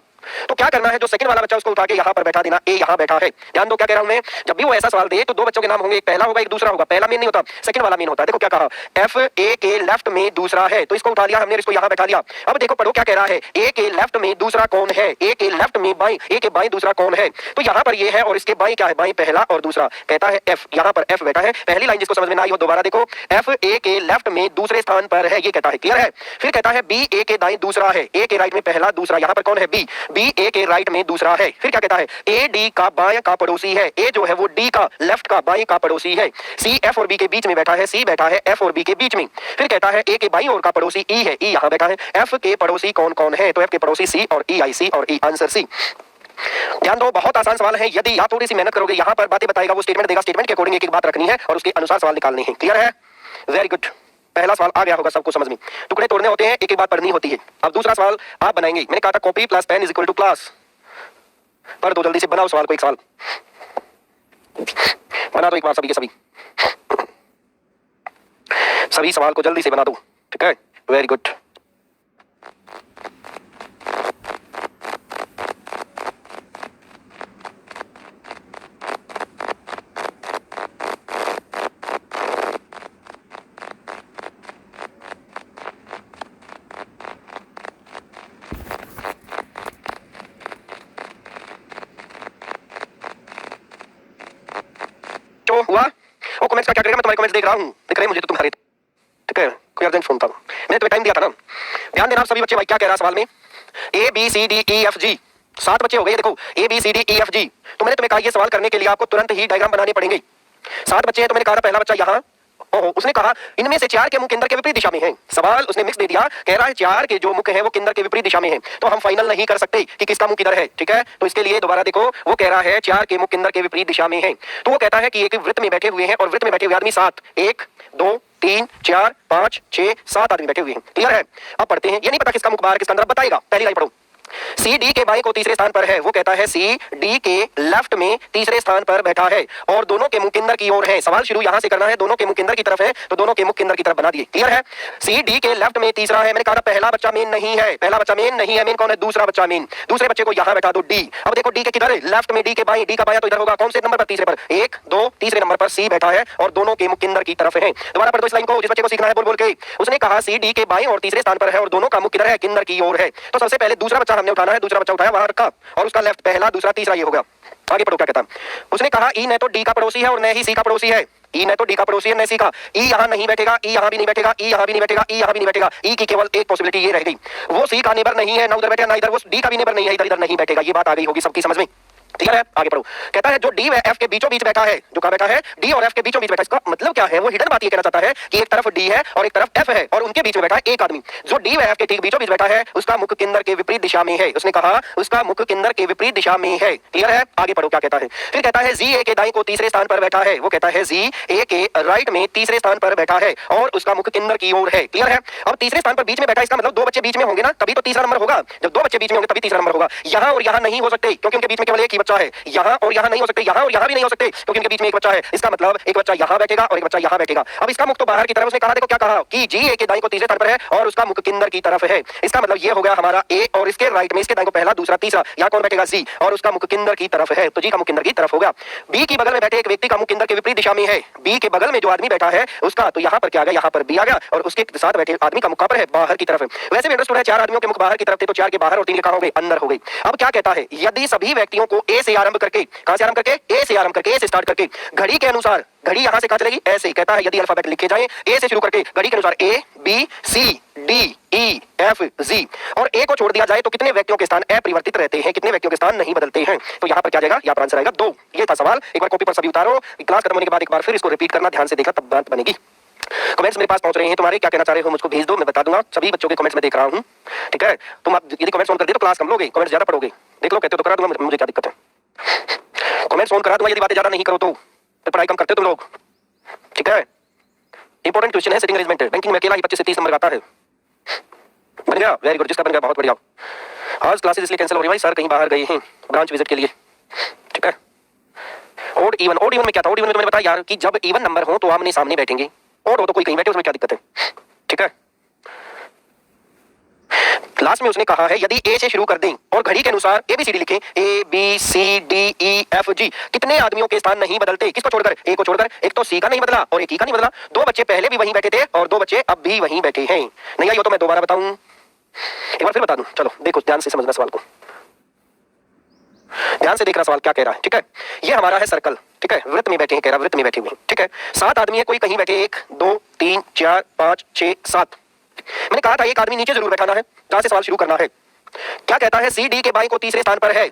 S1: तो क्या करना है, जो सेकंड वाला बच्चा उसको उठा के यहाँ पर बैठा देना, ए यहाँ बैठा है। ध्यान दो क्या कह रहा हूं मैं, जब भी वो ऐसा सवाल दे तो 2 बच्चों के नाम होंगे, एक पहला होगा एक दूसरा होगा। पहला मेन नहीं होता, सेकंड वाला मेन होता है। देखो क्या कहा, एफ ए के लेफ्ट में दूसरा है तो इसको उठा लिया हमने, इसको यहाँ बैठा लिया। अब देखो पढ़ो क्या कह रहा है, ए के लेफ्ट में दूसरा कौन है, ए के लेफ्ट में बाएं, ए के बाएं दूसरा कौन है? तो यहाँ पर ये है और इसके बाएं क्या है? बाएं पहला और दूसरा। कहता है एफ, यहाँ पर एफ बैठा है। पहली लाइन जिसको समझ में ना आई हो दोबारा देखो, एफ ए के लेफ्ट में दूसरे स्थान पर है, ये कहता है। क्लियर है? फिर कहता है बी ए के दाएं दूसरा है, ए के राइट में पहला दूसरा। यहाँ पर कौन है? बी, बी ए के राइट में दूसरा है। फिर क्या कहता है? ए डी का बाएं का पड़ोसी है, ए जो है वो डी का लेफ्ट का बाएं का पड़ोसी है। सी एफ और बी के बीच में बैठा है, सी बैठा है एफ और बी के बीच में। फिर कहता है ए के बाईं ओर का पड़ोसी ई है, ई यहाँ बैठा है। एफ के पड़ोसी कौन कौन है? तो एफ के पड़ोसी सी और ई, आई सी और ई, आंसर सी। ध्यान दो, बहुत आसान सवाल है। यदि आप थोड़ी सी मेहनत करोगे, यहाँ पर बातें बताएगा, वो स्टेटमेंट देगा, स्टेटमेंट के अकॉर्डिंग एक एक बात रखनी है और उसके अनुसार सवाल निकालने हैं। क्लियर है? Very good. पहला सवाल आ गया होगा सबको समझ में। टुकड़े तोड़ने होते हैं, एक एक बात पढ़नी होती है। अब दूसरा सवाल आप बनाएंगे। मैंने कहा था copy plus pen is equal to class. पढ़ दो जल्दी से, बनाओ सवाल को। एक सवाल बना दो एक बार सभी के सभी, सभी सवाल को जल्दी से बना दो। ठीक है, वेरी गुड। तो हुआ वो कमेंट्स का क्या करेगा? मैं तुम्हारे कमेंट्स देख रहा हूँ, दिख रहे मुझे तो तुम्हारे। ठीक है, कोई अर्जेंट फोन था, मैंने तुम्हें टाइम दिया था ना। ध्यान देना सभी बच्चे, भाई क्या कह रहा है सवाल में? A B C D E F G, 7 बच्चे हो गए। देखो A B C D E F G, तो मैंने तुम्हें कहा ये सवाल करने के लिए आपको तुरंत ही डायग्राम बनाने पड़ेंगे। 7 बच्चे हैं, तो मैंने कहा था पहला बच्चा यहाँ, ओहो, उसने कहा इनमें से 4 के मुख केंद्र के विपरीत दिशा में हैं। सवाल उसने मिक्स दे दिया, कह रहा है 4 के जो मुख हैं वो केंद्र के विपरीत दिशा में हैं। तो हम फाइनल नहीं कर सकते कि किसका मुख किधर है। ठीक है, तो इसके लिए दोबारा देखो, वो कह रहा है 4 के मुख केंद्र के विपरीत दिशा में हैं। तो वो कहता है कि एक वृत्त में बैठे हुए हैं और वृत्त में बैठे हुए आदमी 7, 1 2 3 4 5 6 7 आदमी बैठे हुए हैं। क्लियर है? अब पढ़ते हैं। ये नहीं पता किसका मुख बाहर किसका अंदर, बताएगा। पहली लाइन पढ़ो। सी डी के बाएं को तीसरे स्थान पर है, वो कहता है सी डी के लेफ्ट में तीसरे स्थान पर बैठा है और दोनों के मुख केंद्र की ओर है। सवाल शुरू यहां से करना है, दोनों के मुख केंद्र की तरफ है, तो दोनों के मुख केंद्र की तरफ बना दिए। क्लियर है? सी डी के लेफ्ट में तीसरा है। मैंने कहा पहला बच्चा मेन नहीं है, पहला बच्चा मेन नहीं है। मेन कौन है? दूसरा बच्चा मेन। दूसरे बच्चे को यहां बैठा दो, डी। अब देखो डी के किधर है? लेफ्ट में, डी के बाएं, डी का बायां तो इधर होगा। कौन से नंबर पर? तीसरे पर। 1 2 तीसरे नंबर पर सी बैठा है और दोनों के मुख केंद्र की तरफ है। दोबारा पढ़ दो इस लाइन को, जिस बच्चे को सीखना है बोल बोल के। उसने कहा सी डी के बाएं और तीसरे स्थान पर है और दोनों का मुख किधर है? केंद्र की ओर है। तो सबसे पहले दूसरा बच्चा हमने उठाना है, दूसरा बच्चा उठाया वहां रखा और उसका लेफ्ट पहला दूसरा तीसरा ये होगा। आगे पढ़ो क्या कहता है। उसने कहा ई न तो डी का पड़ोसी है और न ही सी का पड़ोसी है। ई न तो डी का पड़ोसी है न सी का। ई यहां नहीं बैठेगा, ई यहां भी नहीं बैठेगा, ई यहां भी नहीं बैठेगा, ई यहां भी नहीं बैठेगा। ई की केवल एक पॉसिबिलिटी ये रह गई, वो सी का नेबर नहीं है, ना उधर बैठेगा ना इधर। वो डी का भी नेबर नहीं है, इधर इधर नहीं बैठेगा। ये बात आ गई होगी सबकी समझ में। क्लियर है? आगे पढ़ो। कहता है जो डी व एफ के बीचों बीच बैठा है, जो कहां बैठा है? डी और एफ के बीचों बीच बैठा है। इसका मतलब क्या है? वो हिडन बात ये कहना चाहता है कि एक तरफ डी है और एक तरफ एफ है और उनके बीच में बैठा है एक आदमी। जो डी व एफ के ठीक बीचों बीच बैठा है उसका मुख केंद्र के विपरीत दिशा में है। उसने कहा उसका मुख केंद्र के विपरीत दिशा में है। क्लियर है? आगे पढ़ो क्या कहता है। फिर कहता है जी ए के दाईं को तीसरे स्थान पर बैठा है। वो कहता है जी ए के राइट में तीसरे स्थान पर बैठा है और उसका मुख केंद्र की ओर है। क्लियर है? अब तीसरे स्थान पर बीच में बैठा, इसका मतलब 2 बच्चे बीच में होंगे ना, तभी तो तीसरा नंबर होगा। जब 2 बच्चे बीच में होंगे तभी तीसरा नंबर होगा। यहां और यहां नहीं हो सकते क्योंकि उनके बीच में केवल एक ही बच्चा है। यहां और यहां नहीं हो सकते, यहां और यहां भी नहीं हो सकते क्योंकि इनके बीच में एक बच्चा है। इसका मतलब एक बच्चा यहां बैठेगा और एक बच्चा यहां बैठेगा। अब इसका मुख तो बाहर की तरफ, उसने कहा देखो क्या कहा कि जी ए के दाईं को तीसरे स्थान पर है और उसका मुख केंद्र की तरफ है। इसका मतलब ये हो गया हमारा ए और इसके राइट में, इसके दाईं को पहला दूसरा तीसरा। यहां कौन बैठेगा? जी, और उसका मुख केंद्र की तरफ है, तो जी का मुख केंद्र की तरफ होगा। बी की बगल में बैठे एक व्यक्ति का मुख केंद्र के विपरीत दिशा में है। बी के बगल में जो आदमी बैठा है उसका, तो यहां पर क्या आ गया? यहां पर बी आ गया और उसके साथ बैठे आदमी का मुख कहां पर है? बाहर की तरफ है। वैसे भी अंडरस्टूड है 4 आदमियों के मुख बाहर की तरफ थे, तो 4 के बाहर और 3 के कहां हो गए? अंदर हो गई। अब क्या कहता है? यदि सभी व्यक्तियों को ए से आरंभ करके, कहां से आरंभ करके? ए से आरंभ करके, ए से स्टार्ट करके घड़ी के अनुसार, घड़ी यहां से कहां चलेगी? ऐसे। कहता है यदि अल्फाबेट लिखे जाएं ए से शुरू करके घड़ी के अनुसार A B C D E F G और ए को छोड़ दिया जाए तो कितने व्यक्तियों के स्थान अपरिवर्तित रहते हैं, कितने व्यक्तियों के स्थान नहीं बदलते हैं? तो यहां पर क्या जाएगा? यहां पर आंसर आएगा 2। ये था सवाल। एक बार कॉपी पर सभी उतारो, क्लास खत्म होने के बाद एक बार फिर इसको रिपीट करना, ध्यान से देखा तब बात बनेगी। कमेंट्स मेरे पास पहुंच रहे हैं तुम्हारे, क्या कहना चाह रहे हो मुझको भेज दो, मैं बता दूंगा। सभी बच्चों के कमेंट्स में देख रहा हूं। ठीक है, तुम आप यदि कमेंट्स ऑन कर दिए तो क्लास कम लोगे, कमेंट्स ज्यादा पढ़ोगे। देख लो, कहते हो तो करा दूंगा, मुझे क्या दिक्कत है? कमेंट्स ऑन करा दूंगा यदि बातें ज्यादा नहीं करो तो पढ़ाई कम करते हो तुम लोग। ठीक है, इंपॉर्टेंट क्वेश्चन है सिटिंग अरेंजमेंट। बैंकिंग में अकेला ही 25 से 30 नंबर आता है। बन गया? वेरी गुड, जिसका बन गया बहुत बढ़िया। आज क्लासेस इसलिए कैंसिल हो रही है भाई, सर कहीं बाहर गए हैं ब्रांच विजिट के लिए। ठीक है, ओड इवन, ओड इवन में क्या था? ओड इवन में तो मैंने बताया यार कि जब इवन नंबर हो तो आमने सामने बैठेंगे, ओड हो तो कोई कहीं बैठे, उसमें क्या दिक्कत है? ठीक है, लास्ट में उसने कहा है यदि ए से शुरू कर दें और घड़ी के अनुसार ABCD लिखें, A B C D E F G, कितने आदमियों के स्थान नहीं बदलते? किसको छोड़कर? ए को छोड़कर। एक तो सी का नहीं बदला और एक ई का नहीं बदला। 2 बच्चे पहले भी वहीं बैठे थे और 2 बच्चे अब भी वहीं बैठे हैं। नहीं आई हो तो मैं दोबारा बताऊं, एक बार फिर बता दूं। चलो देखो ध्यान से समझना सवाल को। ध्यान से देखना सवाल क्या कह रहा है, ठीक है। ये हमारा है सर्कल, ठीक है, वृत्त में बैठे हैं, कह रहा वृत्त में बैठे हुए हैं, ठीक है। 7 आदमी है, कोई कहीं बैठे, 1 2 3 4 5 6 7। मैंने कहा था एक आदमी नीचे जरूर बैठाना है, जहां से सवाल शुरू करना है। क्या कहता है, सी डी के बाई को तीसरे स्थान पर है,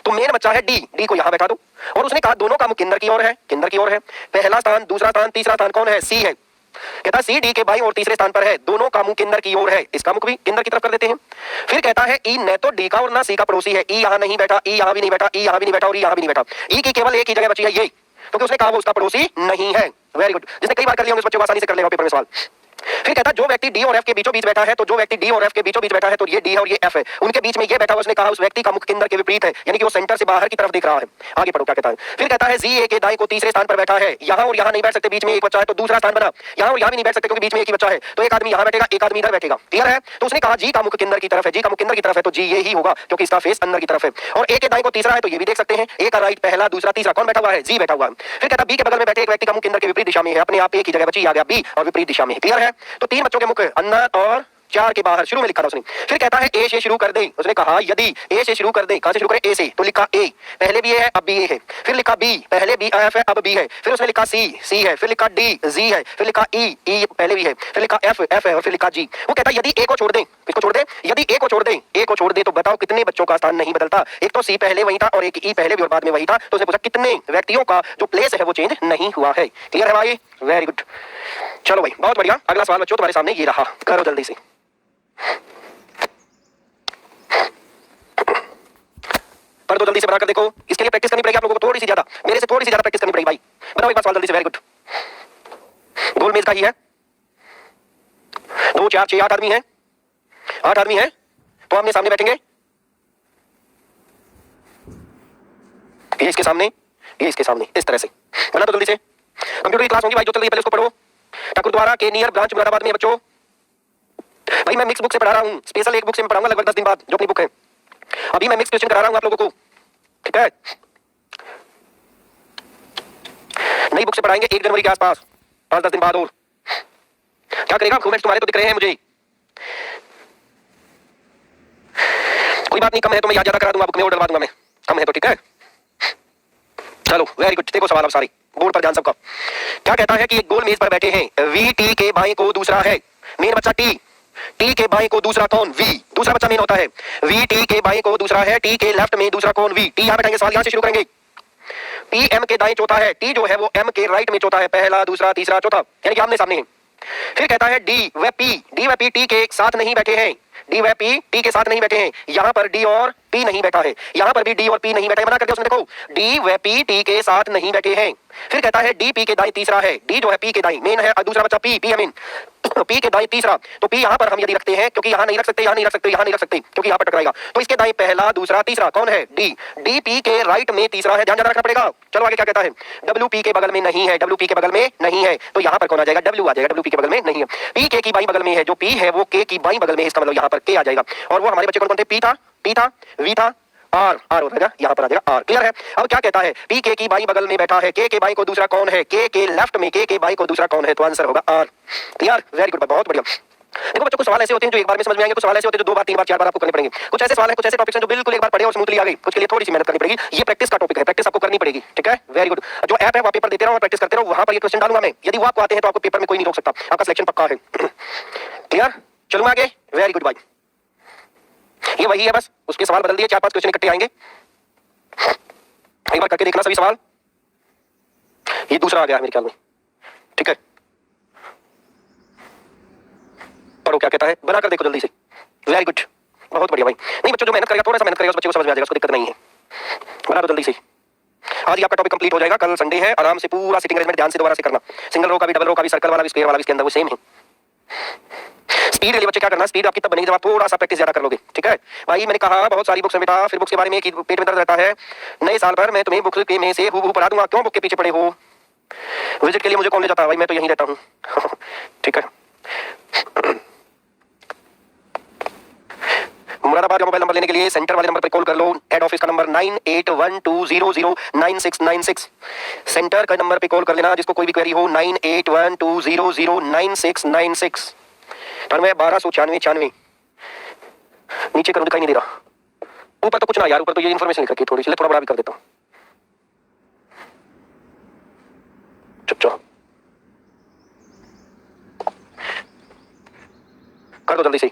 S1: तो मेन बच्चा है डी, डी को यहां बैठा दो। और उसने कहा दोनों का मुख केंद्र की ओर है, केंद्र की ओर है। पहला स्थान, दूसरा स्थान, तीसरा स्थान कौन है, सी है। कहता है सी डी के बाई और तीसरे स्थान पर है, दोनों का मुंह केंद्र की ओर है, इसका मुख भी केंद्र की तरफ कर देते हैं। फिर कहता है ई न तो डी का और ना सी का पड़ोसी है, ई यहां नहीं बैठा, ई यहां भी नहीं बैठा, ई यहां भी नहीं बैठा और ई यहां भी नहीं बैठा। ई की केवल एक ही जगह बची है ये, क्योंकि उसने कहा वो उसका पड़ोसी नहीं है। वेरी गुड, जिसने कई बार कर लिया होंगे उस बच्चे को आसानी से कर लेगा पेपर में सवाल। फिर कहता है जो व्यक्ति डी और एफ के बीचों बीच बैठा है, तो जो व्यक्ति डी और एफ के बीचों बीच बैठा है, तो ये डी है और ये एफ है, उनके बीच में ये बैठा हुआ, उसने कहा उस व्यक्ति का मुख केंद्र के विपरीत है, यानी कि वो सेंटर से बाहर की तरफ देख रहा है। आगे पढ़ो क्या कहता है। फिर कहता है जी ए के दाएं को तीसरे स्थान पर बैठा है, यहां और यहां नहीं बैठ सकते, बीच में एक बच्चा है, तो दूसरा स्थान बना, यहां और यहां भी नहीं बैठ सकते क्योंकि बीच में एक ही बच्चा है, तो एक आदमी यहां बैठेगा, एक आदमी इधर बैठेगा। क्लियर है। तो उसने कहा जी का मुख केंद्र की तरफ है, जी का मुख केंद्र की तरफ है, तो जी ये ही होगा क्योंकि इसका फेस अंदर की तरफ है। और ए के दाएं को तीसरा है, तो ये भी देख सकते हैं, ए का राइट पहला, दूसरा, तीसरा, कौन बैठा हुआ है, जी बैठा हुआ है। फिर कहता बी के बगल में बैठे एक व्यक्ति का मुख केंद्र के विपरीत दिशा में है, अपने आप एक ही जगह बची, आ गया बी और विपरीत दिशा में है। क्लियर है। तो 3 बच्चों के मुख अंदर और 4 के बाहर, शुरू में लिखा था उसने। फिर कहता है ए से शुरू कर दे, उसने कहा यदि ए से शुरू कर दे, कहां से शुरू करें, ए से, तो लिखा ए, पहले भी ए है अब भी ए है। फिर लिखा बी, पहले बी एफ है अब बी है। फिर उसने लिखा सी, सी है। फिर लिखा डी, जी है। फिर लिखा ई, ई पहले भी है। फिर लिखा एफ, एफ है। और फिर लिखा जी। वो कहता है यदि ए को छोड़ दे, किसको छोड़ दे, यदि ए को छोड़ दे, ए को छोड़ दे, तो बताओ कितने बच्चों का स्थान नहीं बदलता। एक तो सी पहले वही था और एक ई पहले भी और बाद में वही था, तो उसने पूछा कितने व्यक्तियों का जो प्लेस है वो चेंज नहीं हुआ है। क्लियर है भाई, वेरी गुड। चलो भाई बहुत बढ़िया। अगला सवाल बच्चों तुम्हारे सामने ये रहा, करो जल्दी से। पढ़ दो जल्दी से, बनाकर देखो। इसके लिए प्रैक्टिस करनी पड़ेगी आप लोगों को, थोड़ी सी ज्यादा, मेरे से थोड़ी सी ज्यादा प्रैक्टिस करनी पड़ेगी भाई। बताओ एक बार सवाल जल्दी से। Very good. गोल मेज का ही है, 2 4 6 8 आदमी है, 8 आदमी है, तो आमने सामने बैठेंगे, ये इसके सामने, ये इसके सामने, इस तरह से। बना दो जल्दी से। कंप्यूटर की क्लास होगी भाई, जो चल रही है पहले उसको पढ़ो। ठाकुर द्वारा के नियर ब्रांच मुरादाबाद में बच्चों। भाई मैं मिक्स बुक से पढ़ा रहा हूँ, स्पेशल एक बुक से मैं पढ़ाऊंगा लगभग 10 दिन बाद, जो अपनी बुक है। अभी मैं मिक्स क्वेश्चन करा रहा हूँ आप लोगों को, ठीक है। नई बुक से पढ़ाएंगे 1 जनवरी के आसपास, 5-10 दिन बाद। और क्या करेगा, कमेंट्स तुम्हारे तो दिख रहे हैं मुझे। कोई बात नहीं, कम है तो मैं याद ज्यादा करा दूंगा, बुक में और डलवा दूंगा मैं, कम है तो, ठीक है। चलो वेरी गुड। देखो सवाल अब सारी बोर्ड पर ध्यान सबका। क्या कहता है कि एक गोल मेज पर बैठे हैं, वी टी के बाएं को दूसरा है, मेन बच्चा टी, टी के बाएं को दूसरा कौन, वी, दूसरा बच्चा मेन होता है। वी टी के बाएं को दूसरा है, टी के लेफ्ट में दूसरा कौन, वी। टी यहां बैठेंगे, सवाल यहां से शुरू करेंगे। पी एम के दाएं चौथा है, टी जो है वो एम के राइट में चौथा है, पहला, दूसरा, तीसरा, चौथा, यानी कि आमने सामने है। फिर कहता है डी व पी, डी व पी टी के साथ नहीं बैठे हैं, डी व पी टी के साथ नहीं बैठे हैं, यहां पर डी और पी नहीं बैठा है, यहां पर भी डी और पी नहीं बैठा है, मना कर दिया उसने। देखो डी व पी टी के साथ नहीं बैठे हैं। फिर कहता है डी पी के दाएं तीसरा है, डी जो है पी के दाएं मेन है, दूसरा बच्चा पी, पी है मेन, पी के दाएं तीसरा, तो पी यहां पर हम यदि रखते हैं, क्योंकि यहां नहीं रख सकते, यहां नहीं रख सकते, यहां नहीं रख सकते, क्योंकि यहां पर टकराएगा, तो इसके दाएं पहला, दूसरा, तीसरा कौन है, डी, डी पी के राइट में तीसरा है, ध्यान ज्यादा रखना पड़ेगा। चलो आगे क्या कहता है, डब्ल्यू पी के बगल में नहीं है, डब्ल्यू पी के बगल में नहीं है, तो यहां पर कौन आ जाएगा, डब्ल्यू आ जाएगा, डब्ल्यू पी के बगल में नहीं है। पी के की बाई बगल में है, जो पी है वो के की बाई बगल में है, इसका मतलब यहां पर के आ जाएगा। और वो हमारे बच्चे कौन कौन थे, पी था, टी था, वी था, आर, आर हो जाएगा, यहां पर आ जाएगा आर। क्लियर है। अब क्या कहता है, पी के की बाई बगल में बैठा है, के बाई को दूसरा कौन है, के लेफ्ट में के बाई को दूसरा कौन है, तो आंसर होगा आर। क्लियर, वेरी गुड, बहुत बढ़िया। देखो बच्चों, कुछ सवाल ऐसे होते हैं जो एक बार में समझ में आएंगे, कुछ सवाल ऐसे होते हैं जो 2 बार 3 बार 4 बार आपको करने पड़ेंगे। कुछ ऐसे सवाल है, कुछ ऐसे टॉपिक्स हैं जो बिल्कुल एक बार पढ़े और स्मूथली आ गए, कुछ के लिए थोड़ी सी मेहनत करनी पड़ेगी। ये प्रैक्टिस का टॉपिक है, प्रैक्टिस आपको करनी पड़ेगी, ठीक है। Very good. जो ऐप है वहां पेपर देते रहो और प्रैक्टिस करते रहो, वहां पर ये क्वेश्चन डालूंगा मैं, यदि वो आपको आते हैं तो आपको पेपर में कोई नहीं रोक सकता, आपका सिलेक्शन पक्का है। क्लियर, चलूंगा आगे। वेरी गुड भाई, ये वही है बस, उसके सवाल बदल दिए, 4-5 क्वेश्चन इकट्ठे आएंगे। एक बार करके देखना सभी सवाल। ये दूसरा आ गया मेरे ख्याल में, ठीक है। पढ़ो क्या कहता है, बना कर देखो जल्दी से। वेरी गुड, बहुत बढ़िया भाई। नहीं बच्चों, जो मेहनत करेगा, थोड़ा सा मेहनत करेगा, उस बच्चे को समझ में आ जाएगा, उसको दिक्कत नहीं है। बना दो जल्दी से। आज ही आपका टॉपिक कंप्लीट हो जाएगा, कल संडे है, आराम से पूरा सिटिंग अरेंजमेंट ध्यान से दोबारा से करना, सिंगल रो का भी, डबल रो का भी, सर्कल वाला भी, स्क्वायर वाला भी, इसके अंदर वो सेम है। स्पीड के लिए बच्चे क्या करना, स्पीड आपकी तब बनेगी जब आप थोड़ा सा प्रैक्टिस ज्यादा कर लोगे, ठीक है भाई। मैंने कहा बहुत सारी बुक्स हैं बेटा, फिर बुक्स के बारे में पेट में दर्द रहता है। नए साल पर मैं तुम्हें बुक्स के में से हूबहू पढ़ा दूंगा, क्यों बुक के पीछे पड़े हो। विजिट के लिए मुझे कौन ले जाता है भाई, मैं तो यहीं रहता हूँ। ठीक है। मुरादाबाद का मोबाइल नंबर लेने के लिए सेंटर वाले नंबर पर कॉल कर लो। हेड ऑफिस का नंबर 9812009696। सेंटर का नंबर पे कॉल कर लेना जिसको कोई भी क्वेरी हो, 9812009696। और मैं 1296 नीचे करूं, दिखाई नहीं दे रहा। ऊपर तो कुछ ना यार, ऊपर तो ये इन्फॉर्मेशन लिख रखी है थोड़ी सी, थोड़ा बड़ा भी कर देता हूँ। चुपचाप कर दो जल्दी से।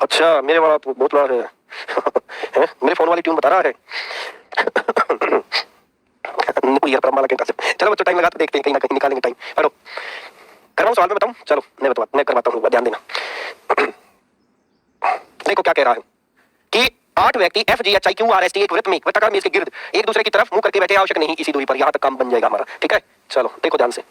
S1: अच्छा मेरे वाला तो बहुत बड़ा है, है? मेरे फोन वाली ट्यून बता रहा है। चलो बच्चों टाइम लगा तो देखते हैं, कहीं ना कहीं निकालेंगे टाइम। हेलो करवाऊं सवाल में बताऊं? चलो मैं करवाता हूँ, ध्यान देना। देखो क्या कह रहा है कि 8 व्यक्ति FGHIQRST एक वृत्त में वृत्ताकार मेज के गिर्द एक दूसरे की तरफ मुंह करके बैठे, आवश्यक नहीं इसी दूरी पर, यहां तक काम बन जाएगा हमारा। ठीक है चलो देखो ध्यान से।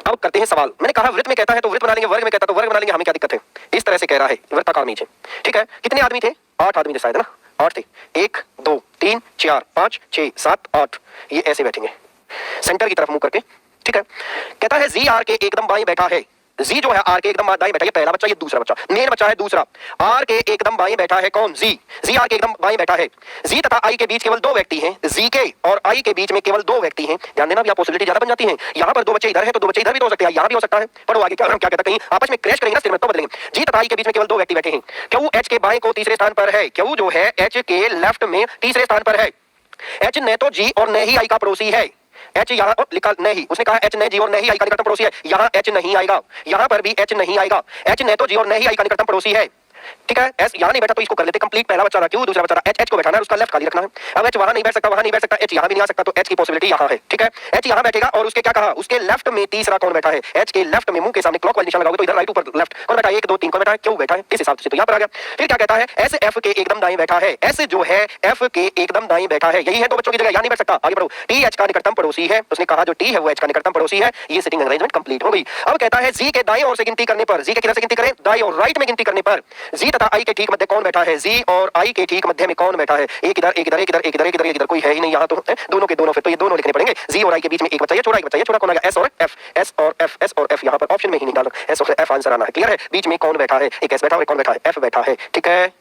S1: अब करते हैं सवाल। मैंने कहा वृत्त में कहता है तो वृत्त बना लेंगे, वर्ग में कहता तो वर्ग बना लेंगे, हमें क्या दिक्कत है? इस तरह से कह रहा है वृत्ताकार मेज है। ठीक है कितने आदमी थे? 8 आदमी थे शायद ना, 8 थे। 1 2 3 4 5 6 7 8, ये ऐसे बैठेंगे सेंटर की तरफ मुंह करके। ठीक है कहता है जी आर के एकदम बाएं बैठा है, जी जो है आर के एकदम दाएं बैठा है, ये पहला बच्चा, ये दूसरा बच्चा, मेन बच्चा है दूसरा। आर के एकदम बाएं बैठा है कौन? जी। जी आर के एकदम बाएं बैठा है। जी तथा आई के बीच केवल 2 व्यक्ति हैं, जी के और आई के बीच में केवल 2 व्यक्ति हैं। ध्यान देना, यहाँ पॉसिबिलिटी ज्यादा बन जाती है। यहाँ पर 2 बच्चे इधर है तो 2 बच्चे इधर भी तो हो सकते हैं, यहाँ भी हो सकता है। पढ़ो आगे क्या कहता है, कहीं आपस में क्रैश करेंगे ना, सिर में तो बदलेंगे। जी तथा आई के बीच में केवल 2 व्यक्ति बैठे हैं। क्यू एच के बाएं को तीसरे स्थान पर है, क्यू जो है एच के लेफ्ट में तीसरे स्थान पर है। एच न तो जी और न ही आई का पड़ोसी है। एच यहाँ लिखा नहीं, उसने कहा एच ने जी और नहीं आई का निकटतम पड़ोसी है, यहाँ एच नहीं आएगा, यहाँ पर भी एच नहीं आएगा। एच ने तो जी और नहीं आई का निकटतम पड़ोसी है। ठीक है एस यहाँ नहीं बैठा तो इसको कर लेते कंप्लीट। पहला बच्चा क्यों, दूसरा बच्चा एच, एच को बैठाना है, उसका लेफ्ट खाली रखना है। अब एच वहां नहीं बैठ सकता, वहां नहीं बैठ सकता, एच यहाँ भी नहीं आ सकता, तो एच की पॉसिबिलिटी यहाँ है। ठीक है एच यहाँ बैठेगा और उसके क्या कहा, उसके लेफ्ट में तीसरा कौन बैठा है? एच के लेफ्ट में मुंह के सामने क्लॉकवाइज निशान लगाओगे तो इधर राइट ऊपर लेफ्ट कौन बैठा है? 1 2 3 कौन बैठा है? क्यों बैठा है, इस हिसाब से तो यहाँ पर आ गया। फिर क्या कहता है, एस एफ के एकदम दाएं बैठा है। एस जो है एफ के एकदम दाएं बैठा है, यही है 2 बच्चों की जगह, यहाँ नहीं बैठ सकता। आगे बढ़ो, टी एच का निकटतम पड़ोसी है, उसने कहा जो टी है वो एच का निकटतम पड़ोसी है। ये सिटिंग अरेंजमेंट कंप्लीट हो गई। अब कहता है जी के दाएं ओर से गिनती करने पर, जी के किधर से गिनती करें? दाएं और राइट में गिनती करने पर जी तथा आई के ठीक मध्य कौन बैठा है? जी और आई के ठीक मध्य में कौन बैठा है? एक इधर एक इधर एक इधर एक इधर एक इधर, इधर कोई है ही नहीं, यहाँ तो दोनों के दोनों, फिर तो ये दोनों लिखने पड़ेंगे। जी और आई के बीच में एक बच्चा, ये छोड़ा, एक बच्चा, ये छोड़ा, कौन आ गया? एस और एफ, एस और एफ, एस और एफ, यहाँ पर ऑप्शन में ही नहीं डालना, एस और एफ आंसर आना है। क्लियर है? बीच में कौन बैठा है? एक एस बैठा है, कौन बैठा है? एफ बैठा है। ठीक है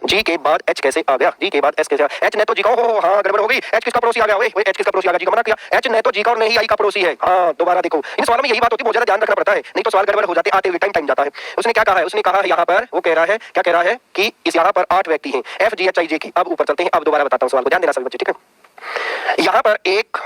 S1: जी के बाद एच कैसे आ गया? जी के बाद एच कैसे? एच ने तो जी का, हो हाँ गड़बड़ हो गई। एच किसका पड़ोसी आ गया? ओए एच किसका पड़ोसी आ गया? जी का मना किया। एच ने तो जी का और नहीं आई का पड़ोसी है। हाँ दोबारा देखो, इन सवालों में यही बात होती है, बहुत ज्यादा ध्यान रखना पड़ता है, नहीं तो सवाल गड़बड़ हो जाते, आते हुए टाइम जाता है। उसने क्या कहा है? उसने कहा है यहाँ पर, वो कह रहा है, क्या कह रहा है कि इस यहाँ पर 8 व्यक्ति हैं, एफ जी एच आई जे की। अब ऊपर चलते हैं, अब दोबारा बताता हूँ सवाल को, ध्यान देना सभी बच्चे। ठीक है यहाँ पर एक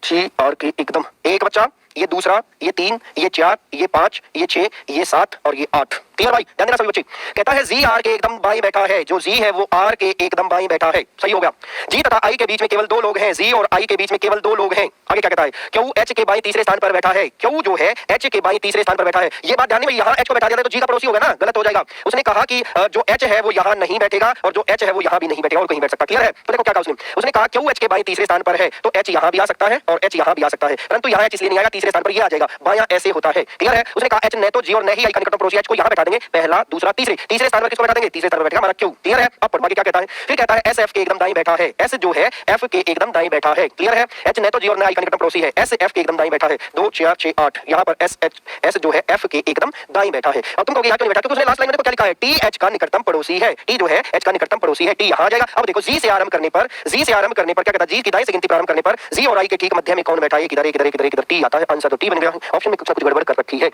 S1: जी और की एकदम एक बच्चा, ये दूसरा, ये 3, ये 4, ये 5, ये 6, ये 7 और ये 8। क्लियर भाई? ध्यान देना सभी बच्चे। कहता है जी आर के एकदम बाएं बैठा है, जो जी है वो आर के एकदम बाएं बैठा है। सही हो गया। जी तथा आई के बीच में केवल 2 लोग हैं, जी और आई के बीच में केवल 2 लोग हैं। आगे क्या कहता है? क्यू एच के बाएं तीसरे स्थान पर बैठा है, क्यू जो है एच के बाएं तीसरे स्थान पर बैठा है। ये बात ध्यान में, यहाँ एच को बैठा दिया तो जी का पड़ोसी होगा ना, गलत हो जाएगा। उसने कहा कि जो एच है वो यहाँ नहीं बैठेगा और जो एच है वो यहाँ भी नहीं बैठेगा और कहीं बैठ सकता। क्लियर है? तो देखो क्या कहा उसने कहा क्यू एच के बाएं तीसरे स्थान पर है, तो एच यहाँ भी आ सकता है और एच यहाँ भी आ सकता है, परंतु यहाँ एच इसलिए नहीं आएगा, तीसरे स्थान पर ये आ जाएगा, बायां ऐसे होता है। क्लियर है? उसने कहा एच ने तो जी और नहीं आई का निकटतम पड़ोसी, एच को यहाँ बैठा देंगे, पहला दूसरा तीसरे, तीसरे स्थान पर किसको बैठा देंगे? तीसरे स्थान पर बैठेगा हमारा क्यू। क्लियर है? अब पढ़वा के क्या कहता है? फिर कहता है एस एफ के एकदम दाएं बैठा है, एस जो है एफ के एकदम दाएं बैठा है। क्लियर है? एच ने तो जी और न आई का निकटतम पड़ोसी है, एस एफ के एकदम दाएं बैठा है। 2 4 6 8, यहाँ पर एस एच एस जो है एफ के एकदम दाएं बैठा है। अब तुम कहोगे यहाँ क्यों नहीं बैठा? क्योंकि उसने लास्ट लाइन में देखो क्या लिखा है, टी एच का निकटतम पड़ोसी है, टी जो है एच का निकटतम पड़ोसी है, टी यहाँ आ जाएगा। अब देखो जी से आरंभ करने पर, जी से आरंभ करने पर क्या कहता है? जी की दाएं से गिनती प्रारंभ करने पर जी और आई के ठीक मध्य में कौन बैठा है? एक इधर एक इधर एक इधर एक इधर, टी आता है, आंसर तो टी बन गया। ऑप्शन में कुछ ना कुछ गड़बड़ कर रखी है।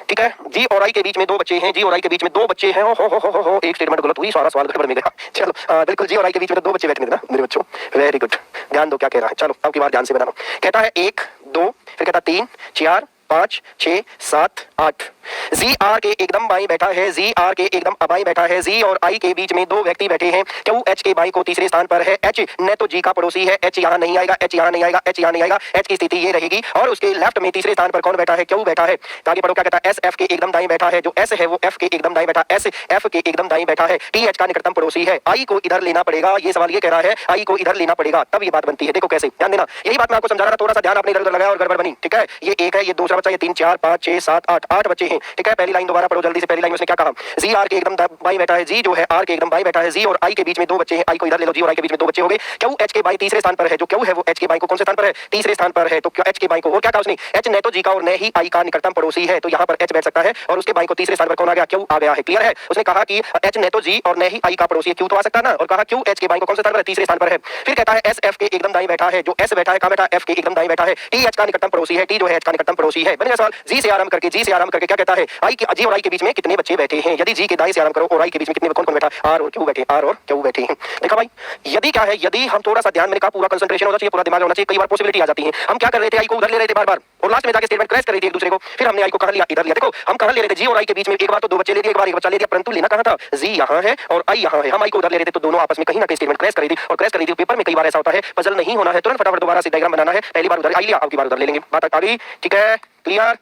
S1: ठीक है जी और आई के बीच में 2 बच्चे हैं, जी और आई के बीच में 2 बच्चे हैं। हो एक स्टेटमेंट गलत हुई, सारा सवाल गड़बड़ में गया। चलो बिल्कुल जी और आई के बीच में 2 बच्चे बैठे थे ना मेरे बच्चों, वेरी गुड। ध्यान दो क्या कह रहा है। चलो अब की बार ध्यान से बनाना। कहता है 1 2, फिर कहता 3 4 5 6 7 8। जी आर के एकदम बाएं बैठा है, जी आर के एकदम बाएं बैठा है, जी और आई के बीच में 2 व्यक्ति बैठे हैं। क्यू एच के बाएं को तीसरे स्थान पर है, एच न तो जी का पड़ोसी है, एच यहाँ नहीं आएगा, एच यहाँ नहीं आएगा, एच यहाँ नहीं आएगा, एच की स्थिति ये रहेगी। और उसके लेफ्ट में तीसरे स्थान पर कौन बैठा है? क्यू बैठा है। आगे पढ़ो क्या कहता है? एस एफ के एकदम दाएं बैठा है, जो एस है वो एफ के एकदम दाएं बैठा, एस एफ के एकदम दाएं बैठा है। टी एच का निकटतम पड़ोसी है, आई को इधर लेना पड़ेगा, ये सवाल ये कह रहा है आई को इधर लेना पड़ेगा, तब ये बात बनती है। देखो कैसे, ध्यान देना, यही बात मैं आपको समझा रहा था, थोड़ा सा ध्यान आपने इधर उधर लगाया और गड़बड़ बनी। ठीक है ये एक है, ये दूसरा बच्चा, ये 3 4 5 6 7 8, 8 बच्चे हैं। ठीक है पहली लाइन दोबारा पढ़ो जल्दी से। पहली लाइन में उसने क्या कहा? जी आर के एकदम बाएं बैठा है, जी जो है आर के एकदम बाएं बैठा है, जी और आई के बीच में 2 बच्चे हैं, आई को इधर ले लो, जी और आई के बीच में 2 बच्चे हो गए। क्यू एच के बाएं तीसरे स्थान पर है, जो क्यू है वो एच के बाएं को कौन से स्थान पर है? तीसरे स्थान पर है, तो क्यू एच के बाएं को। और क्या कहा उसने? एच ने तो जी का और न ही आई का निकटतम पड़ोसी है, तो यहाँ पर एच बैठ सकता है और उसके बाएं को तीसरे स्थान पर कौन आ गया? क्यू आ गया है। क्लियर है? उसने कहा कि एच ने तो जी और न ही आई का पड़ोसी है, क्यू तो आ सकता है ना, और कहा क्यू एच के बाएं को कौन से स्थान पर है? तीसरे स्थान पर है। फिर कहता है एस एफ के एकदम दाएं बैठा है, जो एस बैठा है, कहां बैठा? एफ के एकदम दाएं बैठा है। टी एच का निकटतम पड़ोसी है, टी जो है एच का निकटतम पड़ोसी है। बनेगा सवाल जी से आरंभ करके, जी से आरंभ करके क्या कहता कहता है आई के जी और आई के बीच में कितने बच्चे बैठे हैं। यदि जी के दाएं से आरंभ करो और आई के बीच में कितने कौन कौन बैठा, आर और क्यू बैठे, आर और क्यू बैठे हैं। देखा भाई, यदि क्या है, यदि हम थोड़ा सा ध्यान, मैंने कहा पूरा कंसंट्रेशन होना चाहिए, पूरा दिमाग होना चाहिए। कई बार पॉसिबिलिटी आ जाती है, हम क्या कर रहे थे, आई को उधर ले रहे थे बार बार और लास्ट में जाके स्टेटमेंट क्रैश कर रही थी एक दूसरे को, फिर हमने आई को कहां लिया, इधर लिया। देखो हम कहां ले रहे थे, जी और आई के बीच में एक बार तो दो बच्चे ले दिए, एक बार एक बच्चा ले दिया, परंतु लेना कहां था, जी यहां है और आई यहां है। हम आई को उधर ले रहे थे तो दोनों आपस में कहीं ना कहीं स्टेटमेंट क्रैश कर रही थी और क्रैश कर रही थी। पेपर में कई बार ऐसा होता है, पजल नहीं होना है, तुरंत फटाफट दोबारा से डायग्राम बनाना है। पहली बार उधर आई लिया, अब की बार उधर ले लेंगे, बात आ गई, ठीक है, क्लियर।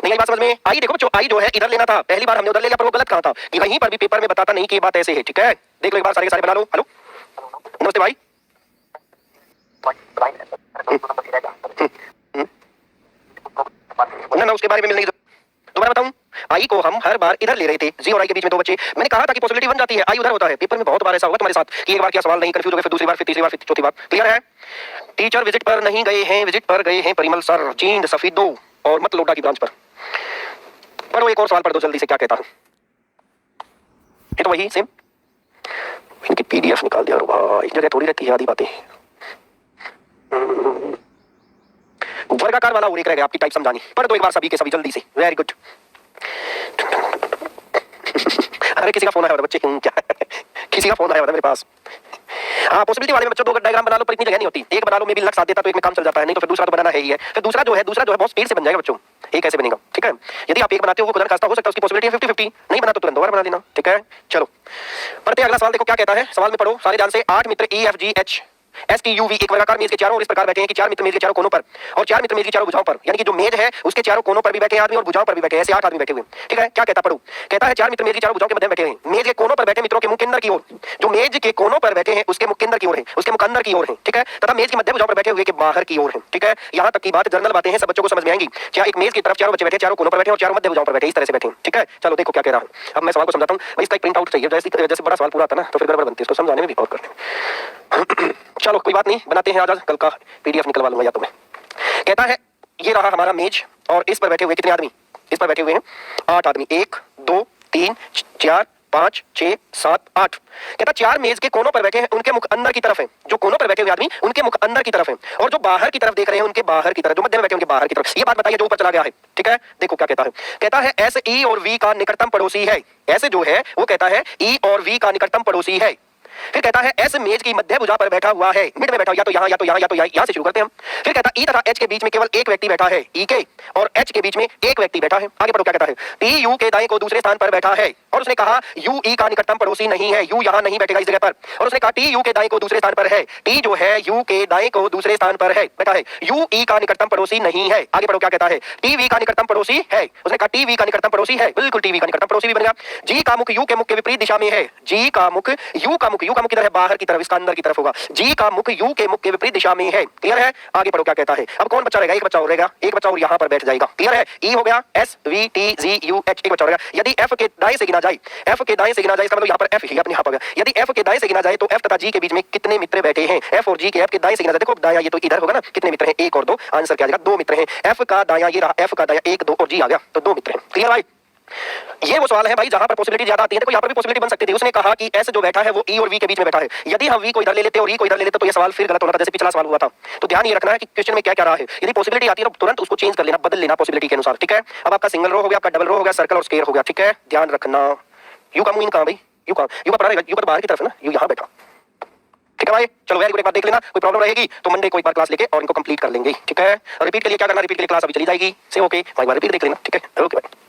S1: नहीं आई बात समझ में आई। देखो बच्चों, आई जो है इधर लेना था, पहली बार हमने उधर ले लिया, पर वो गलत कहां था, कि कहीं पर भी पेपर में बताता नहीं कि ये बात ऐसे है, ठीक है। देख लो एक बार, सारे के सारे बना लो। हेलो नमस्ते भाई। ना उसके बारे में मिलने की दोबारा बताऊं, आई को हम हर बार इधर ले रहे थे, जी और आई के बीच में दो बच्चे, मैंने कहा था कि पॉसिबिलिटी बन जाती है, आई उधर होता है। पेपर में बहुत बार ऐसा हुआ तुम्हारे साथ कि एक बार क्या सवाल नहीं, कंफ्यूज हो गए, फिर दूसरी बार, फिर तीसरी बार, फिर चौथी बार। क्लियर है। टीचर विजिट पर नहीं गए हैं, विजिट पर गए हैं परिमल सर जींद सफीदो और मत लोडा की ब्रांच पर। पढ़ो एक और सवाल पढ़ दो जल्दी से, क्या कहता है ये तो वही सेम। इनकी पीडीएफ निकाल दिया भाई, जगह थोड़ी रहती है आधी बातें। वर्गाकार वाला और एक रह गया आपकी टाइप समझानी, पढ़ दो एक बार सभी के सभी जल्दी से, वेरी गुड। अरे किसी का फोन आया होगा बच्चे, क्या किसी का फोन आया होगा मेरे पास। हाँ पॉसिबिलिटी वाले में बच्चों दो डायग्राम बना लो, पर इतनी जगह नहीं होती, एक बना लो, में भी लग साथ देता तो एक में काम चल जाता है, नहीं तो फिर दूसरा तो बनाना है ही है। फिर दूसरा जो है बहुत स्पीड से बन जाएगा बच्चों, एक कैसे बनेगा, ठीक है। यदि आप एक बनाते हो वो खुदा खास्ता हो सकता है, उसकी पॉसिबिलिटी है 50-50, नहीं बना तो तुरंत दोबारा बना देना, ठीक है। चलो पढ़ते अगला सवाल, देखो क्या कहता है, सवाल में पढ़ो सारे ध्यान से। 8 मित्र E F G H S T U V एक वर्गाकार मेज के चारों ओर इस प्रकार बैठे हैं कि 4 मित्र मेज के चारों कोनों पर और 4 मित्र मेज की चारों भुजाओं पर, यानी कि जो मेज है उसके चारों कोनों पर भी बैठे हैं आदमी और भुजाओं पर भी बैठे हैं, ऐसे 8 आदमी बैठे हुए हैं, ठीक है। क्या कहता पढ़ो, कहता है 4 मित्र मेज की चारों भुजाओं के मध्य में बैठे हैं, मेज के कोनों पर बैठे मित्रों के मुख के अंदर की ओर, जो मेज के कोनों पर बैठे हैं उसके मुख के अंदर की ओर है, उसके मुख अंदर की ओर है, ठीक है, तथा मेज के मध्य भुजाओं पर बैठे हुए के बाहर की ओर है, ठीक है। यहाँ तक की बात जनरल बातें हैं, सब बच्चों को समझ में आएंगी। क्या एक मेज की तरफ चारों बच्चे बैठे, चारों कोनों पर बैठे और चारों मध्य भुजाओं पर बैठे, इस तरह से बैठे, ठीक है। चलो देखो क्या कह रहा हूँ, अब मैं सवाल को समझाता हूँ। इसका एक प्रिंट आउट चाहिए, जैसे बड़ा सवाल पूरा आता ना तो फिर गड़बड़ बनती है, इसको समझाने में भी बहुत करते हैं। चलो कोई बात नहीं, बनाते हैं, आज कल का पीडीएफ निकलवा लूंगा या तो मैं। कहता है ये रहा हमारा मेज और इस पर बैठे हुए कितने आदमी, इस पर बैठे हुए हैं 8 आदमी, 1 2 3 4 5 6 7 8। कहता 4 मेज के कोनों पर बैठे हैं, उनके मुख अंदर की तरफ है, जो कोनों पर बैठे हुए आदमी उनके मुख अंदर की तरफ है, और जो बाहर की तरफ देख रहे हैं उनके बाहर की तरफ, जो मध्य में बैठे उनके बाहर की तरफ। ये बात बताइए जो ऊपर चला गया है, ठीक है। देखो क्या कहता है, कहता है एस ई और वी का निकटतम पड़ोसी है, ऐसे जो है वो कहता है ई और वी का निकटतम पड़ोसी है। फिर कहता है एस मेज की मध्य भुजा पर बैठा हुआ है, मिड में बैठा, या तो यहाँ या तो यहाँ या तो यहाँ से शुरू करते हैं हम। फिर कहता है ई तथा एच के बीच में केवल एक व्यक्ति बैठा है, ई के और एच के बीच में एक व्यक्ति बैठा है। आगे पढ़ो क्या कहता है, टी यू के दाएं को दूसरे स्थान पर बैठा है और उसने कहा यू ई का निकटतम पड़ोसी नहीं है, यू यहाँ नहीं बैठेगा इस जगह पर, और उसने कहा टी यू के दाएं को दूसरे स्थान पर है, टी जो है यू के दाएं को दूसरे स्थान पर है, बैठा है, यू ई का निकटतम पड़ोसी नहीं है। आगे पढ़ो क्या कहता है, टी वी का निकटतम पड़ोसी है, उसने कहा टी वी का निकटतम पड़ोसी है, बिल्कुल टी वी का निकटतम पड़ोसी भी बन गया। जी का मुख यू के मुख के विपरीत दिशा में है, जी का मुख यू का मुख, यू का मुख किधर है, बाहर की तरफ, इसका अंदर की तरफ होगा, जी का मुख यू के मुख के विपरीत दिशा में है। क्लियर है। आगे पढ़ो क्या कहता है, अब कौन बच्चा रहेगा, एक बच्चा और रहेगा, एक बच्चा और यहाँ पर बैठ जाएगा। क्लियर है। ई हो गया S V T G U H, एक बच्चा रहेगा। यदि एफ के दाएं से गिना जाए, एफ के दाएं से गिना जाए, इसका मतलब यहाँ पर एफ ही अपने यहाँ पर, यदि एफ के दाएं से गिना जाए तो एफ तथा जी के बीच में कितने मित्र बैठे हैं, एफ और जी के, एफ के दाएं से गिना जाए, देखो दाया ये तो इधर होगा ना, कितने मित्र हैं, 1 और 2, आंसर क्या आ जाएगा, 2 मित्र हैं। एफ का दाया ये रहा, एफ का दाया 1 2 और जी आ गया, तो 2 मित्र हैं। क्लियर भाई। ये वो सवाल है भाई जहां पर पॉसिबिलिटी ज्यादा आती है। देखो यहाँ पर भी पॉसिबिलिटी बन सकती थी, उसने कहा कि एस जो बैठा है वो ई और वी के बीच में बैठा है, यदि हम वी को इधर ले लेते और ई को इधर ले लेते तो ये सवाल फिर गलत होना था, जैसे पिछला सवाल हुआ था। तो ध्यान ये रखना है कि क्वेश्चन में क्या क्या रहा है, यदि पॉसिबिलिटी आती है तो तुरंत उसको चेंज कर लेना, बदल लेना पॉसिबिलिटी के अनुसार, ठीक है। अब आपका सिंगल रो हो गया, आपका डबल रो हो गया, सर्कल और स्क्वायर हो गया, ठीक है, ध्यान रखना। यू का मुंह इन कहां भाई, यू का, यू का पड़ा रहेगा, यू पर बाहर की तरफ है ना, यू यहाँ बैठा, ठीक है भाई। चलो वेरी गुड, एक बार देख लेना, कोई प्रॉब्लम रहेगी तो मंडे को एक बार क्लास लेके और इनको कंप्लीट कर लेंगे, ठीक है। और रिपीट के लिए क्या करना, रिपीट के लिए क्लास अभी चली जाएगी से, ओके, एक बार रिपीट देख लेना, ठीक है, ओके भाई।